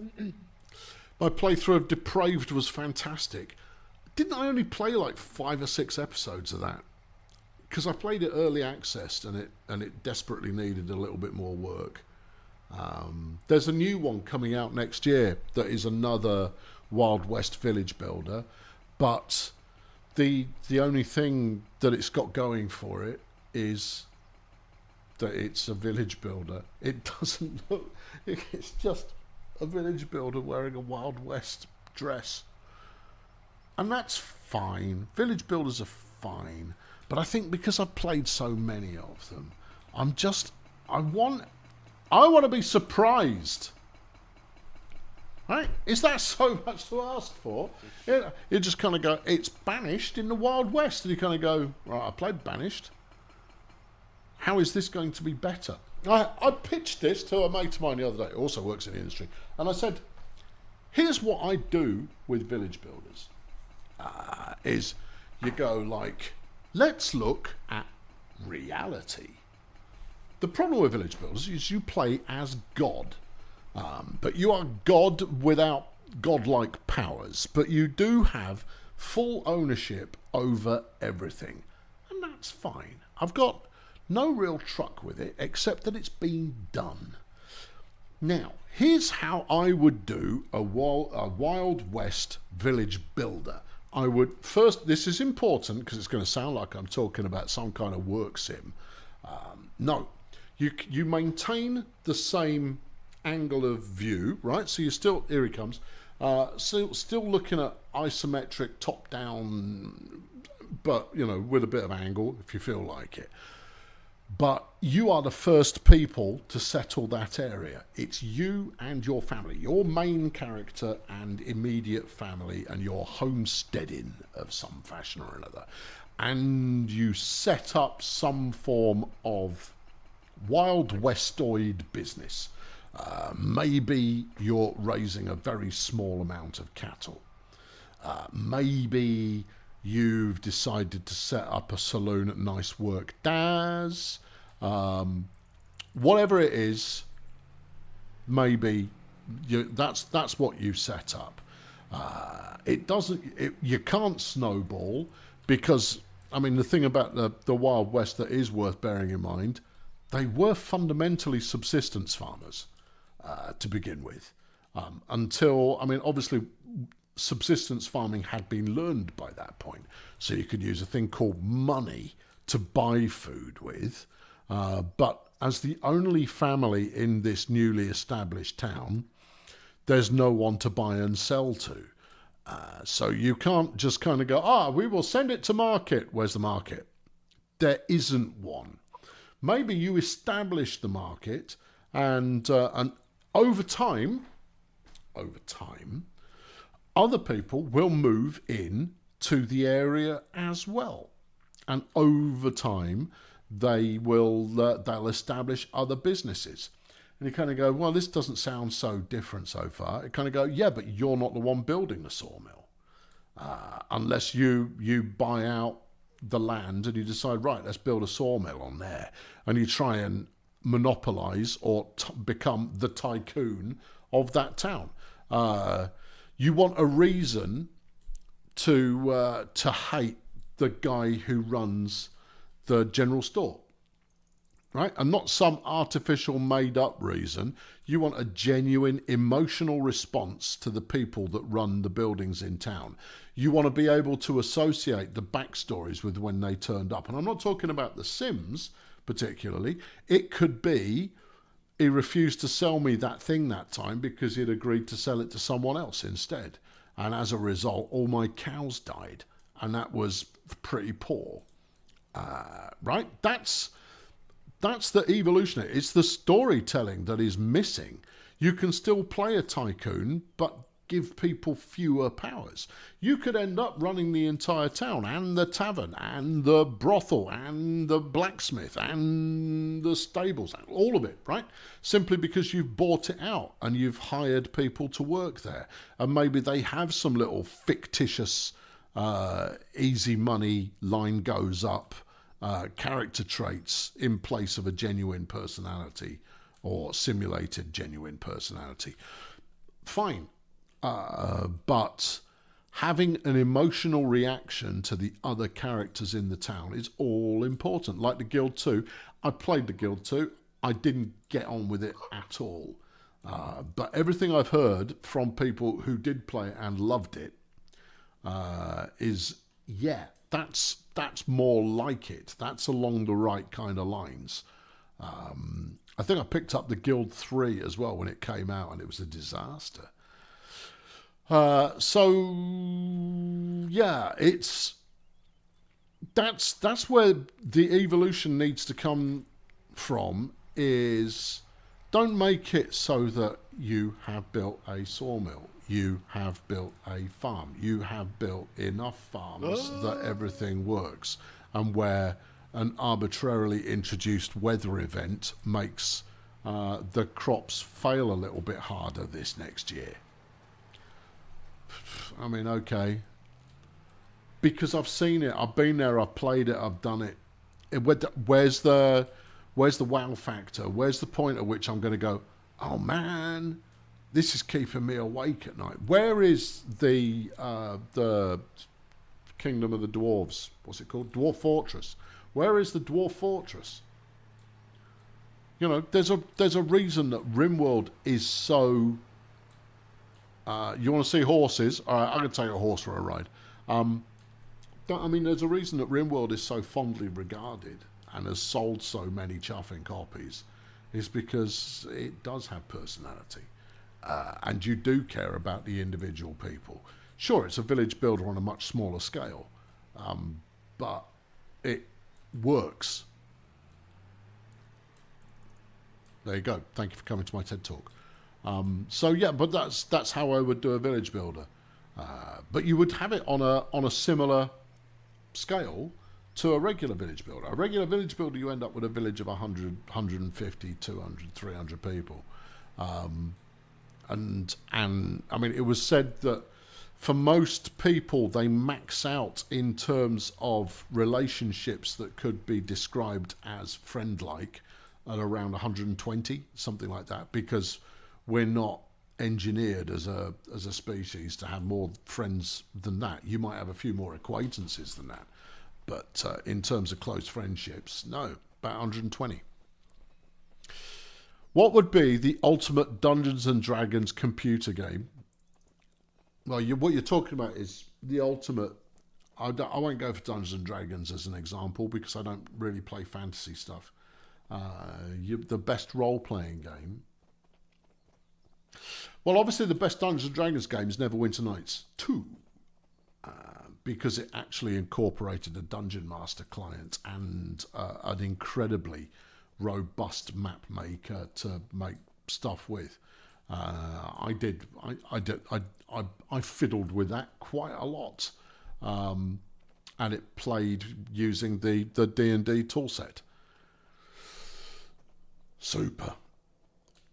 you. My playthrough of Depraved was fantastic. Didn't I only play like 5 or 6 episodes of that? because I played it early access and it desperately needed a little bit more work. There's a new one coming out next year that is another Wild West village builder, but the only thing that it's got going for it is that it's a village builder. It doesn't look, it's just a village builder wearing a Wild West dress. And that's fine. Village builders are fine. But I think because I've played so many of them, I want to be surprised. Right? Is that so much to ask for? You just kind of go, it's Banished in the Wild West. And you kind of go, right, I played Banished. How is this going to be better? I pitched this to a mate of mine the other day, who also works in the industry. And I said, here's what I do with village builders. Is you go like, let's look at reality. The problem with village builders is you play as God. But you are God without godlike powers. But you do have full ownership over everything. And that's fine. I've got no real truck with it, except that it's been done. Now, here's how I would do a Wild West village builder. I would first, this is important because it's going to sound like I'm talking about some kind of work sim. No, you maintain the same angle of view, right? So you're still, here he comes, still looking at isometric top down, but you know, with a bit of angle if you feel like it. But you are the first people to settle that area. It's you and your family, your main character and immediate family, and your homesteading of some fashion or another. And you set up some form of Wild Westoid business. Maybe you're raising a very small amount of cattle. Maybe you've decided to set up a saloon at Nice Work Daz. Whatever it is, maybe that's what you set up. You can't snowball because, I mean, the thing about the Wild West that is worth bearing in mind, they were fundamentally subsistence farmers to begin with. Until, I mean, obviously subsistence farming had been learned by that point. So you could use a thing called money to buy food with. But as the only family in this newly established town, there's no one to buy and sell to. So you can't just kind of go, we will send it to market. Where's the market? There isn't one. Maybe you establish the market and over time, other people will move in to the area as well. And over time, they'll establish other businesses. And you kind of go, well, this doesn't sound so different so far. You kind of go, yeah, but you're not the one building the sawmill. Unless you buy out the land and you decide, right, let's build a sawmill on there. And you try and monopolize or become the tycoon of that town. You want a reason to hate the guy who runs the general store, right? And not some artificial made up reason. You want a genuine emotional response to the people that run the buildings in town. You want to be able to associate the backstories with when they turned up. And I'm not talking about the Sims particularly. It could be he refused to sell me that thing that time because he'd agreed to sell it to someone else instead. And as a result, all my cows died. And that was pretty poor. Right? That's the evolution. It's the storytelling that is missing. You can still play a tycoon, but give people fewer powers. You could end up running the entire town and the tavern and the brothel and the blacksmith and the stables, all of it, right? Simply because you've bought it out and you've hired people to work there. And maybe they have some little fictitious easy money line goes up character traits in place of a genuine personality or simulated genuine personality. Fine. But having an emotional reaction to the other characters in the town is all important. Like the Guild 2, I played the Guild 2. I didn't get on with it at all. But everything I've heard from people who did play it and loved it is, yeah, that's more like it. That's along the right kind of lines. I think I picked up the Guild 3 as well when it came out, and it was a disaster. So yeah, that's where the evolution needs to come from. Is don't make it so that you have built a sawmill, you have built a farm, you have built enough farms that everything works, and where an arbitrarily introduced weather event makes the crops fail a little bit harder this next year. I mean, okay, because I've seen it, I've been there, I've played it, I've done it. Where's the wow factor? Where's the point at which I'm going to go, oh man, this is keeping me awake at night? Where is the Kingdom of the Dwarves? What's it called? Dwarf Fortress. Where is the Dwarf Fortress? You know, there's a reason that RimWorld is so. You want to see horses? All right, I'm going to take a horse for a ride. I mean, there's a reason that RimWorld is so fondly regarded and has sold so many chuffing copies, is because it does have personality. And you do care about the individual people. Sure, it's a village builder on a much smaller scale, but it works. There you go. Thank you for coming to my TED Talk. So yeah, but that's how I would do a village builder. But you would have it on a similar scale to a regular village builder. A regular village builder, you end up with a village of 100, 150, 200, 300 people. And I mean, it was said that for most people, they max out in terms of relationships that could be described as friend-like at around 120, something like that, because we're not engineered as a species to have more friends than that. You might have a few more acquaintances than that, but in terms of close friendships, no, about 120. What would be the ultimate Dungeons and Dragons computer game? Well, what you're talking about is the ultimate. I won't go for Dungeons and Dragons as an example because I don't really play fantasy stuff. The best role-playing game. Well, obviously the best Dungeons and Dragons game is Neverwinter Nights 2, because it actually incorporated a Dungeon Master client and an incredibly robust map maker to make stuff with. I fiddled with that quite a lot, and it played using the D&D toolset. Super.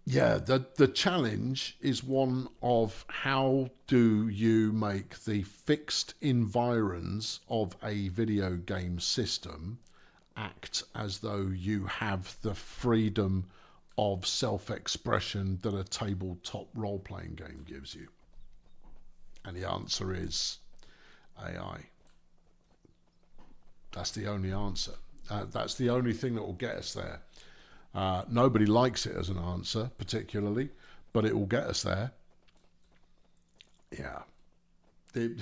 Yeah, the challenge is one of how do you make the fixed environs of a video game system act as though you have the freedom of self-expression that a tabletop role-playing game gives you. And the answer is AI. That's the only answer. That's the only thing that will get us there. Nobody likes it as an answer, particularly, but it will get us there. Yeah, it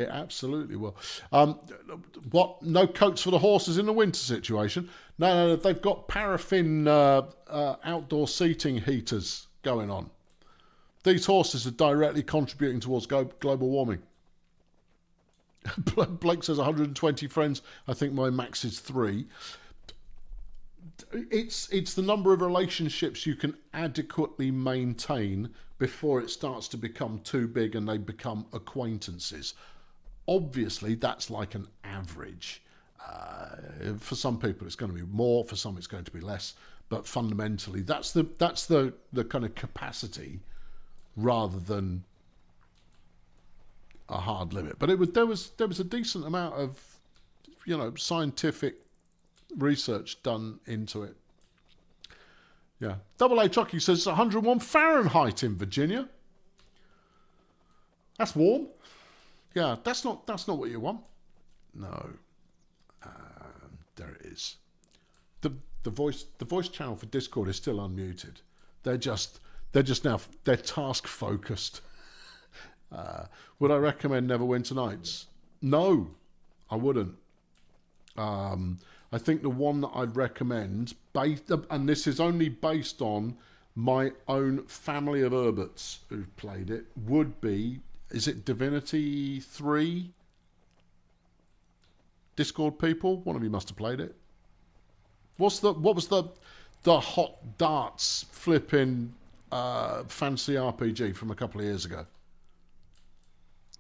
absolutely will. What? No coats for the horses in the winter situation? No, they've got paraffin outdoor seating heaters going on. These horses are directly contributing towards global warming. Blake says 120 friends. I think my max is 3. It's the number of relationships you can adequately maintain before it starts to become too big and they become acquaintances. Obviously, that's like an average. For some people, it's going to be more. For some, it's going to be less. But fundamentally, that's the kind of capacity rather than a hard limit. But there was a decent amount of scientific research done into it. Yeah. Double A Chucky says 101 Fahrenheit in Virginia. That's warm. Yeah, that's not what you want. No. There it is. The voice channel for Discord is still unmuted. They're just now they're task focused. Would I recommend Neverwinter Nights? No, I wouldn't. I think the one that I'd recommend, and this is only based on my own family of Herberts who've played it, would be, is it Divinity 3? Discord people, one of you must have played it. What was the hot darts flipping fancy RPG from a couple of years ago?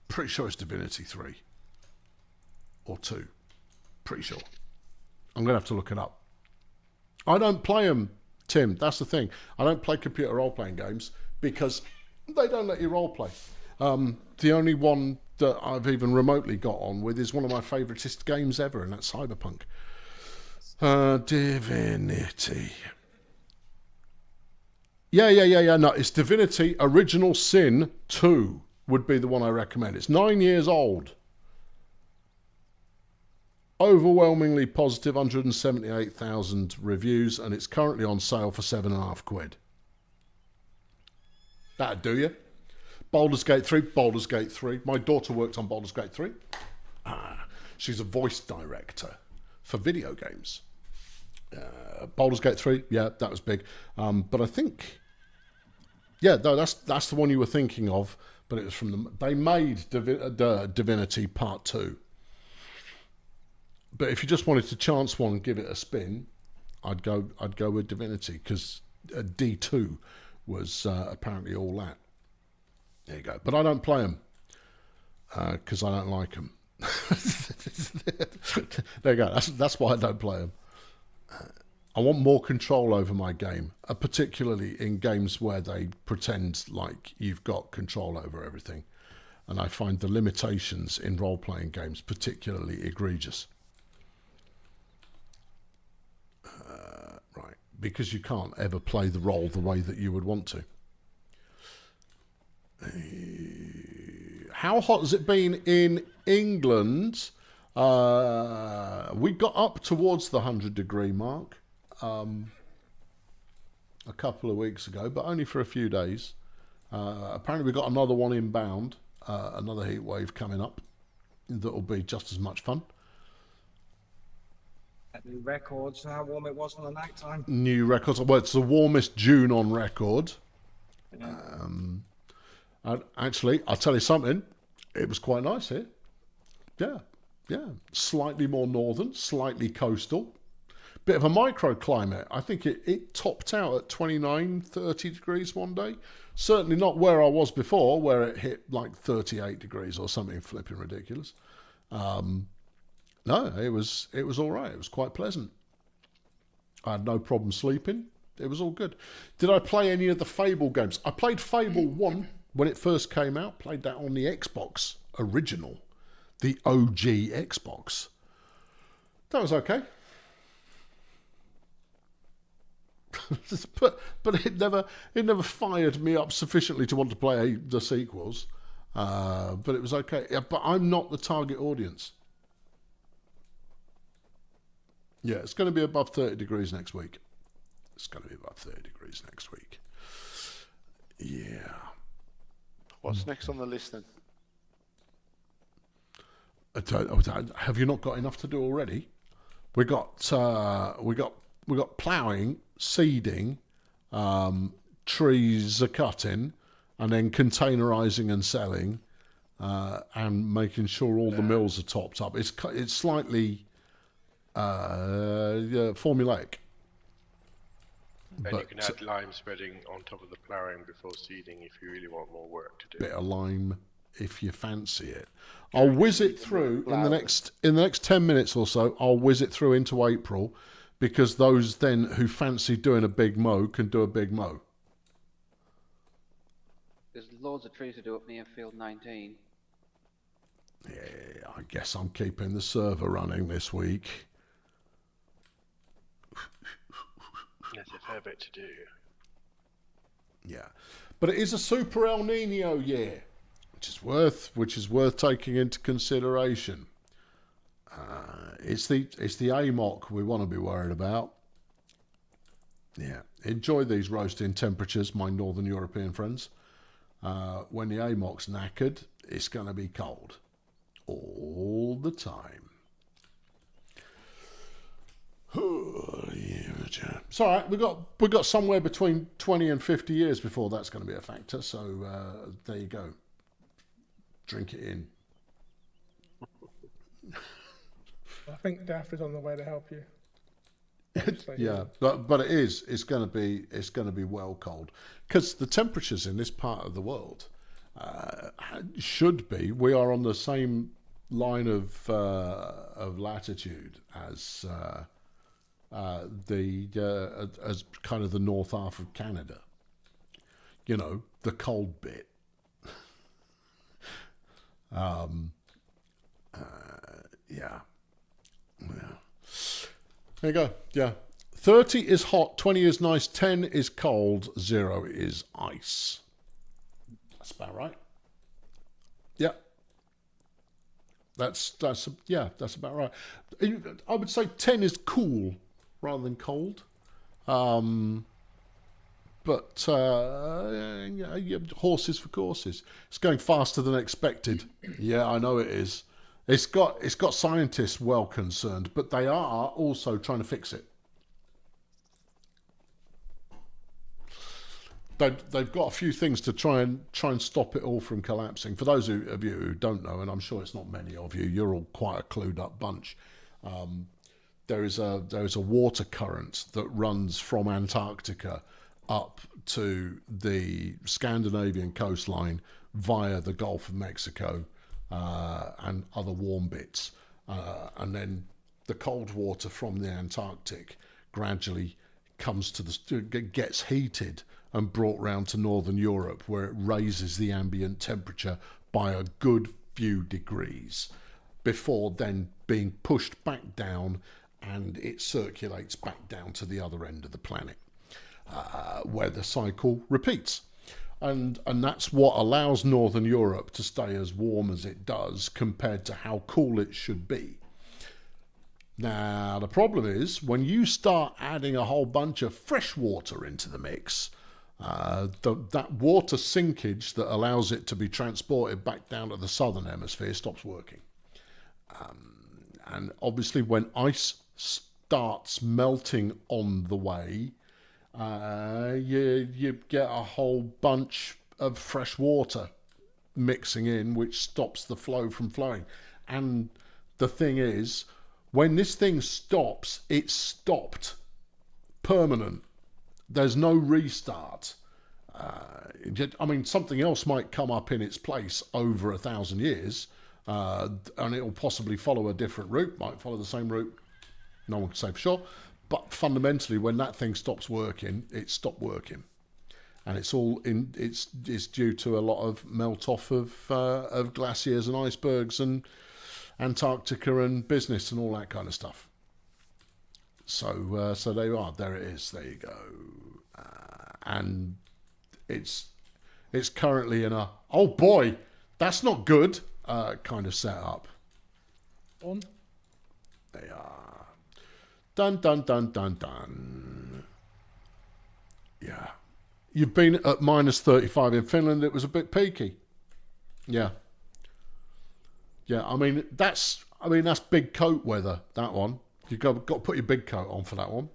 Pretty sure it's Divinity 3 or 2. Pretty sure. I'm going to have to look it up. I don't play them, Tim. That's the thing. I don't play computer role-playing games because they don't let you role-play. The only one that I've even remotely got on with is one of my favouriteest games ever, and that's Cyberpunk. Divinity. Yeah. No, it's Divinity Original Sin 2 would be the one I recommend. It's 9 years old. Overwhelmingly positive, 178,000 reviews, and it's currently on sale for £7.50. That'd do you. Baldur's Gate 3. My daughter worked on Baldur's Gate 3. She's a voice director for video games. Baldur's Gate 3, yeah, that was big. But I think, yeah, no, that's the one you were thinking of. But it was from them. They made Divinity Part 2. But if you just wanted to chance one and give it a spin, I'd go with Divinity, because D2 was apparently all that. There you go. But I don't play them because I don't like them. There you go. That's why I don't play them. I want more control over my game, particularly in games where they pretend like you've got control over everything. And I find the limitations in role-playing games particularly egregious. Right, because you can't ever play the role the way that you would want to. How hot has it been in England? We got up towards the 100-degree mark a couple of weeks ago, but only for a few days. Apparently we got another one inbound, another heat wave coming up that will be just as much fun. New records, how warm it was on the night time. New records. Well, it's the warmest June on record. Yeah. And actually, I'll tell you something. It was quite nice here. Yeah. Slightly more northern, slightly coastal. Bit of a microclimate. I think it topped out at 29, 30 degrees one day. Certainly not where I was before, where it hit like 38 degrees or something flipping ridiculous. No, it was all right. It was quite pleasant. I had no problem sleeping. It was all good. Did I play any of the Fable games? I played Fable 1 when it first came out. Played that on the Xbox original, the OG Xbox. That was okay. but it never fired me up sufficiently to want to play the sequels. But it was okay. Yeah, but I'm not the target audience. Yeah, it's going to be above 30 degrees next week. It's going to be above 30 degrees next week. Yeah. What's next on the list then? Have you not got enough to do already? We got ploughing, seeding, trees are cutting, and then containerizing and selling, and making sure all the mills are topped up. It's slightly formulaic. And you can add lime spreading on top of the ploughing before seeding if you really want more work to do. Bit of lime if you fancy it. I'll whiz it through in the next 10 minutes or so. I'll whiz it through into April, because those then who fancy doing a big mow can do a big mow. There's loads of trees to do up near Field 19. Yeah, I guess I'm keeping the server running this week. There's a fair bit to do. Yeah, but it is a super El Nino year. which is worth taking into consideration. It's the AMOC we want to be worried about. Yeah, enjoy these roasting temperatures, my Northern European friends. When the AMOC's knackered, it's going to be cold all the time. It's all right. We've got somewhere between 20 and 50 years before that's going to be a factor. So there you go. Drink it in. I think Daff is on the way to help you. Yeah, but it's going to be well cold because the temperatures in this part of the world should be. We are on the same line of latitude as as kind of the north half of Canada. You know, the cold bit. Yeah. There you go. Yeah. 30 is hot, 20 is nice, 10 is cold, 0 is ice. That's about right. Yeah. That's about right. I would say 10 is cool rather than cold. But horses for courses. It's going faster than expected. Yeah, I know it is. It's got scientists well concerned, but they are also trying to fix it. They've got a few things to try and stop it all from collapsing. For those of you who don't know, and I'm sure it's not many of you, you're all quite a clued up bunch. There is a water current that runs from Antarctica up to the Scandinavian coastline via the Gulf of Mexico and other warm bits, and then the cold water from the Antarctic gradually gets heated and brought round to Northern Europe, where it raises the ambient temperature by a good few degrees before then being pushed back down, and it circulates back down to the other end of the planet, where the cycle repeats. And that's what allows Northern Europe to stay as warm as it does compared to how cool it should be. Now, the problem is when you start adding a whole bunch of fresh water into the mix, that water sinkage that allows it to be transported back down to the southern hemisphere stops working. And obviously when ice starts melting on the way, you get a whole bunch of fresh water mixing in, which stops the flow from flowing. And the thing is, when this thing stops, it's stopped. Permanent. There's no restart. I mean, something else might come up in its place over 1,000 years, and it will possibly follow a different route, might follow the same route. No one can say for sure. But fundamentally, when that thing stops working, it stopped working, and it's due to a lot of melt off of glaciers and icebergs and Antarctica and business and all that kind of stuff. So there you are. There it is. There you go. And it's currently in a oh boy, that's not good kind of setup. On. They are. Dun, dun, dun, dun, dun. Yeah. You've been at -35 in Finland. It was a bit peaky. Yeah. Yeah, I mean, that's big coat weather, that one. You've got to put your big coat on for that one.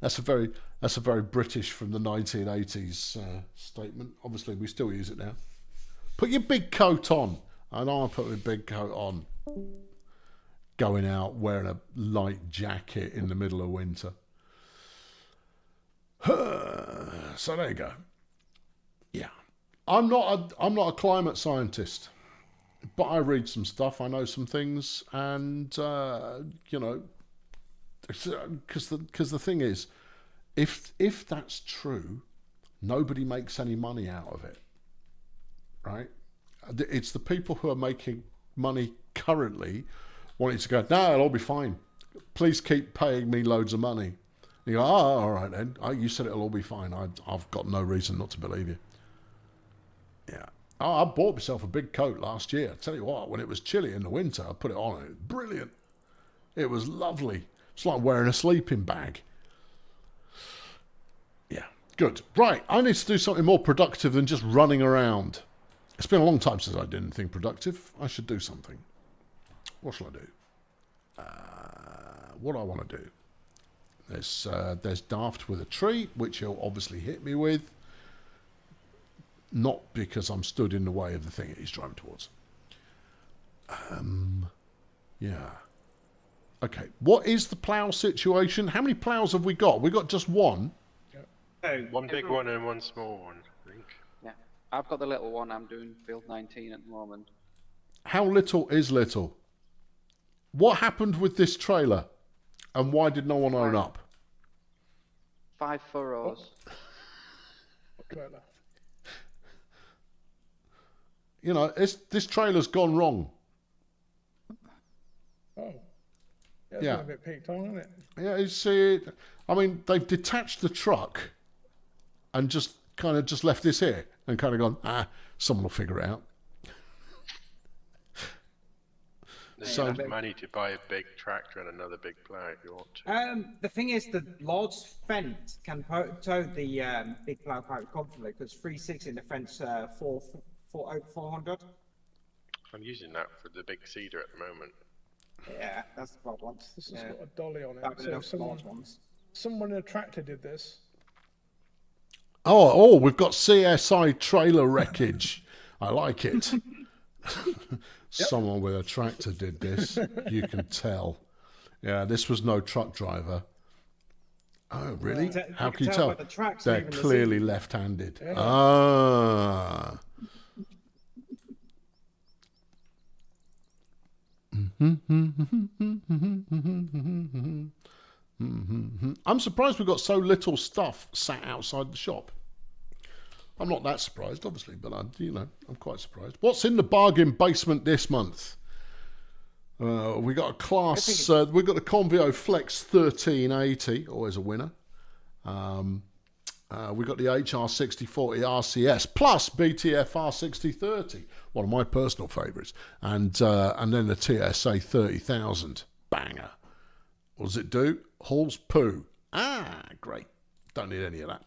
That's a very British from the 1980s statement. Obviously, we still use it now. Put your big coat on. And I'll put my big coat on. Going out wearing a light jacket in the middle of winter. So there you go. Yeah, I'm not a climate scientist, but I read some stuff. I know some things, and you know, because the thing is, if that's true, nobody makes any money out of it, right? It's the people who are making money currently wanting to go, no, it'll all be fine. Please keep paying me loads of money. And you go, oh, all right then. You said it'll all be fine. I've got no reason not to believe you. Oh, I bought myself a big coat last year. I tell you what, when it was chilly in the winter, I put it on. It was brilliant. It was lovely. It's like wearing a sleeping bag. Yeah, good. Right, I need to do something more productive than just running around. It's been a long time since I did anything productive. I should do something. What shall I do? What do I want to do? There's Daft with a tree, which he'll obviously hit me with. Not because I'm stood in the way of the thing that he's driving towards. Yeah. Okay, what is the plough situation? How many ploughs have we got? We got just one. One big one and one small one, I think. Yeah, I've got the little one. I'm doing field 19 at the moment. How little is little? What happened with this trailer? And why did no one own up? 5 furrows. You know, this trailer's gone wrong. Oh. Yeah, it's Yeah. been a bit peaked on, isn't it? Yeah, you see, I mean, they've detached the truck and just kind of just left this here and kind of gone, someone will figure it out. There's So- enough money to buy a big tractor and another big plough if you want to. The thing is, the Lord's fence can tow the big plough quite comfortably because 360 in the fence 400. I'm using that for the big cedar at the moment. Yeah, that's the problem. This has Yeah. got a dolly on it. That'd be So enough large ones. someone in a tractor did this. Oh, we've got CSI trailer wreckage. I like it. Someone with a tractor did this. You can tell. Yeah, this was no truck driver. Oh, really? You How can can you tell tell? by the tracks They're leaving the clearly scene. left-handed. Yeah. Ah. I'm surprised we've got so little stuff sat outside the shop. I'm not that surprised, obviously, but I'm quite surprised. What's in the bargain basement this month? We got a class. We got the Convio Flex 1380, always a winner. We got the HR6040 RCS plus BTF R6030, one of my personal favourites, and then the TSA 30,000 banger. What does it do? Hauls poo. Great. Don't need any of that.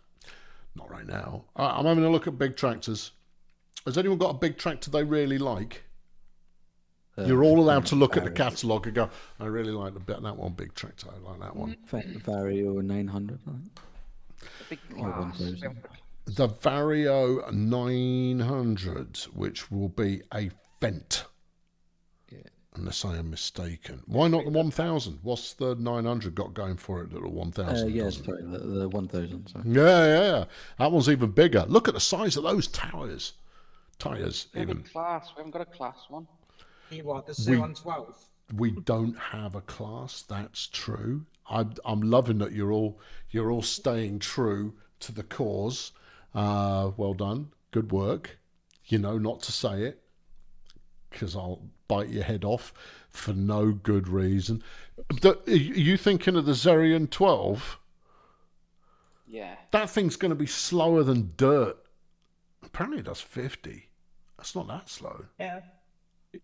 Not right now. I'm having a look at big tractors. Has anyone got a big tractor they really like? You're all allowed to look at the catalogue and go, I really like that one big tractor. I like that one. Vario 900, I think. Big Or class. 1000. The Vario 900, which will be a Fendt. Yeah. Unless I am mistaken. Why not the 1000? What's the 900 got going for it that the 1000 Yeah, doesn't? sorry, the 1000. Sorry. Yeah. That one's even bigger. Look at the size of those tires. Tires, We have a even. class. We haven't got a class one. You what? The C112. We don't have a class. That's true. I'm loving that you're all staying true to the cause. Well done. Good work. You know not to say it because I'll bite your head off for no good reason. Are you thinking of the Zerion 12? Yeah. That thing's going to be slower than dirt. Apparently it does 50. That's not that slow. Yeah.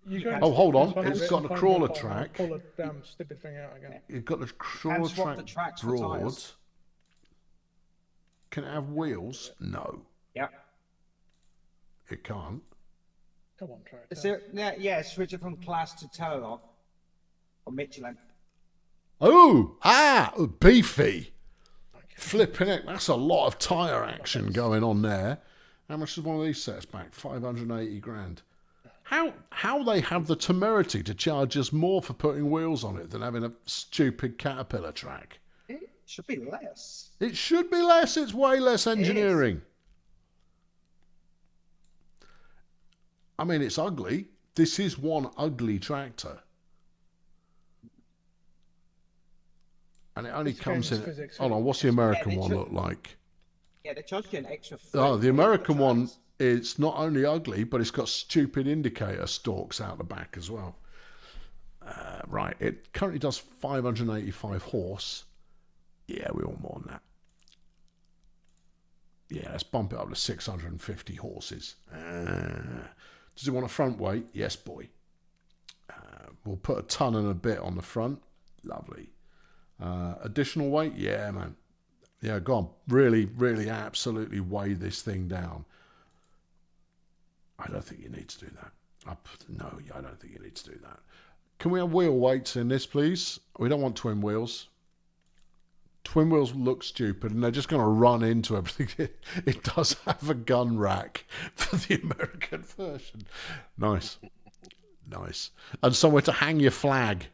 You go Oh, hold on. find It's it got and a find crawler the bottom, track. Pull the damn stupid thing out again. You've got the crawler swap track the tracks for broad. tyres. Can it have wheels? No, Yeah. it can't. Come on, tractor. So, switch it from class to Telelog or Michelin. Beefy. Flipping it. That's a lot of tyre action going on there. How much does one of these sets back? 580 grand. How they have the temerity to charge us more for putting wheels on it than having a stupid Caterpillar track? It should be less. It should be less. It's way less engineering. I mean, it's ugly. This is one ugly tractor. And it only It's comes in... against physics, Hold on, isn't it? what's the American they one should- look like? Yeah, they charge you an extra. Oh, the 30 American for one, tracks. it's not only ugly, but it's got stupid indicator stalks out the back as well. Right, it currently does 585 horse. Yeah, we want more than that. Yeah, let's bump it up to 650 horses. Does it want a front weight? Yes, boy. We'll put a ton and a bit on the front. Lovely. Additional weight? Yeah, man. Yeah, go on. Really, really absolutely weigh this thing down. I don't think you need to do that. No, I don't think you need to do that. Can we have wheel weights in this, please? We don't want twin wheels. Twin wheels look stupid and they're just going to run into everything. It does have a gun rack for the American version. Nice. Nice. And somewhere to hang your flag.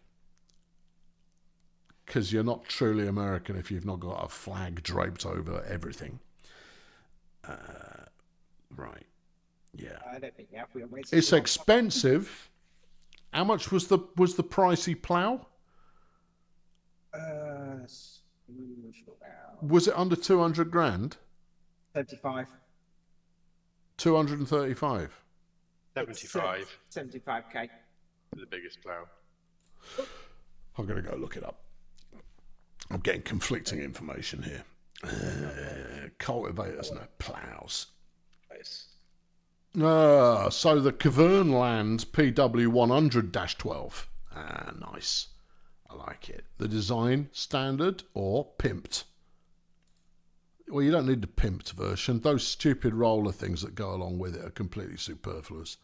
Because you're not truly American if you've not got a flag draped over everything. Right. Yeah. I don't think It's expensive. How much was the pricey plough? Was it under 200 grand? 75. 235. 75. 75k. The biggest plough. I'm going to go look it up. I'm getting conflicting information here. Cultivators, no, ploughs. Nice. So the Cavernland PW100-12. Nice. I like it. The design, standard or pimped? Well, you don't need the pimped version. Those stupid roller things that go along with it are completely superfluous.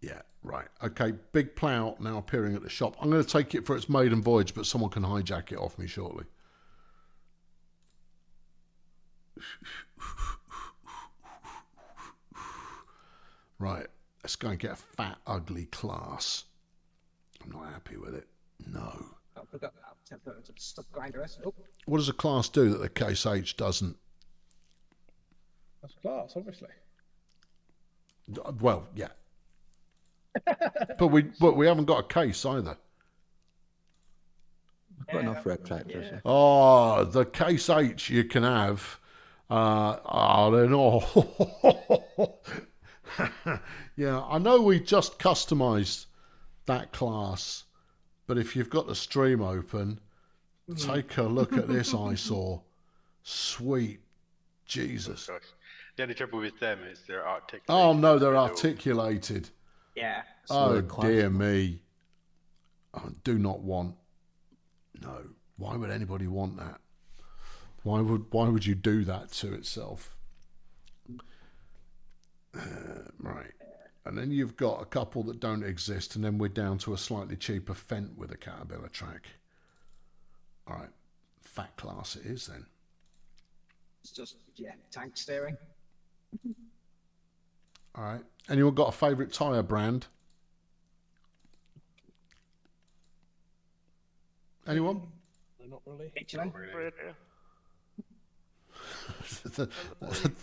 Yeah, right. Okay, big plough now appearing at the shop. I'm going to take it for its maiden voyage, but someone can hijack it off me shortly. Right, let's go and get a fat, ugly class. I'm not happy with it. No. I forgot about temper to stop grinder. Oh. What does a class do that the Case H doesn't? That's class, obviously. Well, yeah. but we haven't got a case either. I've got enough red tractors. Yeah. Oh, the Case H you can have. I don't know. Yeah, I know we just customized that class, but if you've got the stream open, take a look at this eyesore. Sweet Jesus. Oh, gosh. The only trouble with them is they're articulated. Oh no, they're articulated. Yeah. Oh dear me. I do not want. No. Why would anybody want that? Why would you do that to itself? Right. And then you've got a couple that don't exist, and then we're down to a slightly cheaper Fendt with a Caterpillar track. All right. Fat class it is then. It's just, yeah, tank steering. All right. Anyone got a favourite tyre brand? Anyone? Not really. Michelin.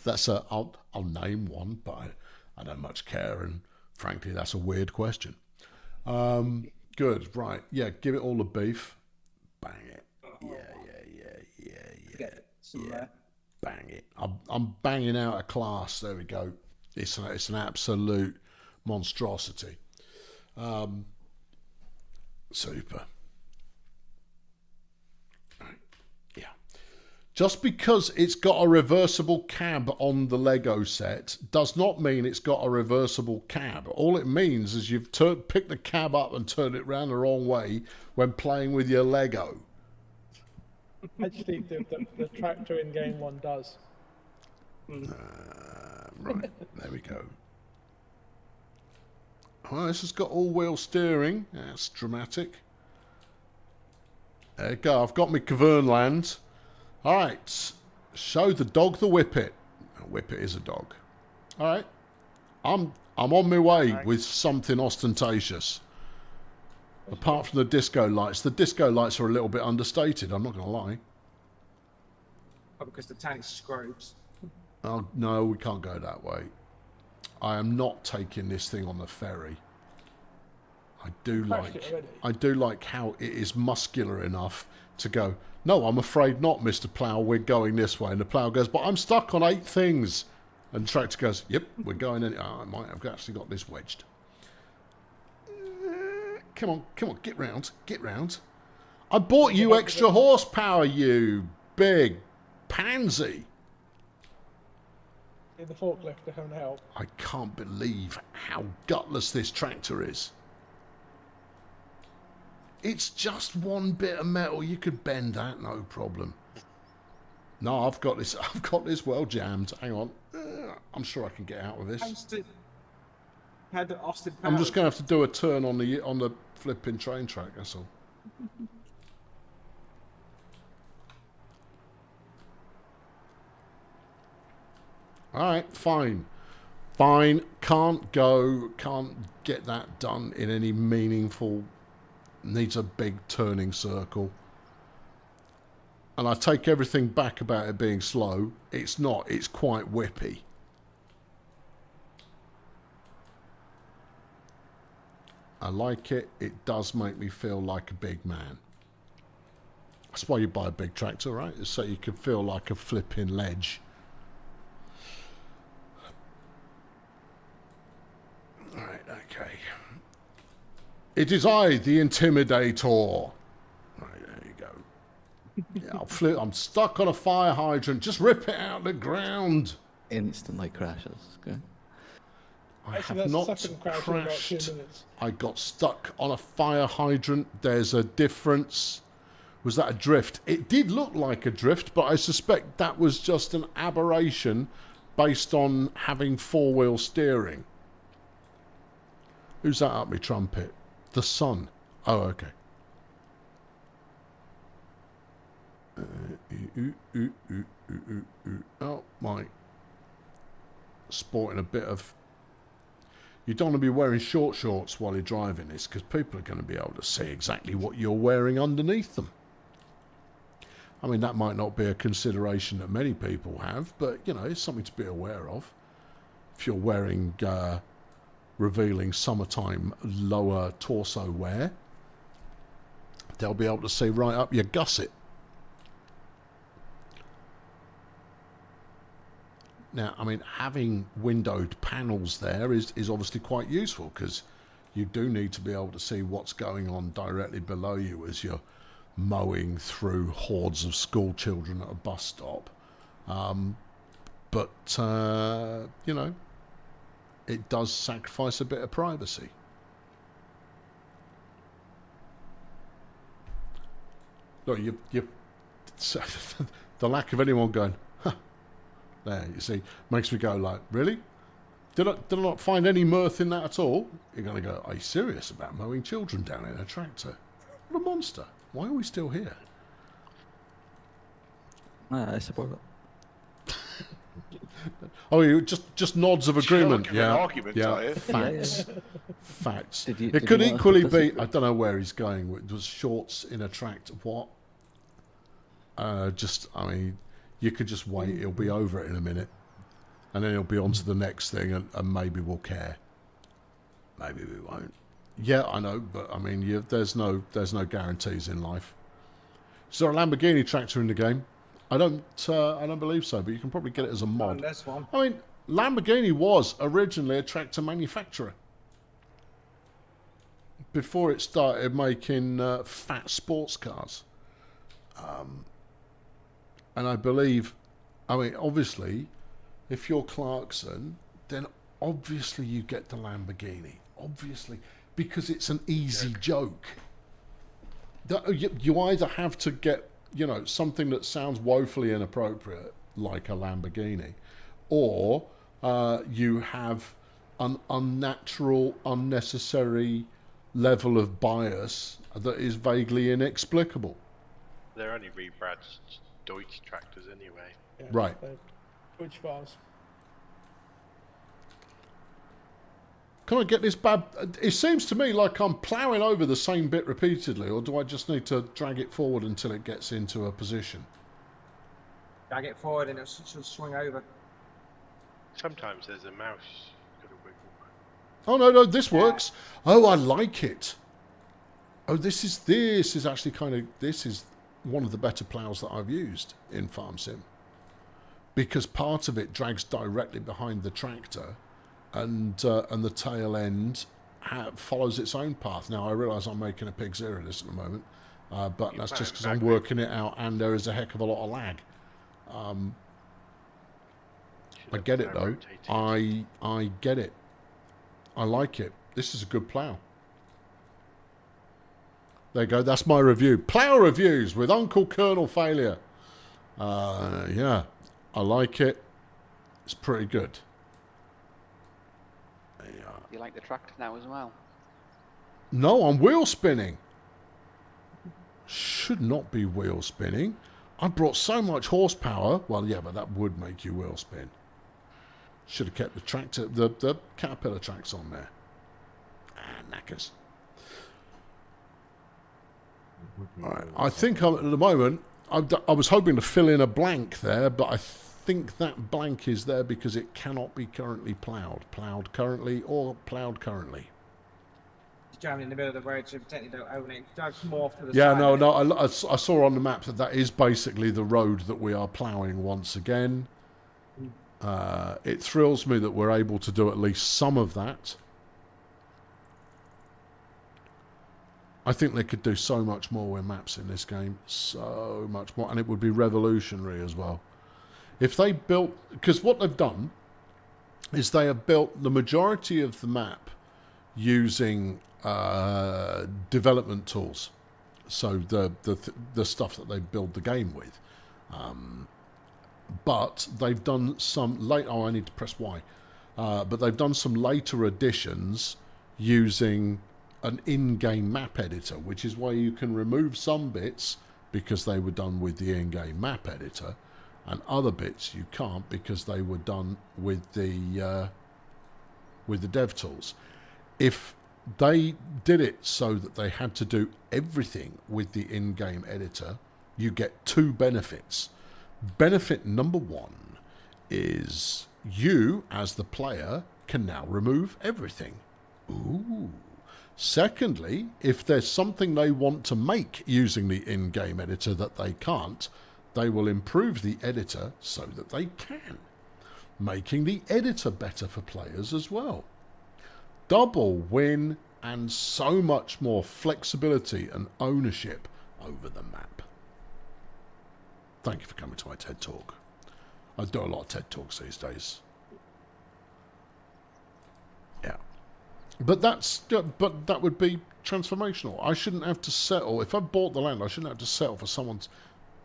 That's a. I'll name one, but I don't much care, and frankly, that's a weird question. Good, right? Yeah, give it all the beef. Bang it. Yeah. Bang it. I'm banging out a class. There we go. It's an absolute monstrosity. Super. Yeah. Just because it's got a reversible cab on the Lego set does not mean it's got a reversible cab. All it means is you've picked the cab up and turned it round the wrong way when playing with your Lego. Actually, the tractor in game one does. Right, there we go. Well, this has got all-wheel steering. That's dramatic. There you go. I've got my Cavernland. All right. Show the dog the whippet. Whippet is a dog. All right. I'm on my way with something ostentatious. Apart from the disco lights. The disco lights are a little bit understated, I'm not going to lie. Oh, because the tank scrobes. Oh, no, we can't go that way. I am not taking this thing on the ferry. I do like how it is muscular enough to go, no, I'm afraid not, Mr. Plough, we're going this way. And the plough goes, but I'm stuck on 8 things. And the tractor goes, yep, we're going in. Oh, I might have actually got this wedged. Come on, get round. I bought you extra horsepower, you big pansy. Get the forklift to come and help. I can't believe how gutless this tractor is. It's just one bit of metal. You could bend that, no problem. No, I've got this. I've got this well jammed. Hang on. I'm sure I can get out of this. Had Austin I'm just going Powers. to have to do a turn on the flipping train track. That's all. All right, fine. Fine. Can't get that done in any meaningful. Needs a big turning circle. And I take everything back about it being slow. It's not. It's quite whippy. I like it. It does make me feel like a big man. That's why you buy a big tractor, right? It's so you can feel like a flipping ledge. Right, okay. It is I, the Intimidator. Right, there you go. Yeah, I'm stuck on a fire hydrant. Just rip it out of the ground. Instantly crashes. Okay. I Actually, have that's not second crash in about 2 crashed. minutes. I got stuck on a fire hydrant. There's a difference. Was that a drift? It did look like a drift, but I suspect that was just an aberration based on having four-wheel steering. Who's that up me trumpet? The sun. Oh, okay. Oh, my. Sporting a bit of... You don't want to be wearing short shorts while you're driving this, because people are going to be able to see exactly what you're wearing underneath them. I mean, that might not be a consideration that many people have, but, you know, it's something to be aware of. If you're wearing revealing summertime lower torso wear, they'll be able to see right up your gusset. Now, I mean, having windowed panels there is obviously quite useful, because you do need to be able to see what's going on directly below you as you're mowing through hordes of school children at a bus stop. But you know, it does sacrifice a bit of privacy. Look, you the lack of anyone going, huh, there, you see, makes me go like, really? Did I not find any mirth in that at all? You're going to go, are you serious about mowing children down in a tractor? What a monster. Why are we still here? I support it. Oh, you just nods of agreement. Give an argument, yeah, are you? facts. Facts. Did you It could want us to equally be, disagree? I don't know where he's going. It was shorts in a tractor. What? I mean, you could just wait. He'll be over it in a minute. And then he'll be on to the next thing, and maybe we'll care. Maybe we won't. Yeah, I know, but I mean, there's no guarantees in life. Is there a Lamborghini tractor in the game? I don't believe so, but you can probably get it as a mod. This one. I mean, Lamborghini was originally a tractor manufacturer before it started making fat sports cars. And I believe, I mean, obviously, if you're Clarkson, then obviously you get the Lamborghini. Obviously, because it's an easy joke. You either have to get, you know, something that sounds woefully inappropriate, like a Lamborghini, or you have an unnatural, unnecessary level of bias that is vaguely inexplicable. They're only rebadged Deutz tractors anyway. Yeah, Right. Which bars? Can I get this bad? It seems to me like I'm ploughing over the same bit repeatedly, or do I just need to drag it forward until it gets into a position? Drag it forward and it'll swing over. Sometimes there's a mouse. Gotta wiggle. Oh no, this works. Oh, I like it. Oh, this is actually kind of, this is one of the better plows that I've used in Farm Sim, because part of it drags directly behind the tractor, and the tail end follows its own path. Now I realise I'm making a pig's ear of this at the moment, but that's just because I'm working it out, and there is a heck of a lot of lag. I get it though. I get it. I like it. This is a good plough. There you go. That's my review. Plough reviews with Uncle Colonel Failure. Yeah, I like it. It's pretty good. You like the tractor now as well? No, I'm wheel spinning. Should not be wheel spinning. I brought so much horsepower. Well, yeah, but that would make you wheel spin. Should have kept the tractor, the Caterpillar tracks on there. Knackers. Right. I think at the moment, I was hoping to fill in a blank there, but I think that blank is there because it cannot be currently ploughed. Ploughed currently or ploughed currently. It's driving in the middle of the road, so technically don't own it. Drives more off to the Yeah, side. no. I saw on the map that is basically the road that we are ploughing once again. It thrills me that we're able to do at least some of that. I think they could do so much more with maps in this game. So much more. And it would be revolutionary as well. If they built... Because what they've done is they have built the majority of the map using development tools. So the stuff that they build the game with. But they've done some late... Oh, I need to press Y. But they've done some later additions using an in-game map editor, which is why you can remove some bits because they were done with the in-game map editor, and other bits you can't because they were done with the dev tools. If they did it so that they had to do everything with the in-game editor, you get two benefits. Benefit number one is you, as the player, can now remove everything. Ooh. Secondly, if there's something they want to make using the in-game editor that they can't, they will improve the editor so that they can, making the editor better for players as well. Double win and so much more flexibility and ownership over the map. Thank you for coming to my TED Talk. I do a lot of TED Talks these days. Yeah. But that would be transformational. I shouldn't have to settle. If I bought the land, I shouldn't have to settle for someone's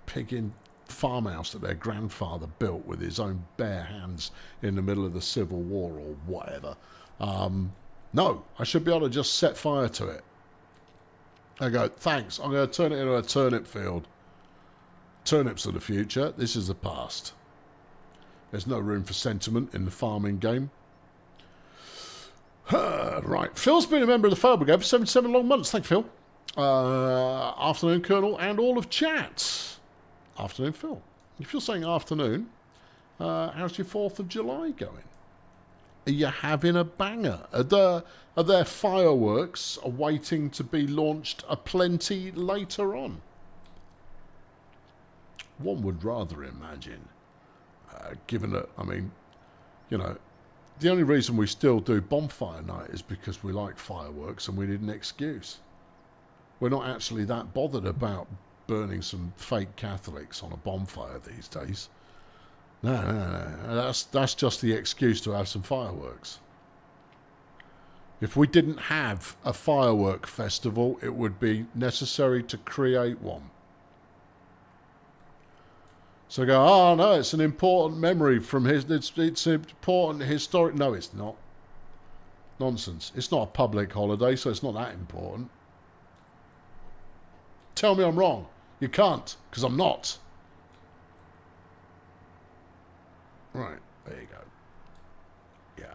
pigging farmhouse that their grandfather built with his own bare hands in the middle of the Civil War or whatever. No, I should be able to just set fire to it. I go, thanks, I'm going to turn it into a turnip field. Turnips are the future. This is the past. There's no room for sentiment in the farming game. Right. Phil's been a member of the Fail Brigade for 77 long months. Thank you, Phil. Afternoon, Colonel, and all of chat. Afternoon, Phil. If you're saying afternoon, how's your 4th of July going? Are you having a banger? Are there fireworks waiting to be launched aplenty later on? One would rather imagine, given that, I mean, you know, the only reason we still do bonfire night is because we like fireworks and we need an excuse. We're not actually that bothered about burning some fake Catholics on a bonfire these days. No. That's just the excuse to have some fireworks. If we didn't have a firework festival, it would be necessary to create one. So go, oh no, it's an important memory from it's an important historic. No, it's not. Nonsense. It's not a public holiday, so it's not that important. Tell me I'm wrong. You can't, because I'm not. Right, there you go. Yeah.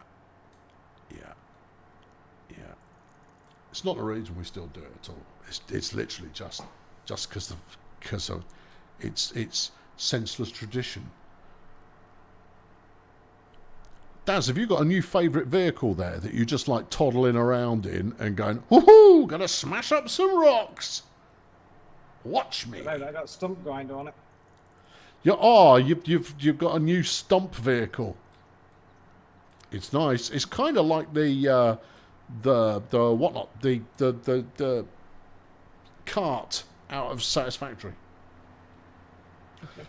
It's not the reason we still do it at all. It's literally just because of it's senseless tradition. Daz, have you got a new favourite vehicle there that you just like toddling around in and going, woohoo, gonna smash up some rocks? Watch me. I got a stump grinder on it. You've got a new stump vehicle. It's nice. It's kind of like the cart out of Satisfactory.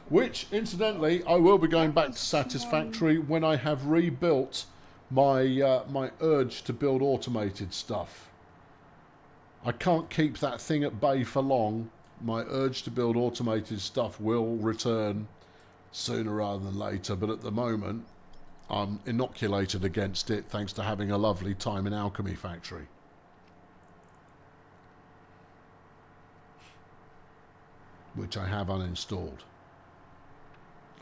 Which, incidentally, I will be going back to Satisfactory when I have rebuilt my my urge to build automated stuff. I can't keep that thing at bay for long. My urge to build automated stuff will return sooner rather than later, but at the moment I'm inoculated against it thanks to having a lovely time in Alchemy Factory. Which I have uninstalled.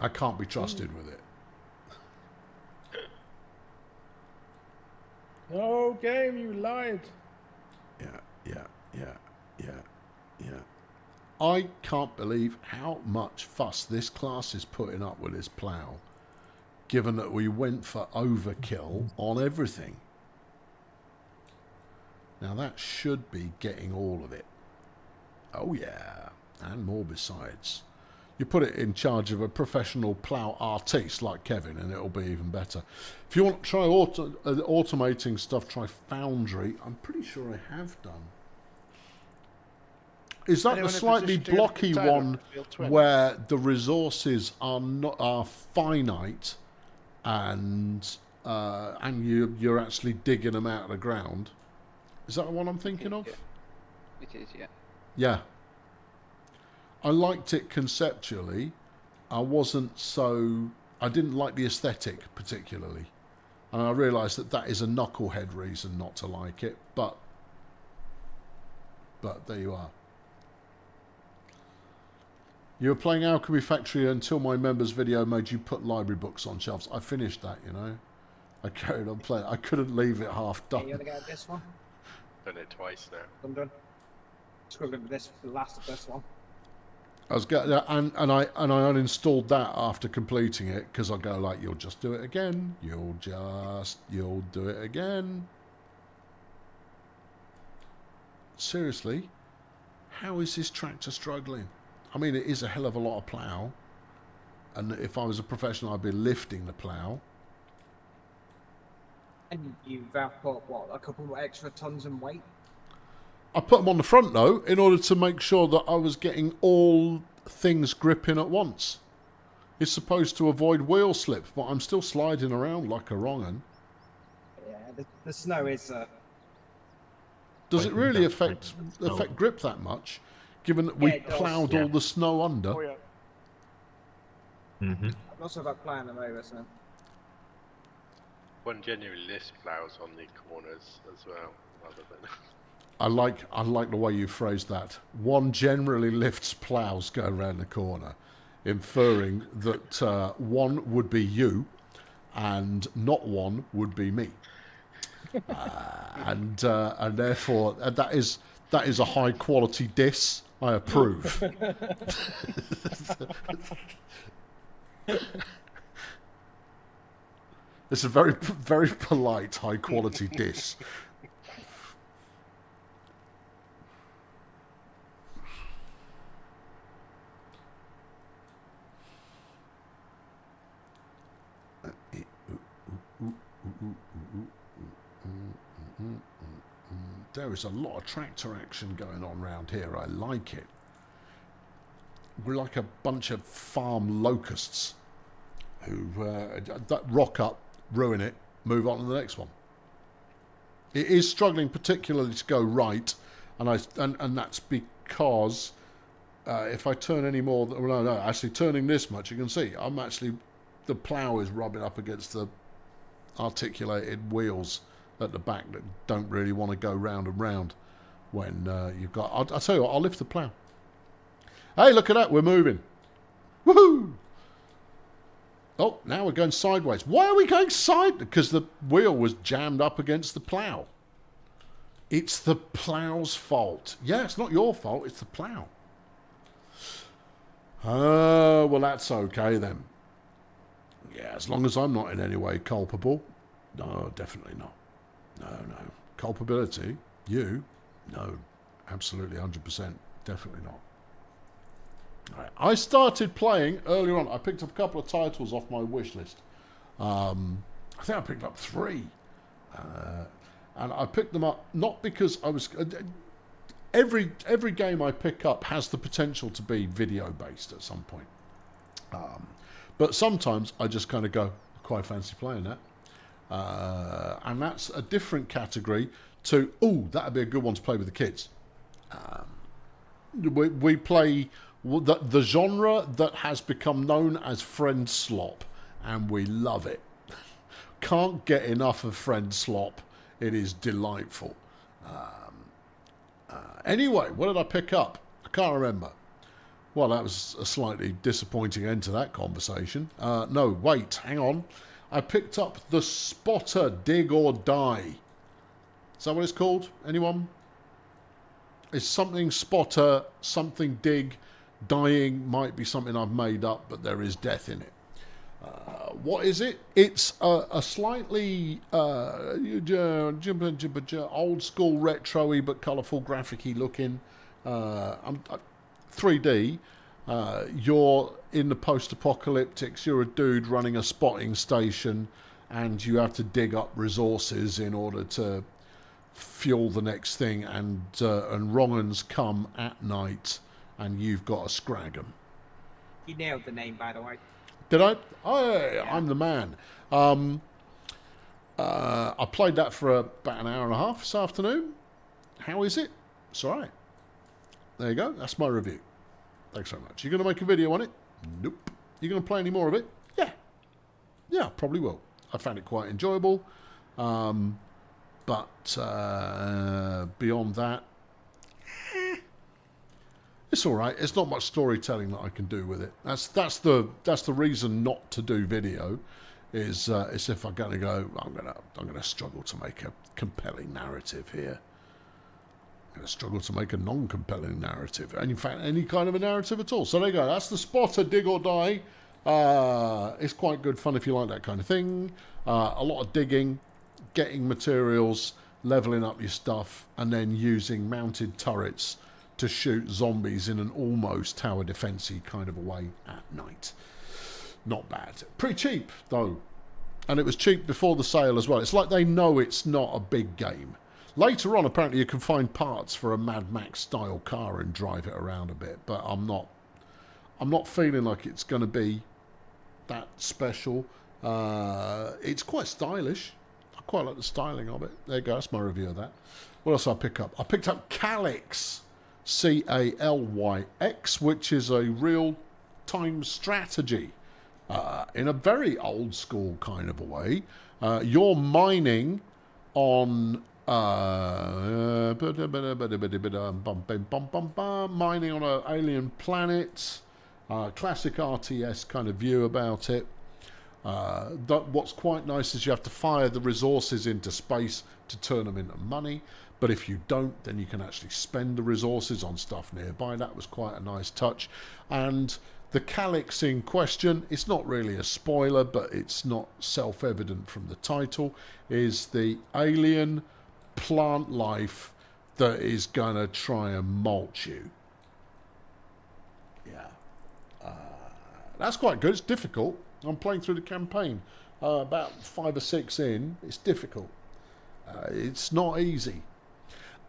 I can't be trusted with it. No game, you lied. Yeah. I can't believe how much fuss this class is putting up with this plough, given that we went for overkill on everything. Now that should be getting all of it. Oh yeah, and more besides. You put it in charge of a professional plough artiste like Kevin and it'll be even better. If you want to try automating stuff, try Foundry. I'm pretty sure I have done. Is that Anyone the in slightly position to get a blocky container one for Field 20? where the resources are finite and you're actually digging them out of the ground? Is that the one I'm thinking of? It is, yeah. Yeah. I liked it conceptually. I didn't like the aesthetic particularly. And I realised that is a knucklehead reason not to like it, but there you are. You were playing Alchemy Factory until my members video made you put library books on shelves. I finished that, you know. I carried on playing. I couldn't leave it half done. Okay, you want to go with this one? Done it twice now. I'm done. Scribbling with this, the last of this one. I was getting and I uninstalled that after completing it because I go like, you'll just do it again. You'll do it again. Seriously, how is this tractor struggling? I mean, it is a hell of a lot of plough, and if I was a professional, I'd be lifting the plough. And you've put, what, a couple more extra tons in weight? I put them on the front, though, in order to make sure that I was getting all things gripping at once. It's supposed to avoid wheel slip, but I'm still sliding around like a wrong 'un. Yeah, the snow is... Does it really affect grip that much, given that we Yeah, it does. ploughed all the snow under? Oh yeah. Mm-hmm. I'm not sure about playing them over, so... One genuinely lifts ploughs on the corners as well, rather than... I like the way you phrased that. One generally lifts ploughs go around the corner, inferring that one would be you, and not one would be me, and therefore that is a high quality diss. I approve. It's a very very polite high quality diss. There is a lot of tractor action going on around here. I like it. We're like a bunch of farm locusts who rock up, ruin it, move on to the next one. It is struggling particularly to go right, and that's because if I turn any more, no, actually turning this much, you can see I'm actually, the plough is rubbing up against the articulated wheels at the back that don't really want to go round and round when you've got... I'll tell you what, I'll lift the plough. Hey, look at that, we're moving. Woohoo! Oh, now we're going sideways. Why are we going sideways? Because the wheel was jammed up against the plough. It's the plough's fault. Yeah, it's not your fault, it's the plough. Oh, well, that's okay then. Yeah, as long as I'm not in any way culpable. No, definitely not. No. Culpability? You? No. Absolutely 100%. Definitely not. Right. I started playing earlier on. I picked up a couple of titles off my wish list. I think I picked up 3. And I picked them up not because I was... every game I pick up has the potential to be video-based at some point. But sometimes I just kind of go, quite fancy playing that. And that's a different category to, oh, that'd be a good one to play with the kids. We play the genre that has become known as friend slop, and we love it. Can't get enough of friend slop. It is delightful. Anyway, what did I pick up? I can't remember. Well, that was a slightly disappointing end to that conversation. No, wait, hang on. I picked up the Spotter Dig or Die. Is that what it's called? Anyone? It's something Spotter, something Dig. Dying might be something I've made up, but there is death in it. What is it? It's a slightly old school retro-y but colourful graphic-y looking 3D. You're in the post-apocalyptics. You're a dude running a spotting station, and you have to dig up resources in order to fuel the next thing. And wrong-uns come at night, and you've got to scrag them. You nailed the name, by the way. Did I? Oh, yeah. I'm the man. I played that for about an hour and a half this afternoon. How is it? It's all right. There you go. That's my review. Thanks so much. You going to make a video on it? Nope. You going to play any more of it? Yeah. Yeah, probably will. I found it quite enjoyable. But beyond that, it's all right. It's not much storytelling that I can do with it. That's the reason not to do video, is if I'm going to go, I'm gonna struggle to make a compelling narrative here. I'm going to struggle to make a non-compelling narrative, and in fact, any kind of a narrative at all. So there you go. That's the Spotter Dig or Die. It's quite good fun if you like that kind of thing. A lot of digging, getting materials, leveling up your stuff, and then using mounted turrets to shoot zombies in an almost tower defensey kind of a way at night. Not bad. Pretty cheap, though. And it was cheap before the sale as well. It's like they know it's not a big game. Later on, apparently, you can find parts for a Mad Max-style car and drive it around a bit. But I'm not feeling like it's going to be that special. It's quite stylish. I quite like the styling of it. There you go. That's my review of that. What else did I pick up? I picked up Calyx. Calyx, which is a real-time strategy in a very old-school kind of a way. You're mining on mining on an alien planet. Classic RTS kind of view about it. What's quite nice is you have to fire the resources into space to turn them into money. But if you don't, then you can actually spend the resources on stuff nearby. That was quite a nice touch. And the Calyx in question, it's not really a spoiler, but it's not self-evident from the title, is the alien plant life that is going to try and mulch you. Yeah. That's quite good. It's difficult. I'm playing through the campaign. About 5 or 6 in. It's difficult. It's not easy.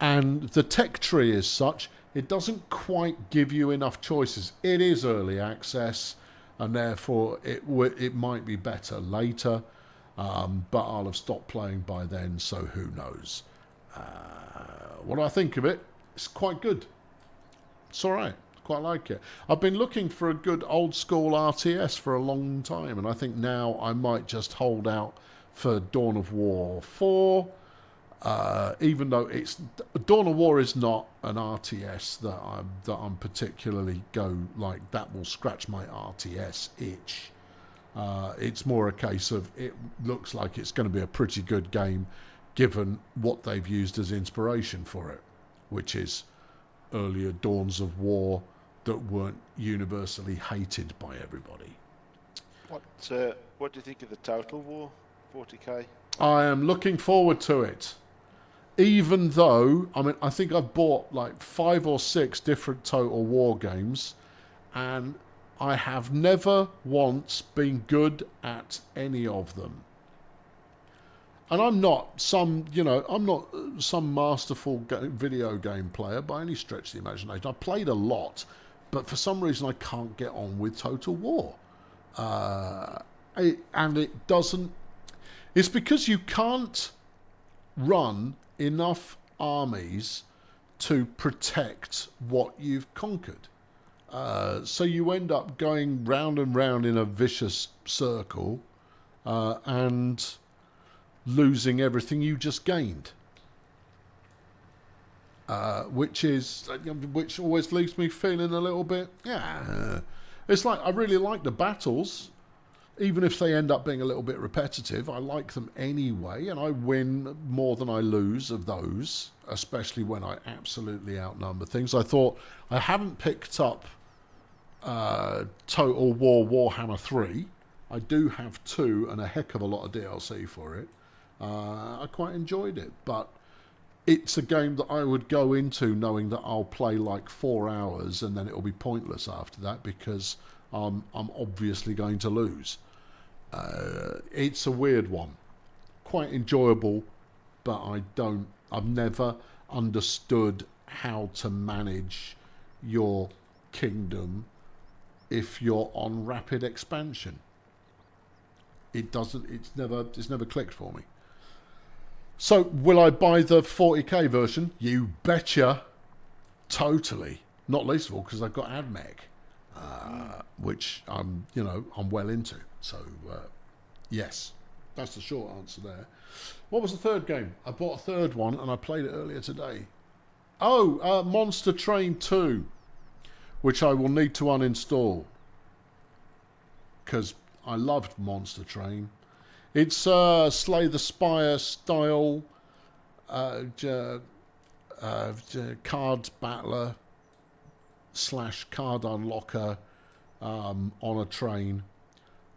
And the tech tree is such, it doesn't quite give you enough choices. It is early access, and therefore it might be better later, but I'll have stopped playing by then, so who knows. What do I think of it? It's quite good. It's all right. Quite like it. I've been looking for a good old school RTS for a long time, and I think now I might just hold out for Dawn of War 4. Even though it's Dawn of War is not an RTS that I'm particularly go like, that will scratch my RTS itch. It's more a case of it looks like it's going to be a pretty good game given what they've used as inspiration for it, which is earlier Dawns of War that weren't universally hated by everybody. What do you think of the Total War 40k? I am looking forward to it. Even though, I mean, I think I've bought like 5 or 6 different Total War games, and I have never once been good at any of them. And I'm not some masterful video game player by any stretch of the imagination. I've played a lot, but for some reason I can't get on with Total War. And it doesn't... It's because you can't run enough armies to protect what you've conquered. So you end up going round and round in a vicious circle and losing everything you just gained. Which always leaves me feeling a little bit, it's like I really like the battles, even if they end up being a little bit repetitive. I like them anyway, and I win more than I lose of those, especially when I absolutely outnumber things. I thought I haven't picked up Total War Warhammer 3. I do have 2 and a heck of a lot of DLC for it. I quite enjoyed it, but it's a game that I would go into knowing that I'll play like 4 hours and then it'll be pointless after that because I'm obviously going to lose. It's a weird one. Quite enjoyable, but I've never understood how to manage your kingdom if you're on rapid expansion. It's never clicked for me. So, will I buy the 40k version? You betcha. Totally. Not least of all because I've got AdMech, which I'm well into. So, yes, that's the short answer there. What was the third game? I bought a third one and I played it earlier today. Oh, Monster Train 2, which I will need to uninstall because I loved Monster Train. It's Slay the Spire style card battler / card unlocker on a train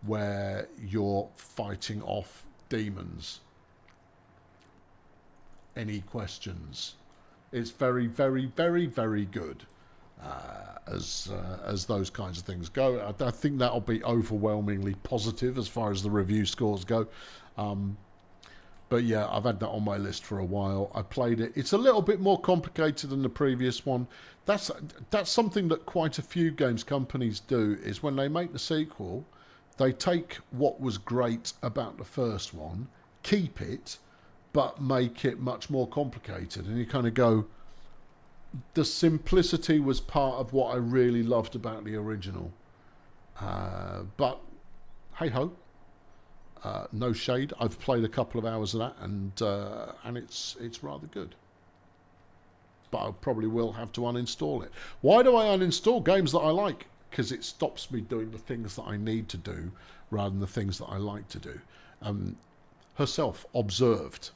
where you're fighting off demons. Any questions? It's very, very, very, very good as those kinds of things go. I think that'll be overwhelmingly positive as far as the review scores go. But yeah, I've had that on my list for a while. I played it. It's a little bit more complicated than the previous one. That's something that quite a few games companies do, is when they make the sequel, they take what was great about the first one, keep it, but make it much more complicated. And you kind of go, the simplicity was part of what I really loved about the original. But hey ho, no shade. I've played a couple of hours of that, and it's rather good. But I probably will have to uninstall it. Why do I uninstall games that I like? Because it stops me doing the things that I need to do rather than the things that I like to do. Herself observed,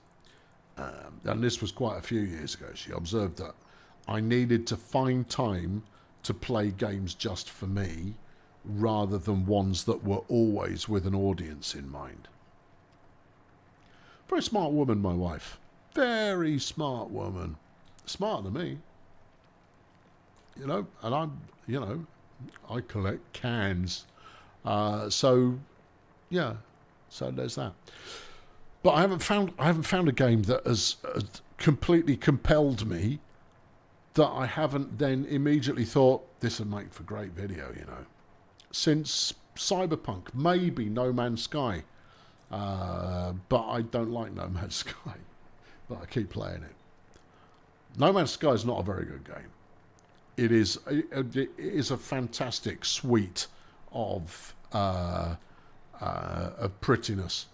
and this was quite a few years ago, she observed that I needed to find time to play games just for me rather than ones that were always with an audience in mind. Very smart woman, my wife. Very smart woman. Smarter than me. And I collect cans. So there's that. But I haven't found a game that has completely compelled me that I haven't then immediately thought, this would make for great video, Since Cyberpunk, maybe No Man's Sky. But I don't like No Man's Sky. But I keep playing it. No Man's Sky is not a very good game. It is a fantastic suite of prettiness.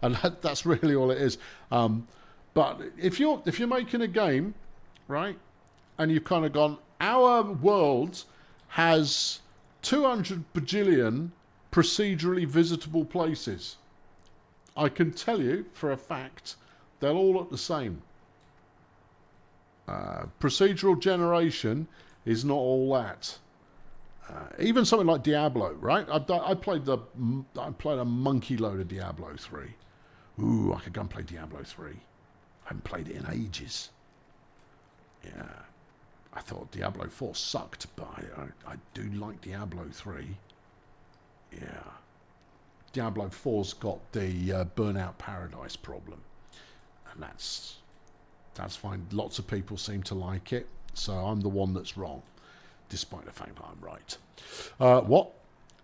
And that's really all it is. But if you're making a game, right, and you've kind of gone, our world has 200 bajillion procedurally visitable places. I can tell you for a fact they'll all look the same. Procedural generation is not all that. Even something like Diablo, right? I played a monkey load of Diablo 3. Ooh, I could go and play Diablo 3. I haven't played it in ages. Yeah. I thought Diablo 4 sucked, but I do like Diablo 3. Yeah. Diablo 4's got the Burnout Paradise problem. And that's fine. Lots of people seem to like it. So I'm the one that's wrong, despite the fact that I'm right. What?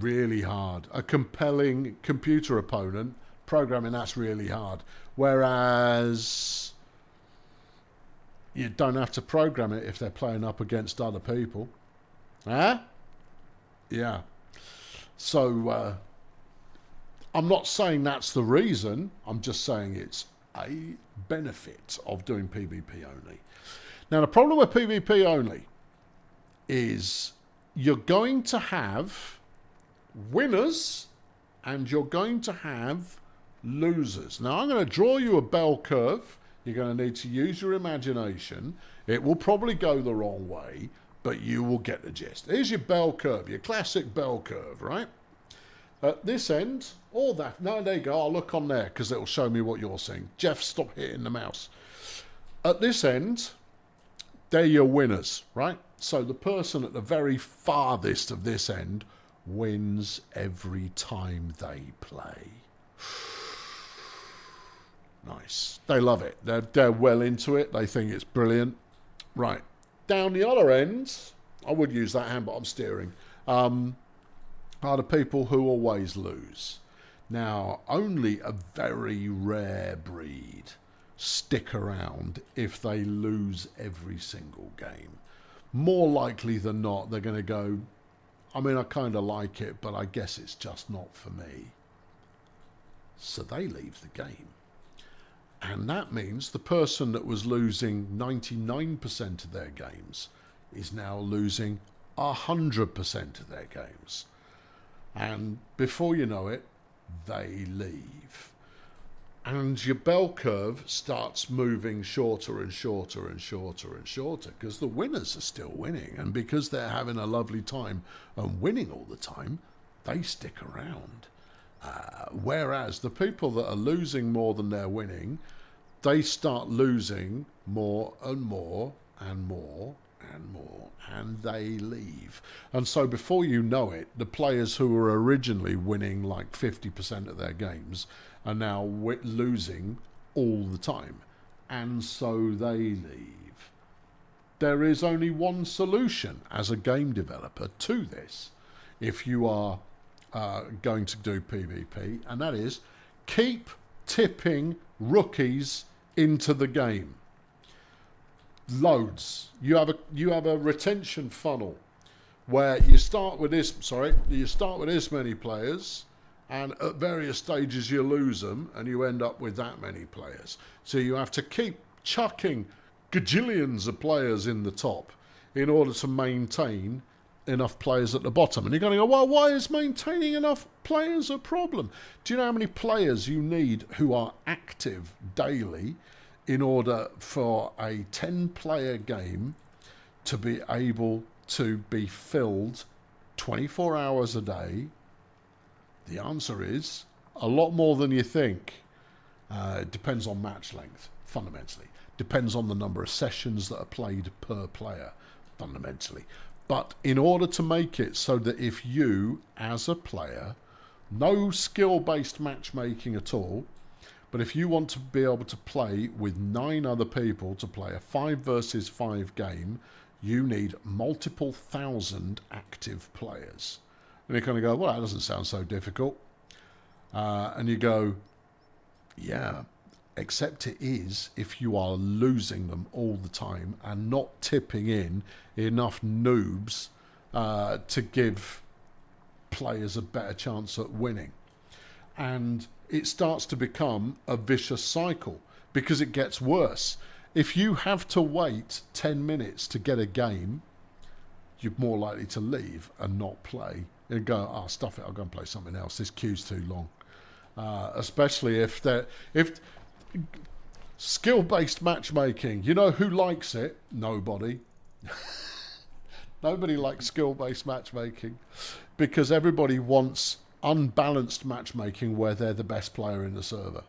really hard. A compelling computer opponent, programming, that's really hard. Whereas you don't have to program it if they're playing up against other people. Huh? Yeah. So I'm not saying that's the reason. I'm just saying it's a benefit of doing PvP only. Now, the problem with PvP only is you're going to have winners and you're going to have losers. Now, I'm going to draw you a bell curve. You're going to need to use your imagination. It will probably go the wrong way, but you will get the gist. Here's your bell curve, your classic bell curve, right? At this end, or that. No, there you go. I'll look on there because it will show me what you're seeing. Jeff, stop hitting the mouse. At this end, they're your winners, right? So the person at the very farthest of this end wins every time they play. Nice. They love it. They're well into it. They think it's brilliant. Right. Down the other end, I would use that hand, but I'm steering, are the people who always lose. Now, only a very rare breed stick around if they lose every single game. More likely than not, they're going to go, I mean, I kind of like it, but I guess it's just not for me. So they leave the game. And that means the person that was losing 99% of their games is now losing 100% of their games. And before you know it, they leave. And your bell curve starts moving shorter and shorter and shorter and shorter because the winners are still winning. And because they're having a lovely time and winning all the time, they stick around. Whereas the people that are losing more than they're winning, they start losing more and more and more and more, and they leave. And so before you know it, the players who were originally winning like 50% of their games are now losing all the time. And so they leave. There is only one solution as a game developer to this, if you are going to do PvP, and that is keep tipping rookies into the game. Loads. You have a retention funnel where you start with this many players, and at various stages you lose them and you end up with that many players. So you have to keep chucking gajillions of players in the top in order to maintain enough players at the bottom. And you're going to go, well, why is maintaining enough players a problem? Do you know how many players you need who are active daily in order for a 10-player game to be able to be filled 24 hours a day? The answer is a lot more than you think. It depends on match length, fundamentally. Depends on the number of sessions that are played per player, fundamentally. But in order to make it so that if you, as a player, no skill-based matchmaking at all, but if you want to be able to play with 9 other people to play a 5 versus 5 game, you need multiple thousand active players. And you're kind of go, well, that doesn't sound so difficult. And you go, yeah, except it is if you are losing them all the time and not tipping in enough noobs to give players a better chance at winning. And it starts to become a vicious cycle because it gets worse. If you have to wait 10 minutes to get a game, you're more likely to leave and not play and go, oh, stuff it, I'll go and play something else. This queue's too long. Especially if skill-based matchmaking, you know who likes it? Nobody. Nobody likes skill-based matchmaking because everybody wants unbalanced matchmaking where they're the best player in the server.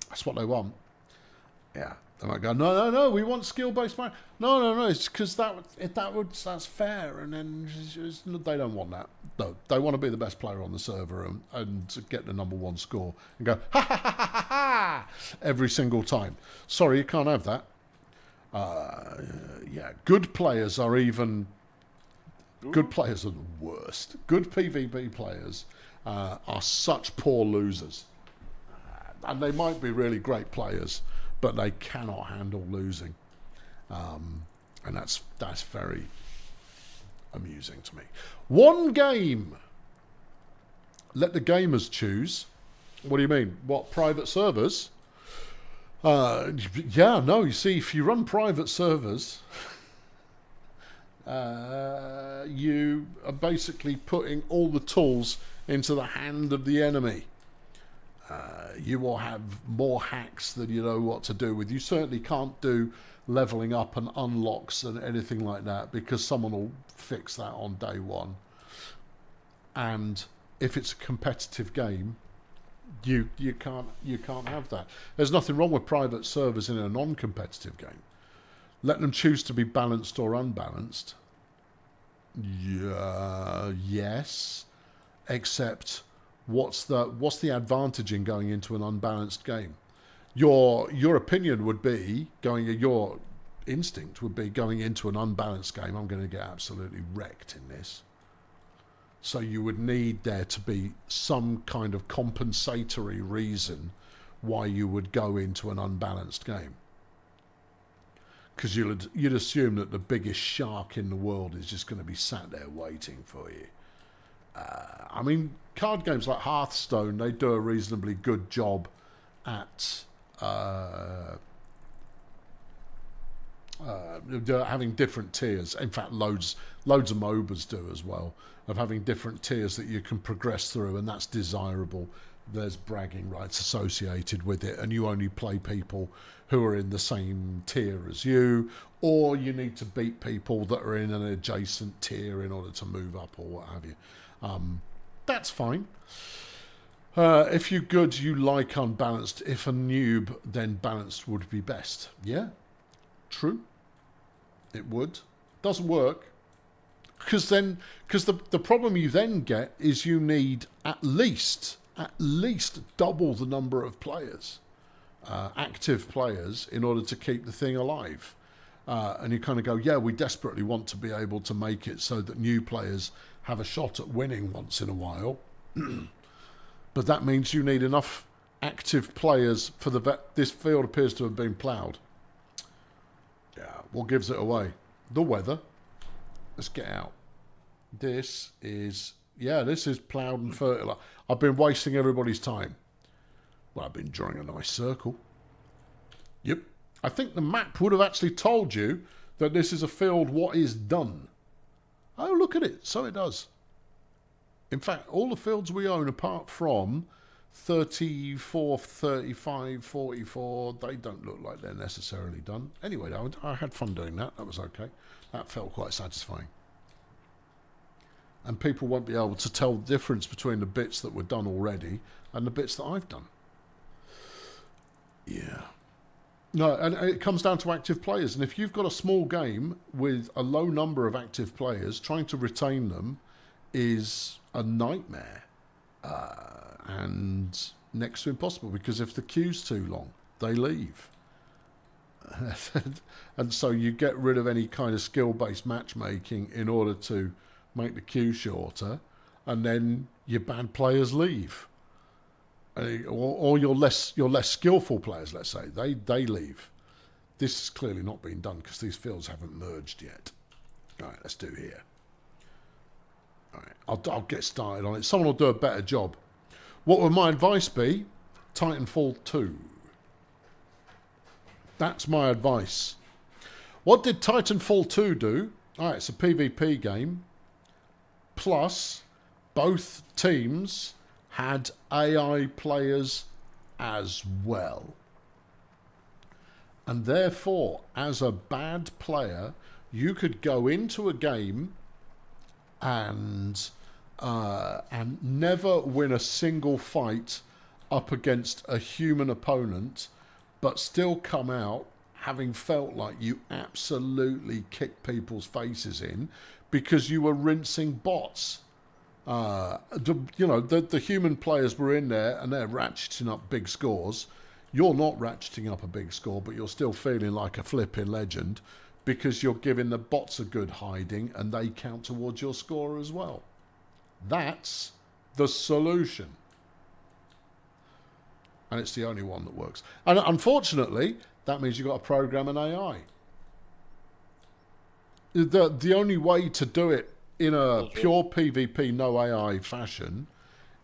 That's what they want. Yeah. They might go, no, we want skill-based match. No, it's because that's fair. And then they don't want that. No, they want to be the best player on the server and get the #1 score and go, ha, ha, ha, ha, ha, every single time. Sorry, you can't have that. Yeah, good players are even Good players are the worst. Good PvP players are such poor losers. And they might be really great players, but they cannot handle losing. And that's very amusing to me. One game. Let the gamers choose. What do you mean? What, private servers? Yeah, no, you see, if you run private servers, you are basically putting all the tools into the hand of the enemy. You will have more hacks than you know what to do with. You certainly can't do leveling up and unlocks and anything like that, because someone will fix that on day one. And if it's a competitive game, you can't have that. There's nothing wrong with private servers in a non-competitive game. Let them choose to be balanced or unbalanced. Yeah, yes, except what's the advantage in going into an unbalanced game? Your opinion would be your instinct would be going into an unbalanced game, I'm going to get absolutely wrecked in this. So you would need there to be some kind of compensatory reason why you would go into an unbalanced game. Because you'd assume that the biggest shark in the world is just going to be sat there waiting for you. I mean, card games like Hearthstone, they do a reasonably good job at having different tiers. In fact, loads of MOBAs do as well, of having different tiers that you can progress through, and that's desirable. There's bragging rights associated with it, and you only play people who are in the same tier as you, or you need to beat people that are in an adjacent tier in order to move up or what have you. That's fine. If you're good, you like unbalanced. If a noob, then balanced would be best. Yeah, true. It would. Doesn't work. Because the problem you then get is you need at least double the number of players, active players, in order to keep the thing alive. And you kind of go, yeah, we desperately want to be able to make it so that new players have a shot at winning once in a while. But that means you need enough active players for this field appears to have been ploughed. Yeah, what gives it away? The weather. Let's get out. This is ploughed and fertile. I've been wasting everybody's time. Well, I've been drawing a nice circle. Yep. I think the map would have actually told you that this is a field what is done. Oh, look at it. So it does. In fact, all the fields we own, apart from 34, 35, 44, they don't look like they're necessarily done. Anyway, I had fun doing that. That was okay. That felt quite satisfying. And people won't be able to tell the difference between the bits that were done already and the bits that I've done. Yeah. No, and it comes down to active players. And if you've got a small game with a low number of active players, trying to retain them is a nightmare. And next to impossible, because if the queue's too long, they leave. And so you get rid of any kind of skill-based matchmaking in order to make the queue shorter, and then your bad players leave. Or your less skillful players, let's say, they leave. This has clearly not been done because these fields haven't merged yet. All right, let's do here. All right, I'll get started on it. Someone will do a better job. What would my advice be? Titanfall 2. That's my advice. What did Titanfall 2 do? All right, it's a PvP game. Plus, both teams had AI players as well. And therefore, as a bad player, you could go into a game and never win a single fight up against a human opponent, but still come out having felt like you absolutely kicked people's faces in because you were rinsing bots. The human players were in there and they're ratcheting up big scores. You're not ratcheting up a big score, but you're still feeling like a flipping legend because you're giving the bots a good hiding and they count towards your score as well. That's the solution. And it's the only one that works. And unfortunately, that means you've got to program an AI. The only way to do it in a pure PvP, no AI fashion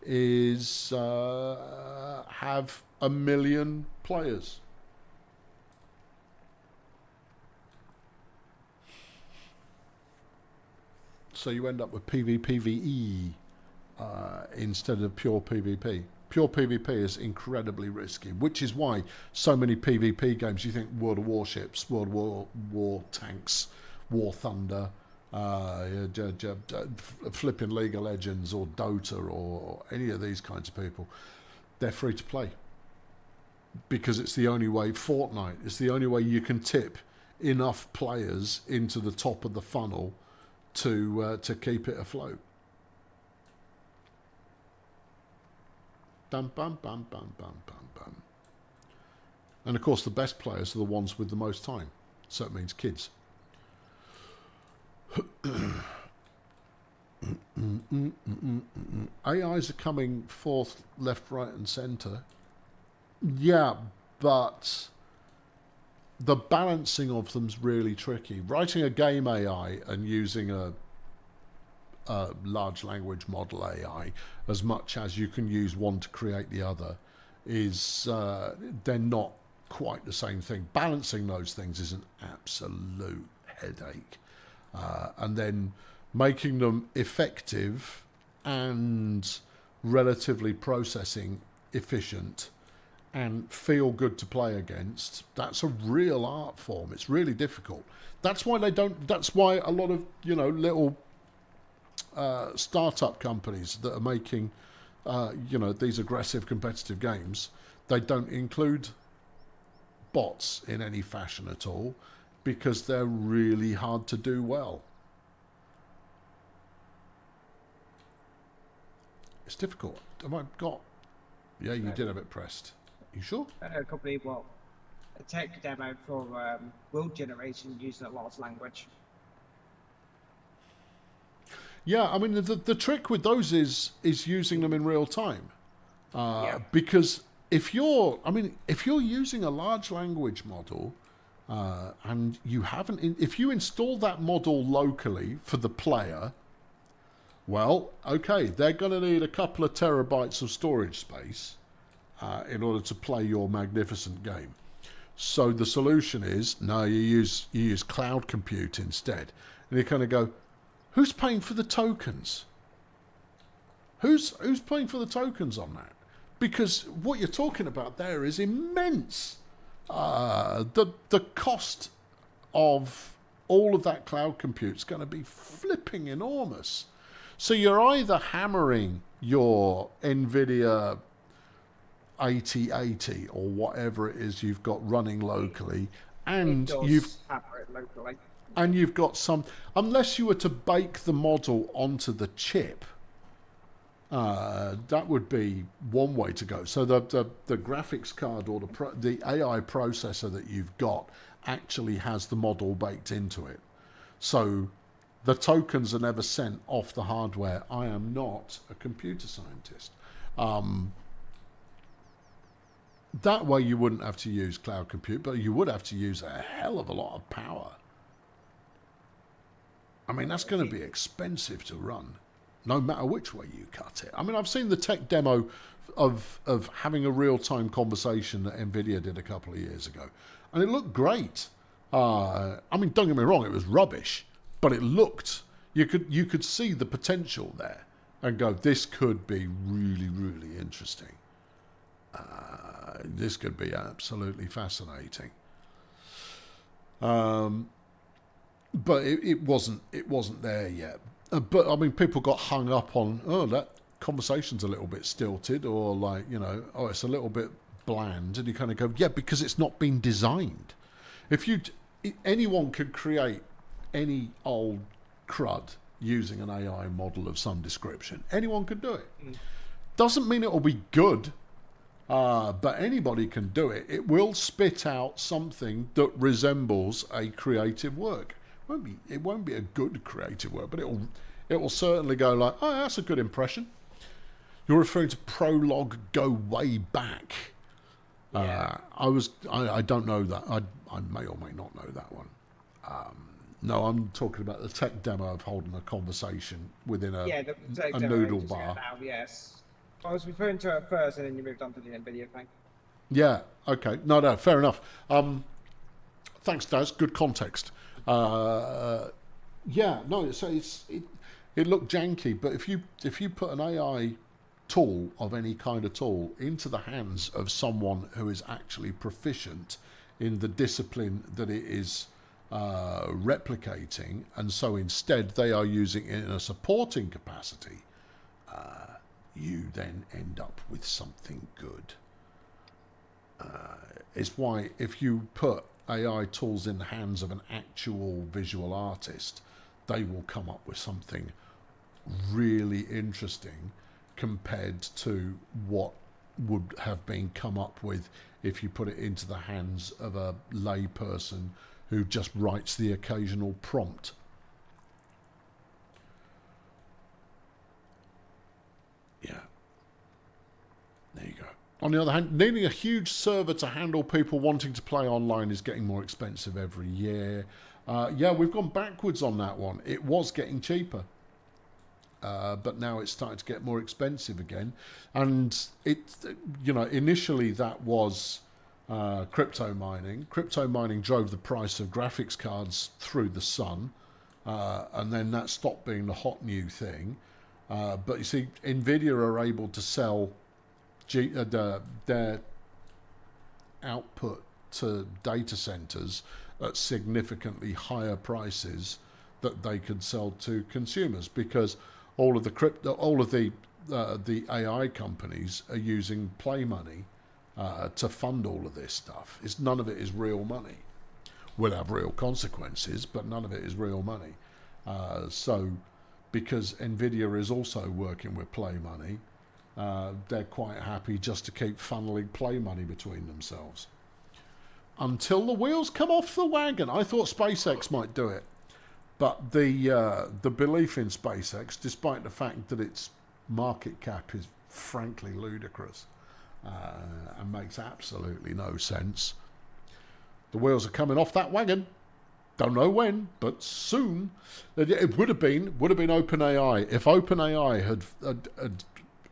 is have 1 million players. So you end up with PvPvE instead of pure PvP. Pure PvP is incredibly risky, which is why so many PvP games, you think World of Warships, World War Tanks, War Thunder, flipping League of Legends or Dota or any of these kinds of people, they're free to play. Because it's the only way, Fortnite, it's the only way you can tip enough players into the top of the funnel to keep it afloat. Bam, bam, bam, bam, bam, bam, bam. And of course, the best players are the ones with the most time. So it means kids. AIs are coming forth, left, right, and centre. Yeah, but the balancing of them's really tricky. Writing a game AI and using a large language model AI, as much as you can use one to create the other, is they're not quite the same thing. Balancing those things is an absolute headache. And then making them effective and relatively processing efficient and feel good to play against, that's a real art form. It's really difficult. That's why they don't, that's why a lot of, you know, little startup companies that are making, you know, these aggressive competitive games, they don't include bots in any fashion at all, because they're really hard to do well. It's difficult. Have I got... Yeah, you did have it pressed. You sure? A company, well, a tech demo for world generation using a large language. Yeah, I mean, the trick with those is using them in real time. Because if you're using a large language model, and you haven't, if you install that model locally for the player, well, okay, they're going to need a couple of terabytes of storage space in order to play your magnificent game. So the solution is, no, you use cloud compute instead. And you kind of go, who's paying for the tokens? Who's paying for the tokens on that? Because what you're talking about there is immense. The cost of all of that cloud compute is going to be flipping enormous. So you're either hammering your NVIDIA 8080 or whatever it is you've got running locally, and you've got some, unless you were to bake the model onto the chip, that would be one way to go. So the graphics card or the AI processor that you've got actually has the model baked into it. So the tokens are never sent off the hardware. I am not a computer scientist. That way you wouldn't have to use cloud compute, but you would have to use a hell of a lot of power. I mean, that's going to be expensive to run, no matter which way you cut it. I mean, I've seen the tech demo of having a real-time conversation that NVIDIA did a couple of years ago, and it looked great. I mean, don't get me wrong, it was rubbish, but it looked, you could see the potential there and go, this could be really, really interesting. This could be absolutely fascinating. But it wasn't there yet. But I mean, people got hung up on, oh, that conversation's a little bit stilted, or like, you know, oh, it's a little bit bland, and you kind of go, yeah, because it's not been designed. Anyone could create any old crud using an AI model of some description. Anyone could do it. Doesn't mean it will be good. but anybody can do it. It will spit out something that resembles a creative work. It won't be a good creative work, but it will certainly go like, oh, that's a good impression. You're referring to Prologue Go Way Back. Yeah. I don't know that. I may or may not know that one. No, I'm talking about the tech demo of holding a conversation within a noodle bar. Now, yes. I was referring to it first, and then you moved on to the NVIDIA thing. Yeah. Okay. No. Fair enough. Thanks, Daz. Good context. Yeah. No. So it looked janky, but if you put an AI tool of any kind of tool into the hands of someone who is actually proficient in the discipline that it is replicating, and so instead they are using it in a supporting capacity, you then end up with something good. It's why if you put AI tools in the hands of an actual visual artist, they will come up with something really interesting compared to what would have been come up with if you put it into the hands of a lay person who just writes the occasional prompt. Yeah. There you go. On the other hand, needing a huge server to handle people wanting to play online is getting more expensive every year. Yeah, we've gone backwards on that one. It was getting cheaper. But now it's starting to get more expensive again. And initially that was crypto mining. Crypto mining drove the price of graphics cards through the sun. And then that stopped being the hot new thing. But you see, NVIDIA are able to sell their output to data centers at significantly higher prices that they could sell to consumers, because all of the AI companies are using play money to fund all of this stuff. None of it is real money. Will have real consequences, but none of it is real money. So, because NVIDIA is also working with play money, they're quite happy just to keep funneling play money between themselves. Until the wheels come off the wagon. I thought SpaceX might do it. But the belief in SpaceX, despite the fact that its market cap is frankly ludicrous and makes absolutely no sense, the wheels are coming off that wagon. Don't know when, but soon. It would have been OpenAI. If OpenAI had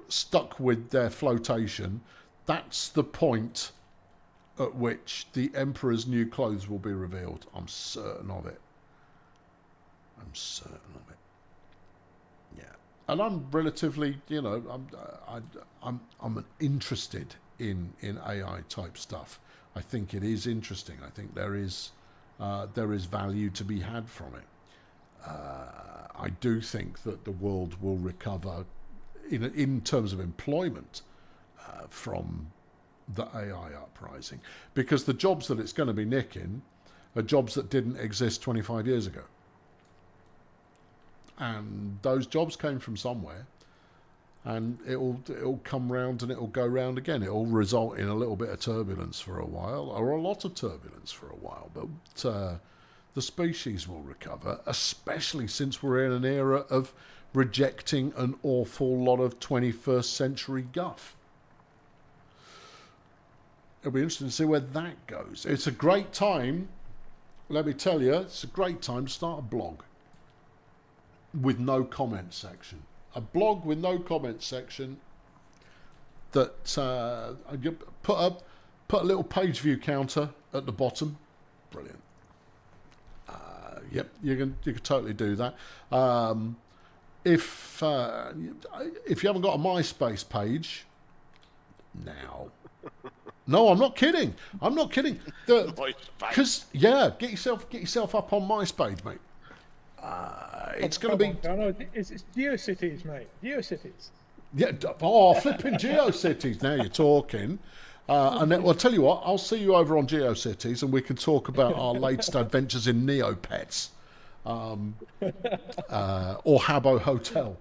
stuck with their flotation, that's the point at which the Emperor's new clothes will be revealed. I'm certain of it. I'm certain of it. Yeah, and I'm relatively, I'm interested in AI type stuff. I think it is interesting. I think there is value to be had from it. I do think that the world will recover in terms of employment from the AI uprising, because the jobs that it's going to be nicking are jobs that didn't exist 25 years ago. And those jobs came from somewhere, and it'll come round and it'll go round again. It'll result in a little bit of turbulence for a while, or a lot of turbulence for a while, but the species will recover, especially since we're in an era of rejecting an awful lot of 21st century guff. It'll be interesting to see where that goes. It's a great time, let me tell you, it's a great time to start a blog with no comment section. A blog with no comment section that put a little page view counter at the bottom. Brilliant. Yep, you can totally do that. If you haven't got a MySpace page now. No, I'm not kidding. I'm not kidding. Because get yourself up on MySpace, mate. It's going to be. No, it's GeoCities, mate. GeoCities. Yeah. Flipping GeoCities. Now you're talking. And then, well, I'll tell you what. I'll see you over on GeoCities, and we can talk about our latest adventures in Neopets, or Habbo Hotel.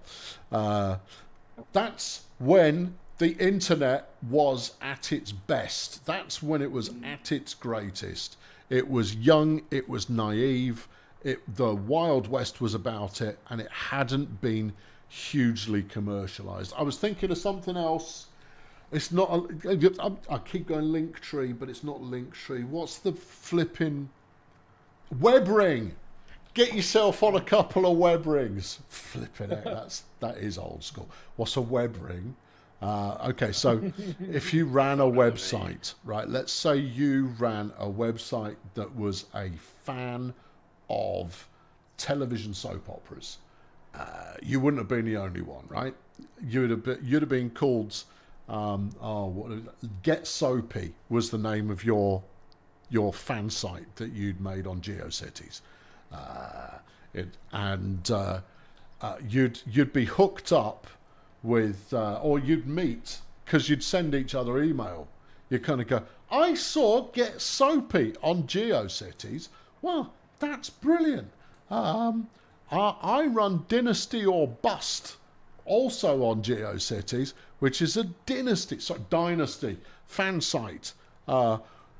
That's when the internet was at its best. That's when it was at its greatest. It was young, it was naive, the Wild West was about it, and it hadn't been hugely commercialized. I was thinking of something else. It's not, I keep going Linktree, but it's not Linktree. What's the flipping, WebRing. Get yourself on a couple of web rings. Flipping it, that is old school. What's a web ring? Okay, so if you ran a website, right, let's say you ran a website that was a fan of television soap operas. You wouldn't have been the only one, right? You'd have been called, Get Soapy was the name of your fan site that you'd made on GeoCities. You'd be hooked up with, or you'd meet, because you'd send each other email. You kind of go, I saw Get Soapy on GeoCities. Well, that's brilliant. I run Dynasty or Bust, also on GeoCities, which is a dynasty fan site.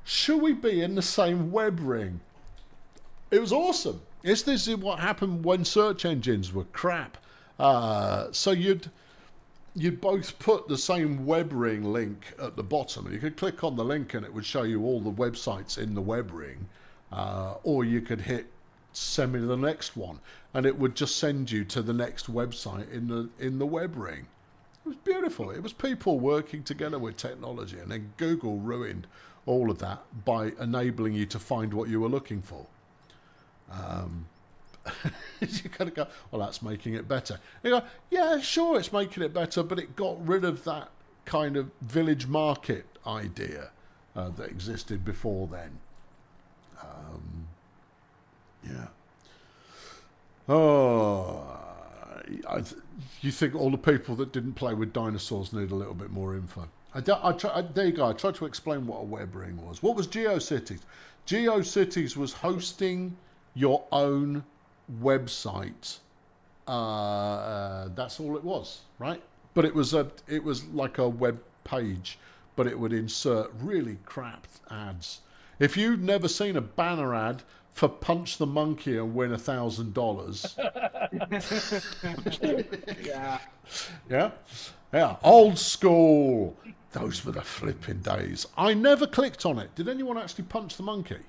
Should we be in the same web ring? It was awesome. This is what happened when search engines were crap. So you'd both put the same web ring link at the bottom, and you could click on the link and it would show you all the websites in the web ring, or you could hit send me to the next one, and it would just send you to the next website in the web ring. It was beautiful. It was people working together with technology, and then Google ruined all of that by enabling you to find what you were looking for. You kind of go, well, that's making it better. You go, yeah, sure, it's making it better, but it got rid of that kind of village market idea that existed before then. Yeah. Oh, you think all the people that didn't play with dinosaurs need a little bit more info? There you go. I tried to explain what a web ring was. What was GeoCities? GeoCities was hosting your own website. That's all it was, right? But it was like a web page, but it would insert really crap ads. If you've never seen a banner ad for Punch the Monkey and win $1,000, yeah, old school. Those were the flipping days. I never clicked on it. Did anyone actually punch the monkey?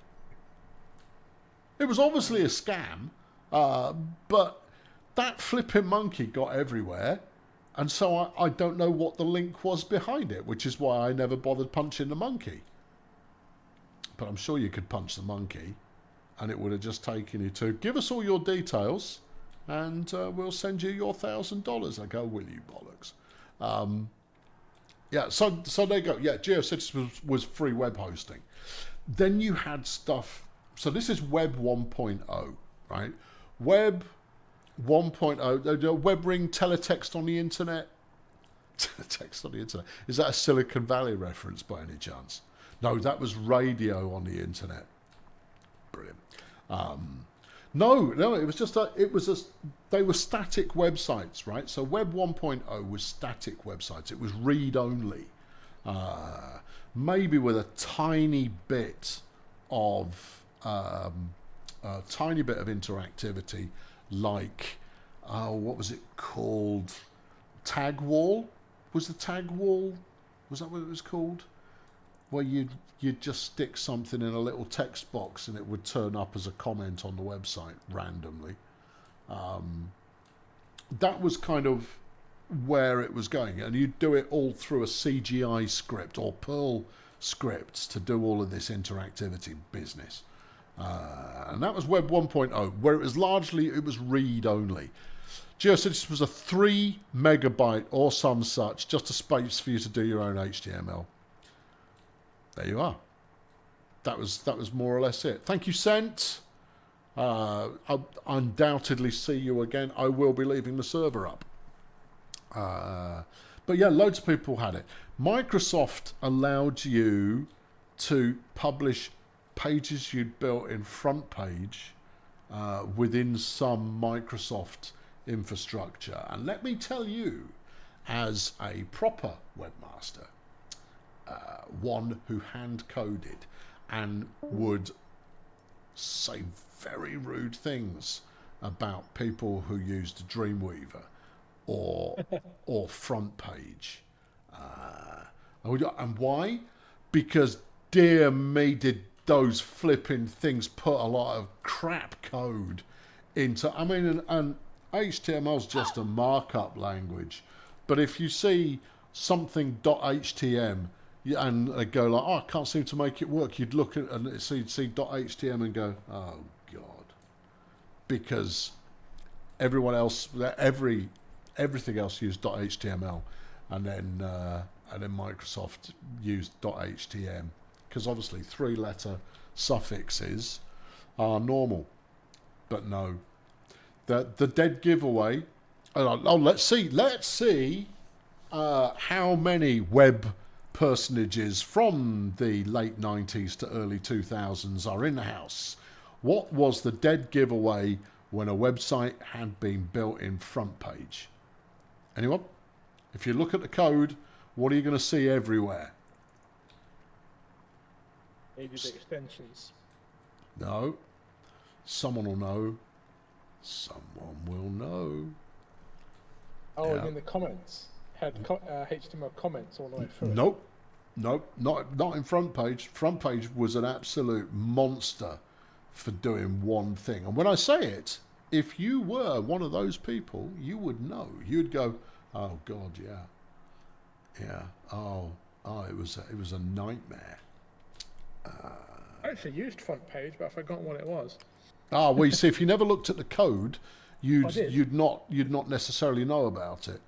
It was obviously a scam, but that flipping monkey got everywhere, and so I don't know what the link was behind it, which is why I never bothered punching the monkey. But I'm sure you could punch the monkey, and it would have just taken you to, give us all your details, and we'll send you your $1,000. I go, will you bollocks? Yeah, so there you go. Yeah, GeoCities was free web hosting. Then you had stuff. So this is Web 1.0, right? Web 1.0, web ring, teletext on the internet. Teletext on the internet. Is that a Silicon Valley reference by any chance? No, that was radio on the internet. Brilliant. No, it was just they were static websites, right? So Web 1.0 was static websites. It was read only, maybe with a tiny bit of interactivity, like what was it called? Tag wall? Was the tag wall? Was that what it was called? Where you'd just stick something in a little text box and it would turn up as a comment on the website randomly. That was kind of where it was going, and you'd do it all through a CGI script or Perl scripts to do all of this interactivity business. And that was Web 1.0, where it was largely, it was read only. GeoCities was a 3 megabyte or some such, just a space for you to do your own HTML. There you are. That was more or less it. Thank you, Sent. I'll undoubtedly see you again. I will be leaving the server up. But yeah, loads of people had it. Microsoft allowed you to publish pages you'd built in front page within some Microsoft infrastructure. And let me tell you, as a proper webmaster, one who hand-coded and would say very rude things about people who used Dreamweaver or Front Page. And why? Because, dear me, did those flipping things put a lot of crap code into... I mean, and HTML's just a markup language. But if you see something .htm and they go like, oh, I can't seem to make it work, you'd look at and see .htm and go, oh, God. Because everyone else, everything else used .html, and then Microsoft used .htm, because obviously 3-letter suffixes are normal. But no, the dead giveaway. Oh, let's see how many web personages from the late 90s to early 2000s are in the house. What was the dead giveaway when a website had been built in Front Page? Anyone? If you look at the code, what are you going to see everywhere? Needed extensions. No. Someone will know. Someone will know. Oh, Yeah. and in the comments, had HTML comments all the way through. Nope. Not in Front Page. Front Page was an absolute monster for doing one thing. And when I say it, if you were one of those people, you would know. You'd go, oh God, yeah. Oh, it was a nightmare. I actually used Front Page, but I've forgotten what it was. Well, you see, if you never looked at the code, I did. you'd not necessarily know about it.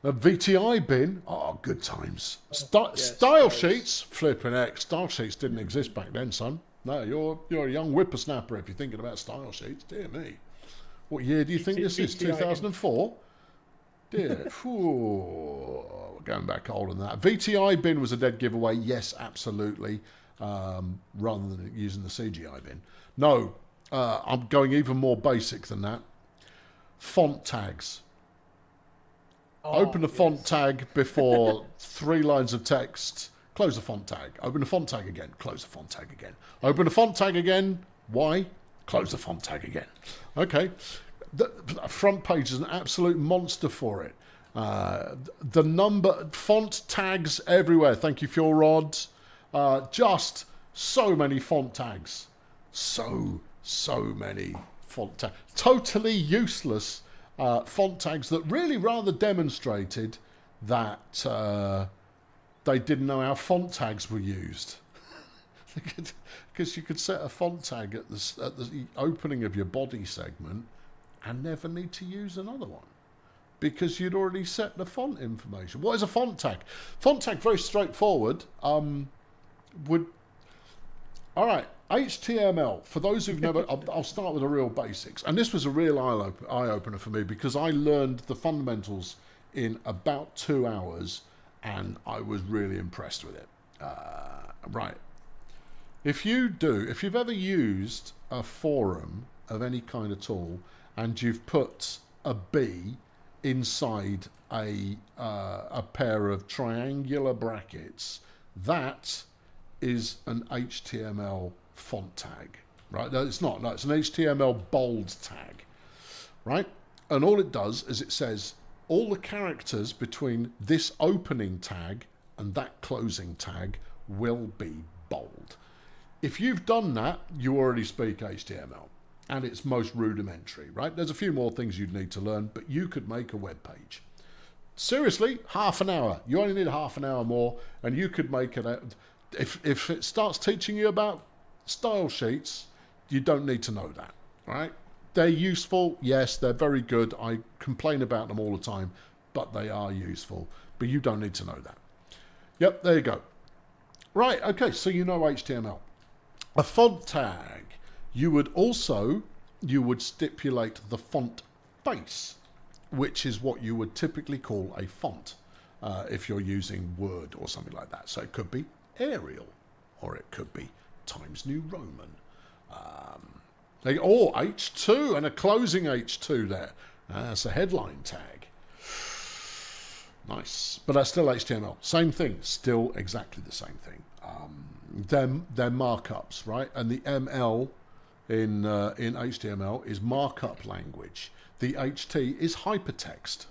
A VTI bin, good times. Style sheets, flipping heck. Style sheets didn't exist back then, son. No, you're a young whippersnapper if you're thinking about style sheets. Dear me. What year do you think this is? 2004? Dear. We're going back older than that. VTI bin was a dead giveaway. Yes, absolutely. Rather than using the CGI bin. No, I'm going even more basic than that. Font tags. Open the font tag before 3 lines of text. Close the font tag. Open the font tag again. Close the font tag again. Open the font tag again. Why? Close the font tag again. Okay. The Front Page is an absolute monster for it. The number... Font tags everywhere. Thank you, Fuel Rod. Just so many font tags. So many font tags. Totally useless font tags that really rather demonstrated that they didn't know how font tags were used. Because you could set a font tag at the opening of your body segment and never need to use another one because you'd already set the font information. What is a font tag? Font tag, very straightforward. All right, HTML. For those who've never, I'll start with the real basics. And this was a real eye-opener for me because I learned the fundamentals in about 2 hours and I was really impressed with it. Right. If you've ever used a forum of any kind at all and you've put a B inside a pair of triangular brackets, that is an HTML font tag, right? No, it's not. No, it's an HTML bold tag, right? And all it does is it says all the characters between this opening tag and that closing tag will be bold. If you've done that, you already speak HTML, and it's most rudimentary, right? There's a few more things you'd need to learn, but you could make a web page. Seriously, half an hour. You only need half an hour more, and you could make it. If it starts teaching you about style sheets, you don't need to know that, right? They're useful, yes, they're very good. I complain about them all the time, but they are useful. But you don't need to know that. Yep, there you go. Right, okay, so you know HTML. A font tag, you would stipulate the font face, which is what you would typically call a font if you're using Word or something like that. So it could be Arial, or it could be Times New Roman, or H2 and a closing H2 there. That's a headline tag. Nice. But that's still HTML. Same thing. Still exactly the same thing. They're markups, right? And the ML in HTML is markup language. The HT is hypertext.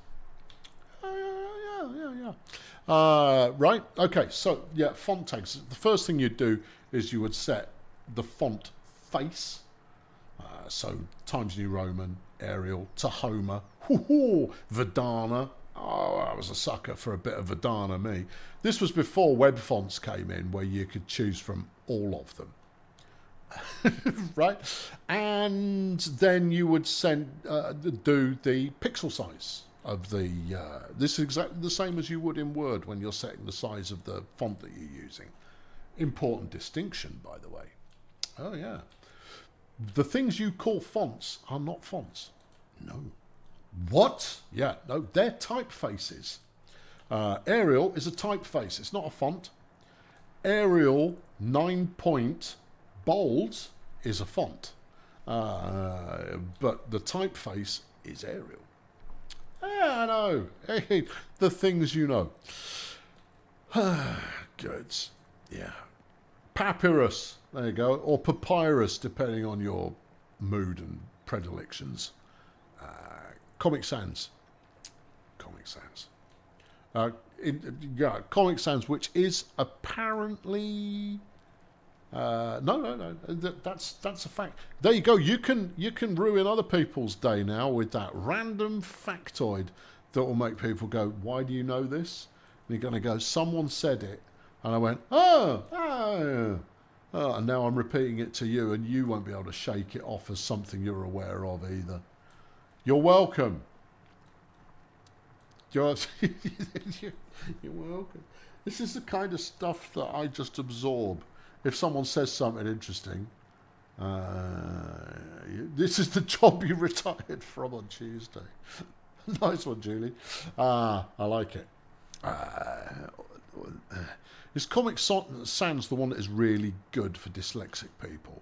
Right? Okay, so, yeah, font tags. The first thing you'd do is you would set the font face. So, Times New Roman, Arial, Tahoma, Verdana. Oh, I was a sucker for a bit of Verdana, me. This was before web fonts came in, where you could choose from all of them. Right? And then you would do the pixel size of the... this is exactly the same as you would in Word when you're setting the size of the font that you're using. Important distinction, by the way. Oh, yeah. The things you call fonts are not fonts. No. What? Yeah, no, they're typefaces. Arial is a typeface. It's not a font. Arial 9-point bold is a font. But the typeface is Arial. Yeah, I know. Hey, the things you know. Good. Yeah. Papyrus. There you go. Or papyrus, depending on your mood and predilections. Comic Sans. Comic Sans. Comic Sans, which is apparently... No. That's a fact. There you go. You can ruin other people's day now with that random factoid that will make people go, why do you know this? And you're going to go, someone said it. And I went, oh, and now I'm repeating it to you, and you won't be able to shake it off as something you're aware of either. You're welcome. You're welcome. This is the kind of stuff that I just absorb. If someone says something interesting, this is the job you retired from on Tuesday. Nice one, Julie. I like it. Is Comic Sans the one that is really good for dyslexic people?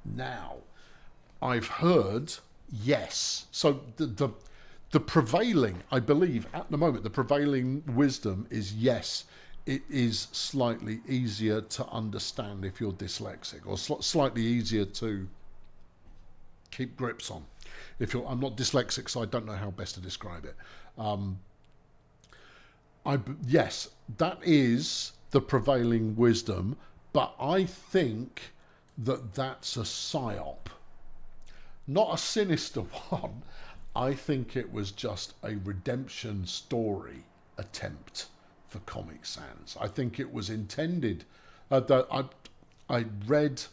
Now, I've heard... Yes. So the prevailing, I believe, at the moment, the prevailing wisdom is yes, it is slightly easier to understand if you're dyslexic, or slightly easier to keep grips on. I'm not dyslexic, so I don't know how best to describe it. Yes, that is the prevailing wisdom, but I think that's a psyop. Not a sinister one. I think it was just a redemption story attempt for Comic Sans. I think it was intended. I read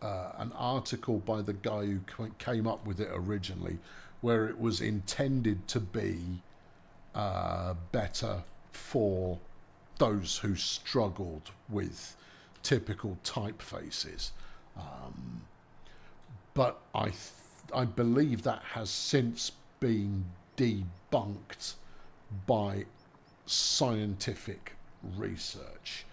an article by the guy who came up with it originally, where it was intended to be better for those who struggled with typical typefaces. But I believe that has since been debunked by scientific research.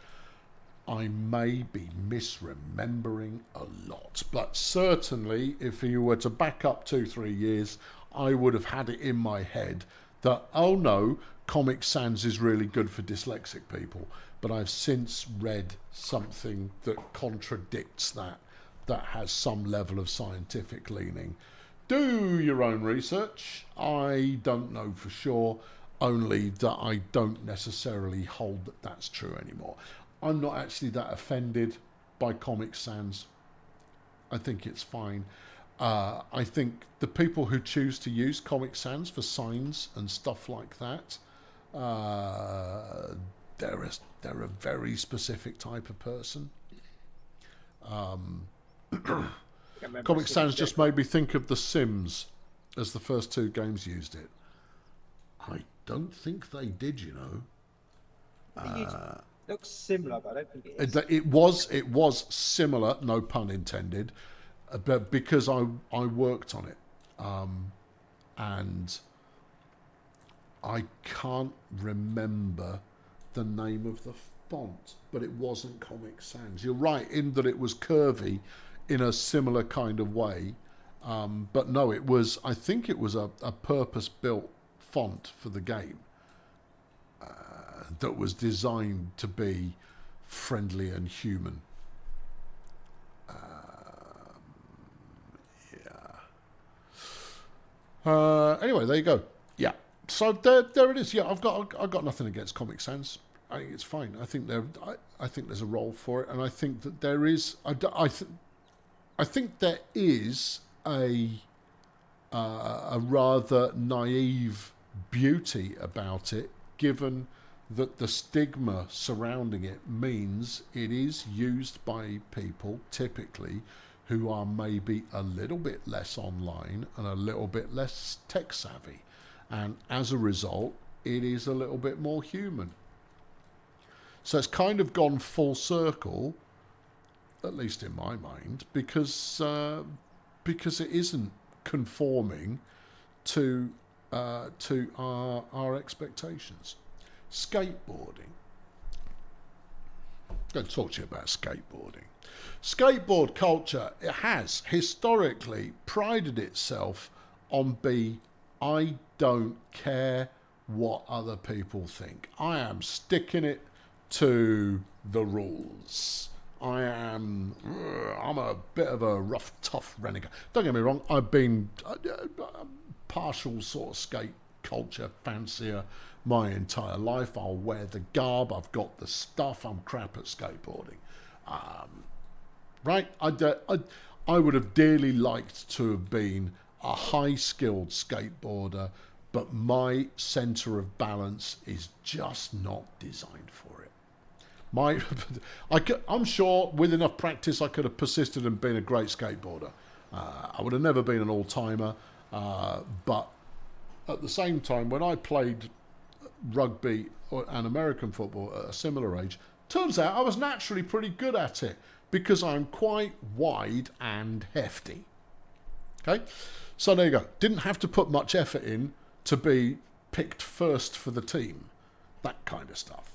I may be misremembering a lot, but certainly if you were to back up 2-3 years, I would have had it in my head that, oh no, Comic Sans is really good for dyslexic people. But I've since read something that contradicts that has some level of scientific leaning. Do your own research. I don't know for sure, only that I don't necessarily hold that that's true anymore. I'm not actually that offended by Comic Sans. I think it's fine. I think the people who choose to use Comic Sans for signs and stuff like that, they're a very specific type of person. Comic Sans just made me think of The Sims as the first 2 games used it. I don't think they did, you know. It looks similar, but I don't think it is. It was similar, no pun intended, but because I worked on it, and I can't remember the name of the font, but it wasn't Comic Sans. You're right in that it was curvy in a similar kind of way, but no, I think it was a purpose-built font for the game. that was designed to be friendly and human. Anyway, there you go. Yeah. So there it is. Yeah, I've got nothing against Comic Sans. I think it's fine. I think there's a role for it, and I think that there is. I think there is a rather naive beauty about it, given that the stigma surrounding it means it is used by people typically who are maybe a little bit less online and a little bit less tech savvy, and as a result it is a little bit more human. So it's kind of gone full circle, at least in my mind, because it isn't conforming to our expectations. Skateboarding. I'm going to talk to you about skateboarding. Skateboard culture, it has historically prided itself on I don't care what other people think. I am sticking it to the rules. I'm a bit of a rough, tough renegade. Don't get me wrong, I've been a partial sort of skate culture fancier my entire life. I'll wear the garb, I've got the stuff, I'm crap at skateboarding. Right? I would have dearly liked to have been a high-skilled skateboarder, but my centre of balance is just not designed for it. I'm sure with enough practice I could have persisted and been a great skateboarder. I would have never been an all-timer, but at the same time, when I played rugby and American football at a similar age, turns out I was naturally pretty good at it because I'm quite wide and hefty. Okay, so there you go. Didn't have to put much effort in to be picked first for the team. That kind of stuff.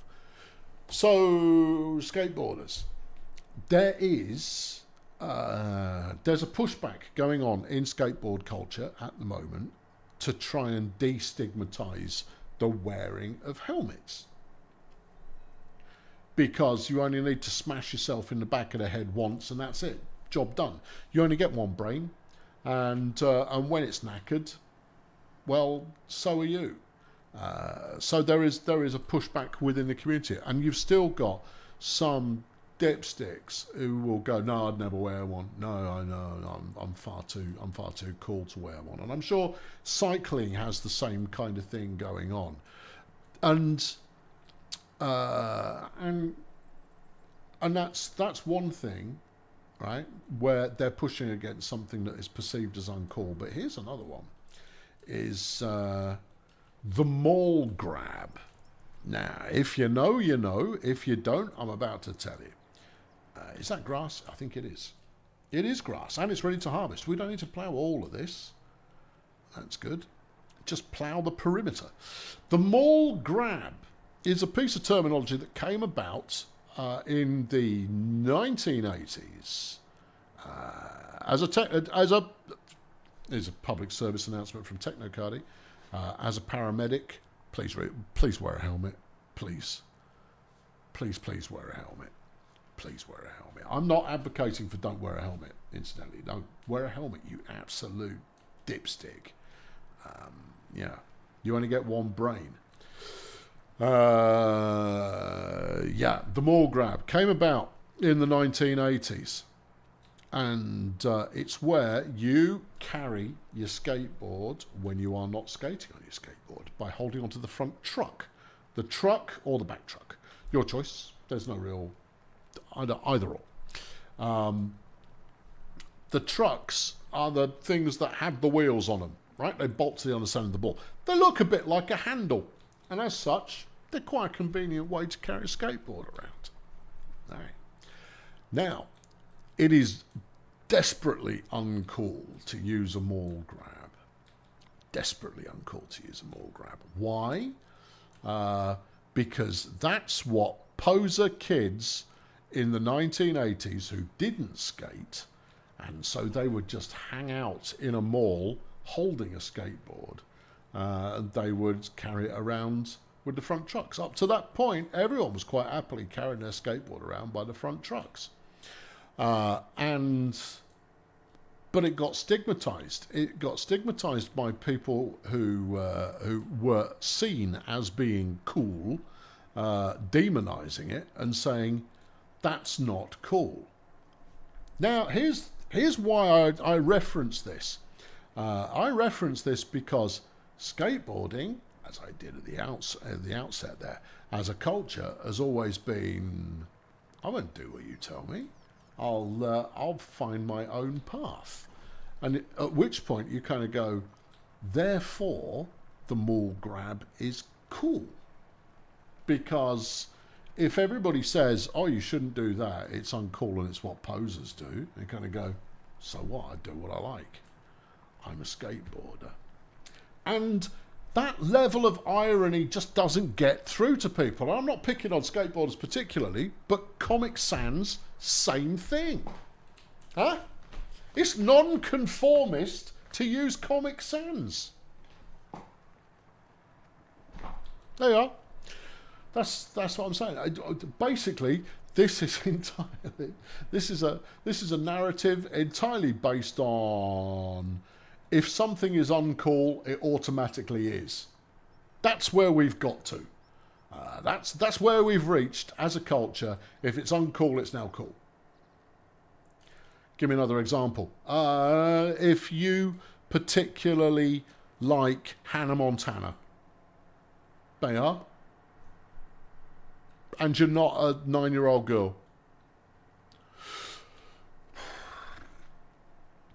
So, skateboarders, there's a pushback going on in skateboard culture at the moment to try and destigmatize the wearing of helmets, because you only need to smash yourself in the back of the head once and that's it, job done. You only get one brain, and when it's knackered, well, so are you. So there is a pushback within the community, and you've still got some dipsticks who will go, no, I'd never wear one. No, I know, I'm far too cool to wear one. And I'm sure cycling has the same kind of thing going on, and that's one thing, right? Where they're pushing against something that is perceived as uncool. But here's another one: is the mall grab. Now, if you know, you know. If you don't, I'm about to tell you. Is that grass? I think it is. It is grass, and it's ready to harvest. We don't need to plough all of this. That's good. Just plough the perimeter. The mall grab is a piece of terminology that came about in the 1980s Here's a public service announcement from Technocardy. As a paramedic, please wear a helmet. Please wear a helmet. Please wear a helmet. I'm not advocating for don't wear a helmet, incidentally. Don't wear a helmet, you absolute dipstick. Yeah, you only get one brain. Yeah, the mall grab came about in the 1980s. And it's where you carry your skateboard when you are not skating on your skateboard by holding onto the front truck. The truck or the back truck. Your choice. There's no real either or. The trucks are the things that have the wheels on them, right? They bolt to the underside of the ball. They look a bit like a handle. And as such, they're quite a convenient way to carry a skateboard around. All right. Now, it is desperately uncool to use a mall grab. Desperately uncool to use a mall grab. Why? Because that's what poser kids in the 1980s who didn't skate, and so they would just hang out in a mall holding a skateboard. They would carry it around with the front trucks. Up to that point, everyone was quite happily carrying their skateboard around by the front trucks. But it got stigmatized. It got stigmatized by people who were seen as being cool, demonizing it and saying, that's not cool. Now, here's why I reference this. I reference this because skateboarding, as I did at the outset there, as a culture, has always been, I won't do what you tell me. I'll find my own path. And at which point you kind of go, therefore, the mall grab is cool. Because if everybody says, oh, you shouldn't do that, it's uncool and it's what posers do, you kind of go, so what? I do what I like. I'm a skateboarder. And that level of irony just doesn't get through to people. I'm not picking on skateboarders particularly, but Comic Sans, same thing. Huh? It's non-conformist to use Comic Sans. There you are. That's what I'm saying. Basically, this is entirely this is a narrative entirely based on if something is uncool, it automatically is. That's where we've got to. That's where we've reached as a culture. If it's uncool, it's now cool. Give me another example. If you particularly like Hannah Montana, they are, and you're not a 9-year-old girl.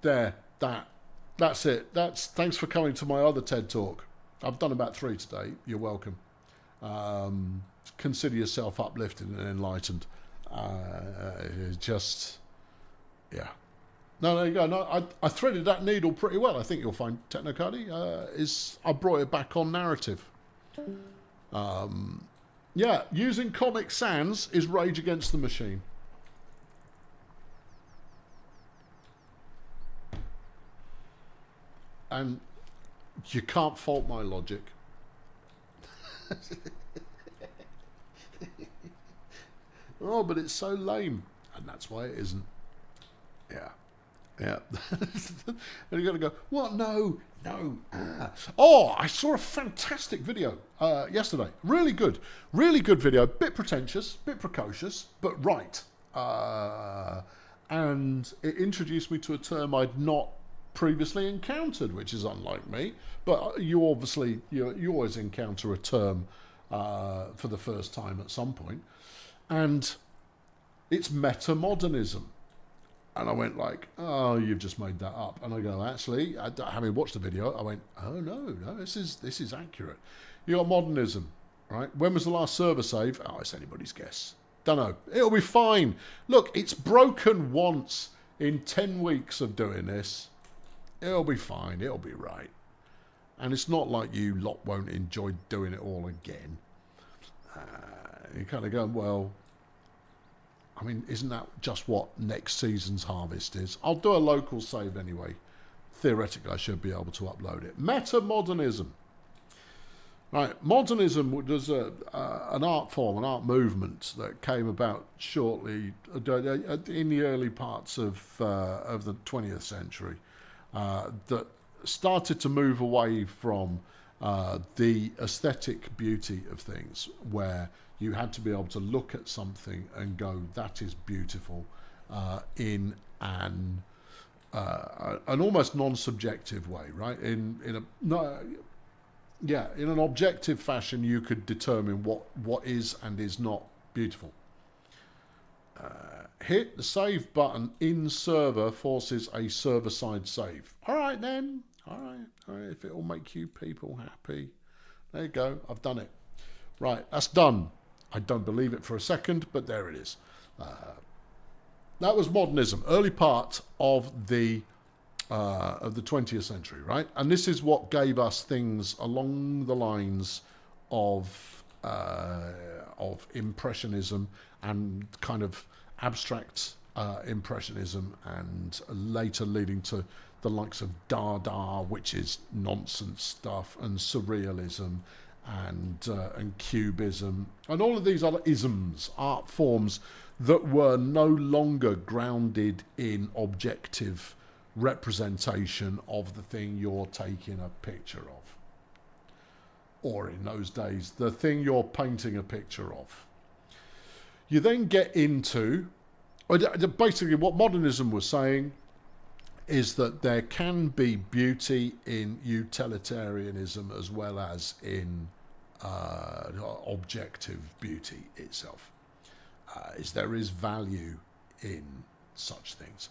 That's it. Thanks for coming to my other TED Talk. I've done about 3 today. You're welcome. Consider yourself uplifted and enlightened. Yeah. No, there you go. No, I threaded that needle pretty well. I think you'll find Technocardi I brought it back on narrative. Yeah, using Comic Sans is Rage Against the Machine. And you can't fault my logic. Oh, but it's so lame. And that's why it isn't. Yeah. Yeah. And you're going to go, what? No. Oh, I saw a fantastic video yesterday. Really good video. Bit pretentious, bit precocious, but right. And it introduced me to a term I'd not previously encountered, which is unlike me. But you always encounter a term for the first time at some point. And it's metamodernism. And I went like, oh, you've just made that up. And I go, actually, having watched the video, I went, oh, no, this is accurate. You got modernism, right? When was the last server save? Oh, it's anybody's guess. Don't know. It'll be fine. Look, it's broken once in 10 weeks of doing this. It'll be fine. It'll be right. And it's not like you lot won't enjoy doing it all again. You kind of go, well, I mean, isn't that just what next season's harvest is? I'll do a local save anyway. Theoretically, I should be able to upload it. Metamodernism. Right, modernism was an art form, an art movement that came about shortly in the early parts of the 20th century that started to move away from the aesthetic beauty of things, where you had to be able to look at something and go, that is beautiful, in an almost non-subjective way, right? In an objective fashion, you could determine what is and is not beautiful. Hit the save button in server forces a server-side save. All right then. All right. If it will make you people happy. There you go. I've done it. Right, that's done. I don't believe it for a second, but there it is. That was modernism, early part of the 20th century, right? And this is what gave us things along the lines of impressionism and kind of abstract impressionism, and later leading to the likes of Dada, which is nonsense stuff, and surrealism, and cubism, and all of these other isms, art forms that were no longer grounded in objective representation of the thing you're taking a picture of, or in those days, the thing you're painting a picture of. You then get into, basically what modernism was saying is that there can be beauty in utilitarianism as well as in objective beauty itself. There is value in such things.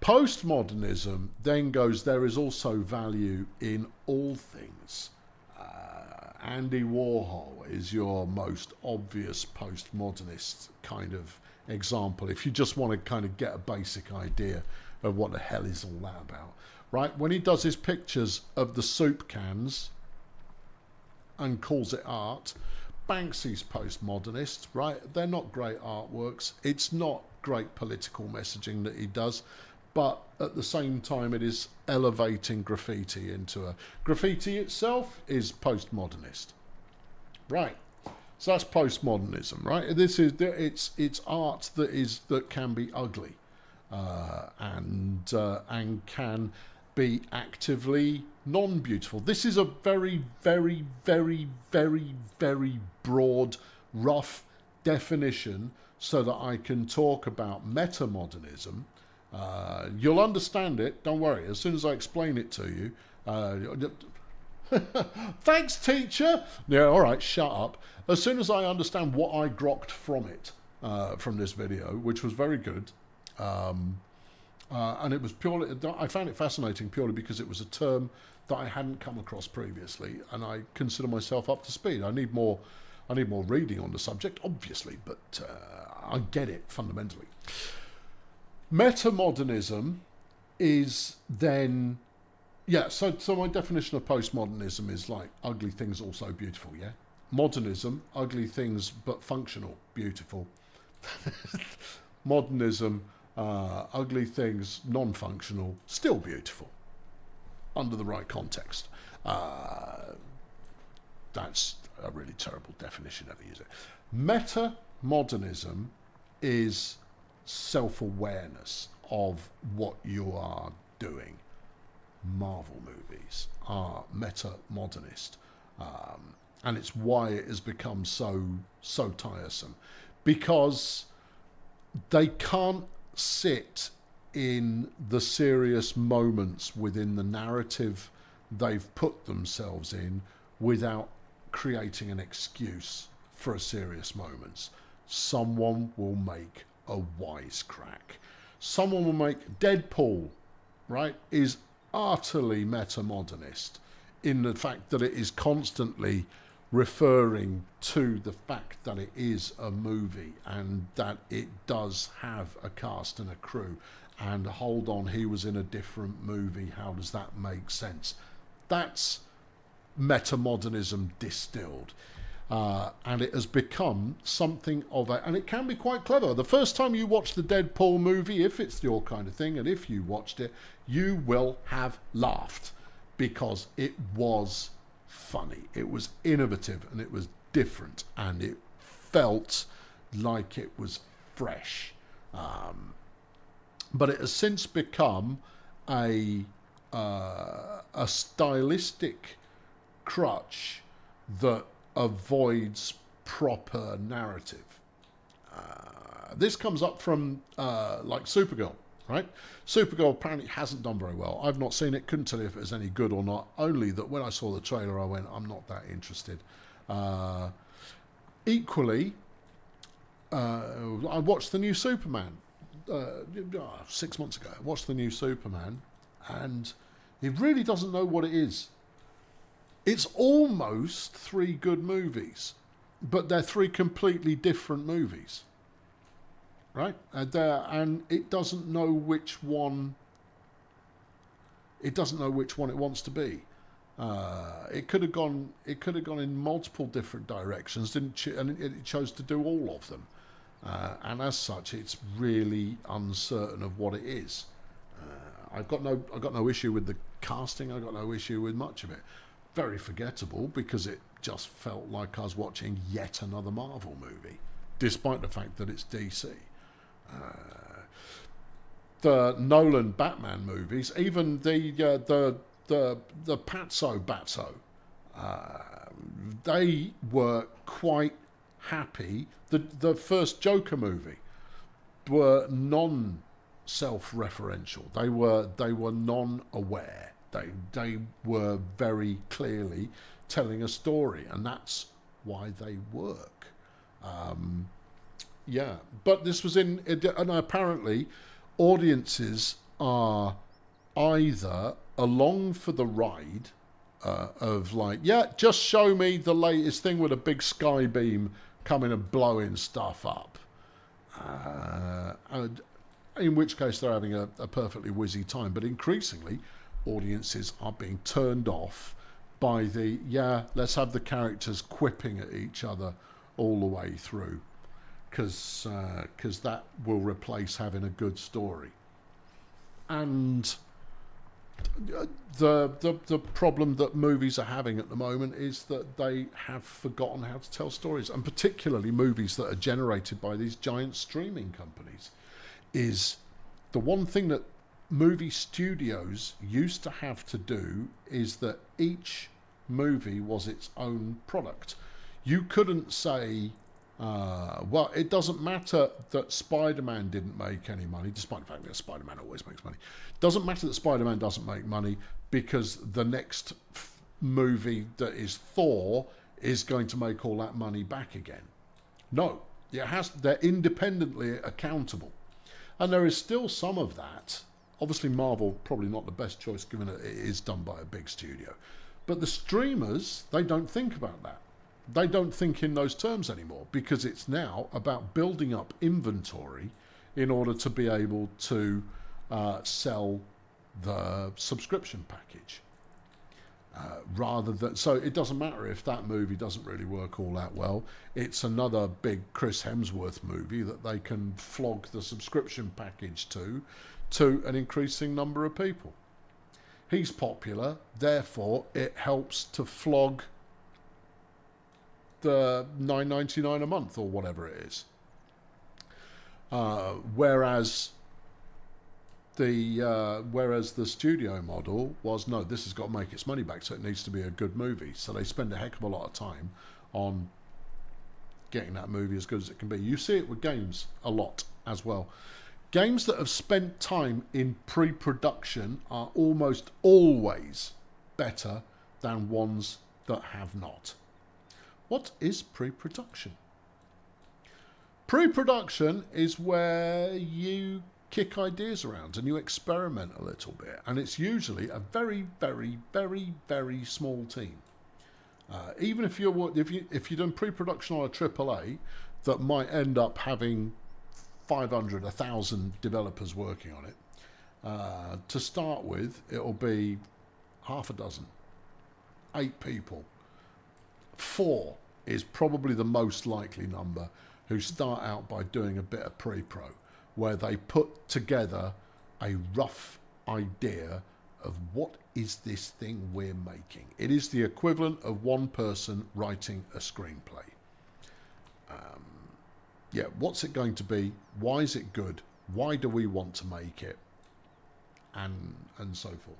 Postmodernism then goes, there is also value in all things. Andy Warhol is your most obvious postmodernist kind of example, if you just want to kind of get a basic idea of what the hell is all that about, right? When he does his pictures of the soup cans and calls it art, Banksy's postmodernist, right? They're not great artworks. It's not great political messaging that he does, but at the same time it is elevating graffiti into a... Graffiti itself is postmodernist, right? So that's postmodernism, right? This is, it's art that can be ugly, and can be actively non-beautiful. This is a very, very, very, very, very broad, rough definition so that I can talk about metamodernism. You'll understand it, don't worry, as soon as I explain it to you. Thanks, teacher. Yeah, all right, shut up. As soon as I understand what I grokked from it, from this video, which was very good, and it was purely, I found it fascinating purely because it was a term that I hadn't come across previously, and I consider myself up to speed. I need more reading on the subject, obviously, but I get it fundamentally. Metamodernism is then, yeah, so my definition of postmodernism is like ugly things also beautiful, yeah? Modernism, ugly things but functional, beautiful. Modernism, ugly things, non-functional, still beautiful, under the right context. That's a really terrible definition, never use it. Metamodernism is self-awareness of what you are doing. Marvel movies are meta-modernist, and it's why it has become so tiresome, because they can't sit in the serious moments within the narrative they've put themselves in without creating an excuse for a serious moments. Someone will make a wisecrack. Someone will make Deadpool, right, is utterly meta-modernist in the fact that it is constantly referring to the fact that it is a movie and that it does have a cast and a crew, and hold on, he was in a different movie, how does that make sense? That's meta-modernism distilled. And it has become something of a... And it can be quite clever. The first time you watch the Deadpool movie, if it's your kind of thing, and if you watched it, you will have laughed because it was funny. It was innovative and it was different and it felt like it was fresh. But it has since become a stylistic crutch that avoids proper narrative. This comes up from like Supergirl, right? Supergirl apparently hasn't done very well. I've not seen it, couldn't tell you if it was any good or not, only that when I saw the trailer I went, I'm not that interested. Equally, I watched the new Superman 6 months ago. I watched the new Superman and it really doesn't know what it is. It's almost 3 good movies, but they're 3 completely different movies, right? And it doesn't know which one. It doesn't know which one it wants to be. It could have gone. It could have gone in multiple different directions, and it chose to do all of them. And as such, it's really uncertain of what it is. I've got no issue with the casting. I've got no issue with much of it. Very forgettable because it just felt like I was watching yet another Marvel movie, despite the fact that it's DC. The Nolan Batman movies, even the Batso, they were quite happy. The first Joker movie were non-self-referential. They were non-aware. They were very clearly telling a story, and that's why they work. Yeah, but this was and apparently audiences are either along for the ride of like, yeah, just show me the latest thing with a big sky beam coming and blowing stuff up, and in which case they're having a perfectly whizzy time. But increasingly, audiences are being turned off by the, yeah, let's have the characters quipping at each other all the way through, because that will replace having a good story. And the problem that movies are having at the moment is that they have forgotten how to tell stories, and particularly movies that are generated by these giant streaming companies. Is the one thing that movie studios used to have to do is that each movie was its own product. You couldn't say, well, it doesn't matter that Spider-Man didn't make any money, despite the fact that Spider-Man always makes money. Doesn't matter that Spider-Man doesn't make money because the next movie that is Thor is going to make all that money back again. No, they're independently accountable. And there is still some of that. Obviously, Marvel, probably not the best choice given that it is done by a big studio. But the streamers, they don't think about that. They don't think in those terms anymore, because it's now about building up inventory in order to be able to sell the subscription package. Rather than, so it doesn't matter if that movie doesn't really work all that well. It's another big Chris Hemsworth movie that they can flog the subscription package to an increasing number of people. He's popular, therefore it helps to flog the $9.99 a month or whatever it is. Whereas the studio model was, no, this has got to make its money back, so it needs to be a good movie. So they spend a heck of a lot of time on getting that movie as good as it can be. You see it with games a lot as well. Games that have spent time in pre-production are almost always better than ones that have not. What is pre-production? Pre-production is where you kick ideas around and you experiment a little bit, and it's usually a very, very, very, very small team. Even if you're done pre-production on a AAA that might end up having 500, 1,000 developers working on it, to start with, it'll be half a dozen, 8 people. 4 is probably the most likely number who start out by doing a bit of pre-pro, where they put together a rough idea of what is this thing we're making. It is the equivalent of one person writing a screenplay. Yeah, what's it going to be? Why is it good? Why do we want to make it? And so forth.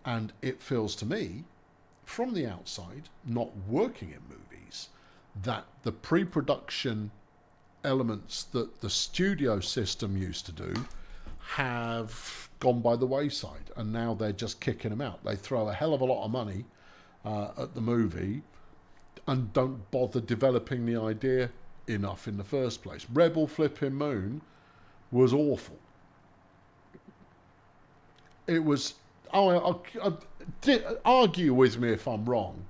And it feels to me, from the outside, not working in movies, that the pre-production elements that the studio system used to do have gone by the wayside, and now they're just kicking them out. They throw a hell of a lot of money at the movie and don't bother developing the idea enough in the first place. Rebel Flipping Moon was awful. It was... argue with me if I'm wrong.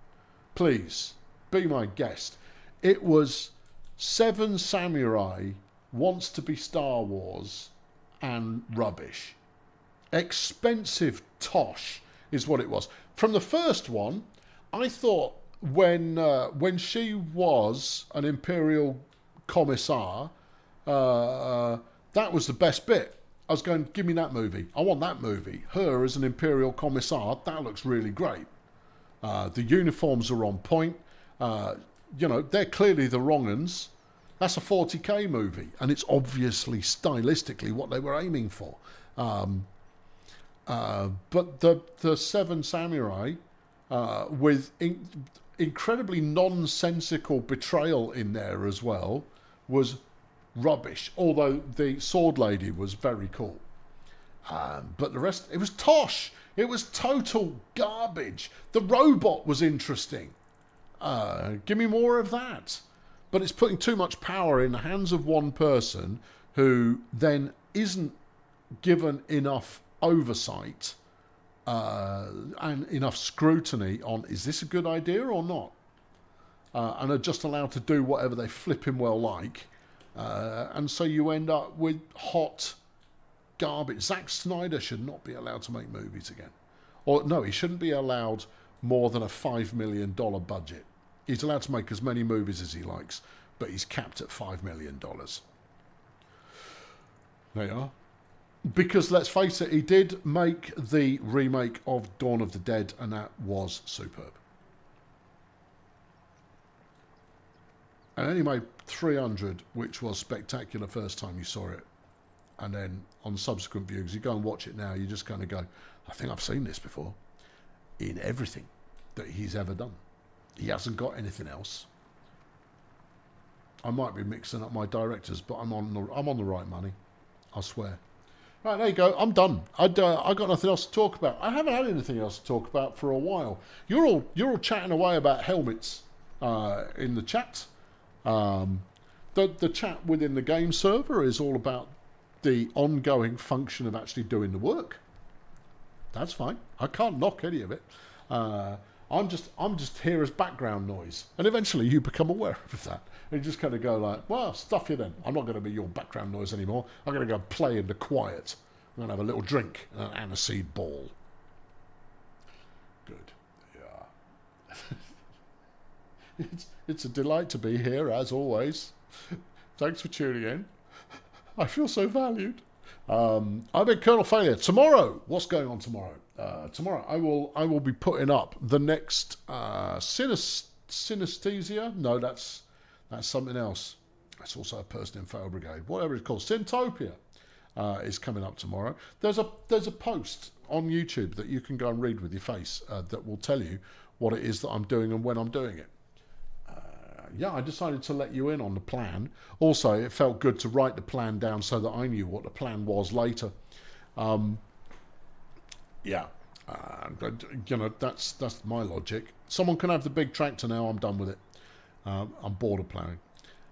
Please, be my guest. It was 7 samurai wants to be Star Wars and rubbish. Expensive tosh is what it was. From the first one, I thought when she was an Imperial commissar, that was the best bit. I was going, give me that movie. I want that movie. Her as an Imperial commissar, that looks really great. The uniforms are on point. You know, they're clearly the wrong uns. That's a 40k movie, and it's obviously stylistically what they were aiming for. But the Seven Samurai, with incredibly nonsensical betrayal in there as well, was rubbish. Although the sword lady was very cool, but the rest, it was tosh. It was total garbage. The robot was interesting. Give me more of that. But it's putting too much power in the hands of one person who then isn't given enough oversight and enough scrutiny on, is this a good idea or not? And are just allowed to do whatever they flipping well like. And so you end up with hot garbage. Zack Snyder should not be allowed to make movies again. Or no, he shouldn't be allowed more than a $5 million budget. He's allowed to make as many movies as he likes, but he's capped at $5 million. There you are. Because let's face it, he did make the remake of Dawn of the Dead, and that was superb. And then he made 300, which was spectacular first time you saw it. And then on subsequent views, you go and watch it now, you just kind of go, I think I've seen this before. In everything that he's ever done. He hasn't got anything else. I might be mixing up my directors, but I'm on the right money. I swear. Right, there you go. I'm done. I got nothing else to talk about. I haven't had anything else to talk about for a while. You're all chatting away about helmets in the chat. The chat within the game server is all about the ongoing function of actually doing the work. That's fine. I can't knock any of it. I'm just here as background noise, and eventually you become aware of that. And you just kind of go like, well, stuff you then. I'm not going to be your background noise anymore. I'm going to go play in the quiet. I'm going to have a little drink and an aniseed ball. Good. Yeah. It's a delight to be here, as always. Thanks for tuning in. I feel so valued. I've been Colonel Failure. Tomorrow, what's going on tomorrow? Tomorrow I will be putting up the next synesthesia. No, that's something else. That's also a person in Fail Brigade. Whatever it's called. Syntopia is coming up tomorrow. There's a post on YouTube that you can go and read with your face that will tell you what it is that I'm doing and when I'm doing it. Yeah, I decided to let you in on the plan. Also, it felt good to write the plan down so that I knew what the plan was later. Yeah, you know, that's my logic. Someone can have the big tractor now. I'm done with it. I'm bored of ploughing.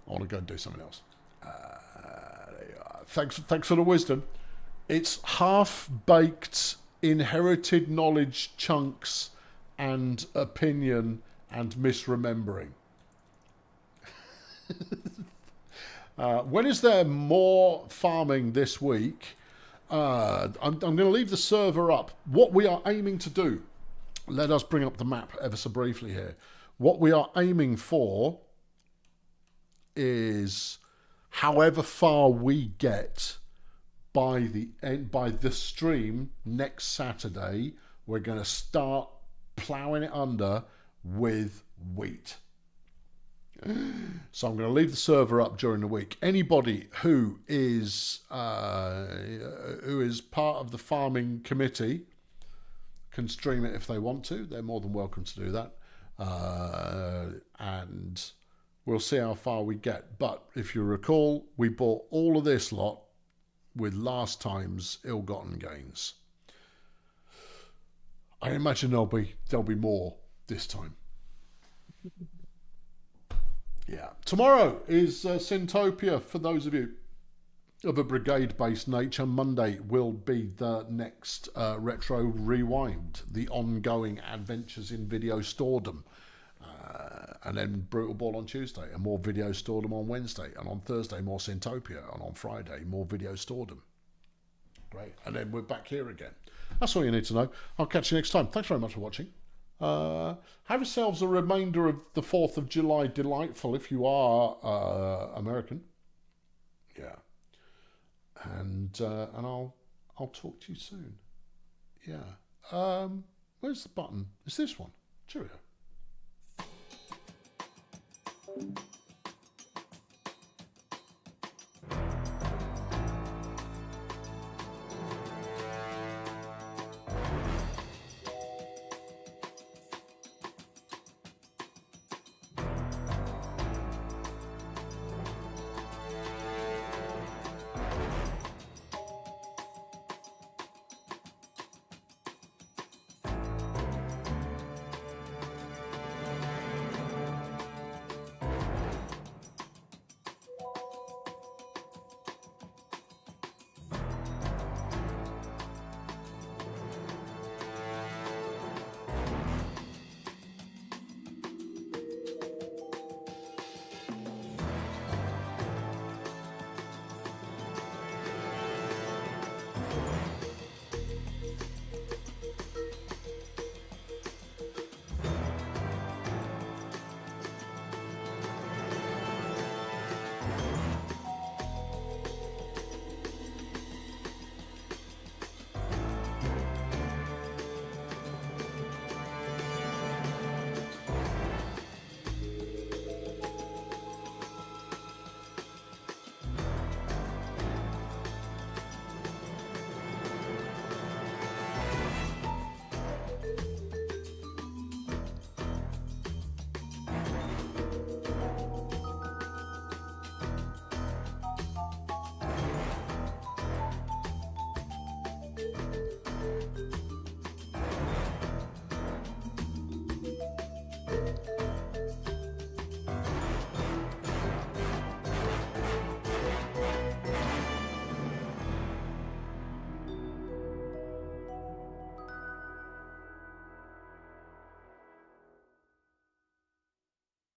I want to go and do something else. Thanks for the wisdom. It's half-baked, inherited knowledge chunks and opinion and misremembering. When is there more farming this week? I'm going to leave the server up. What we are aiming to do, let us bring up the map ever so briefly here. What we are aiming for is however far we get by the stream next Saturday, we're going to start ploughing it under with wheat. So I'm going to leave the server up during the week. Anybody who is part of the farming committee can stream it if they want to. They're more than welcome to do that. And we'll see how far we get. But if you recall, we bought all of this lot with last time's ill-gotten gains. I imagine there'll be more this time. Yeah. Tomorrow is Syntopia for those of you of a brigade-based nature. Monday will be the next Retro Rewind, the ongoing adventures in Video Stordom. And then Brutal Ball on Tuesday, and more Video Stordom on Wednesday. And on Thursday, more Syntopia. And on Friday, more Video Stordom. Great. And then we're back here again. That's all you need to know. I'll catch you next time. Thanks very much for watching. Have yourselves a remainder of the 4th of July delightful if you are American. Yeah. And I'll talk to you soon. Yeah. Where's the button? It's this one. Cheerio. Bye.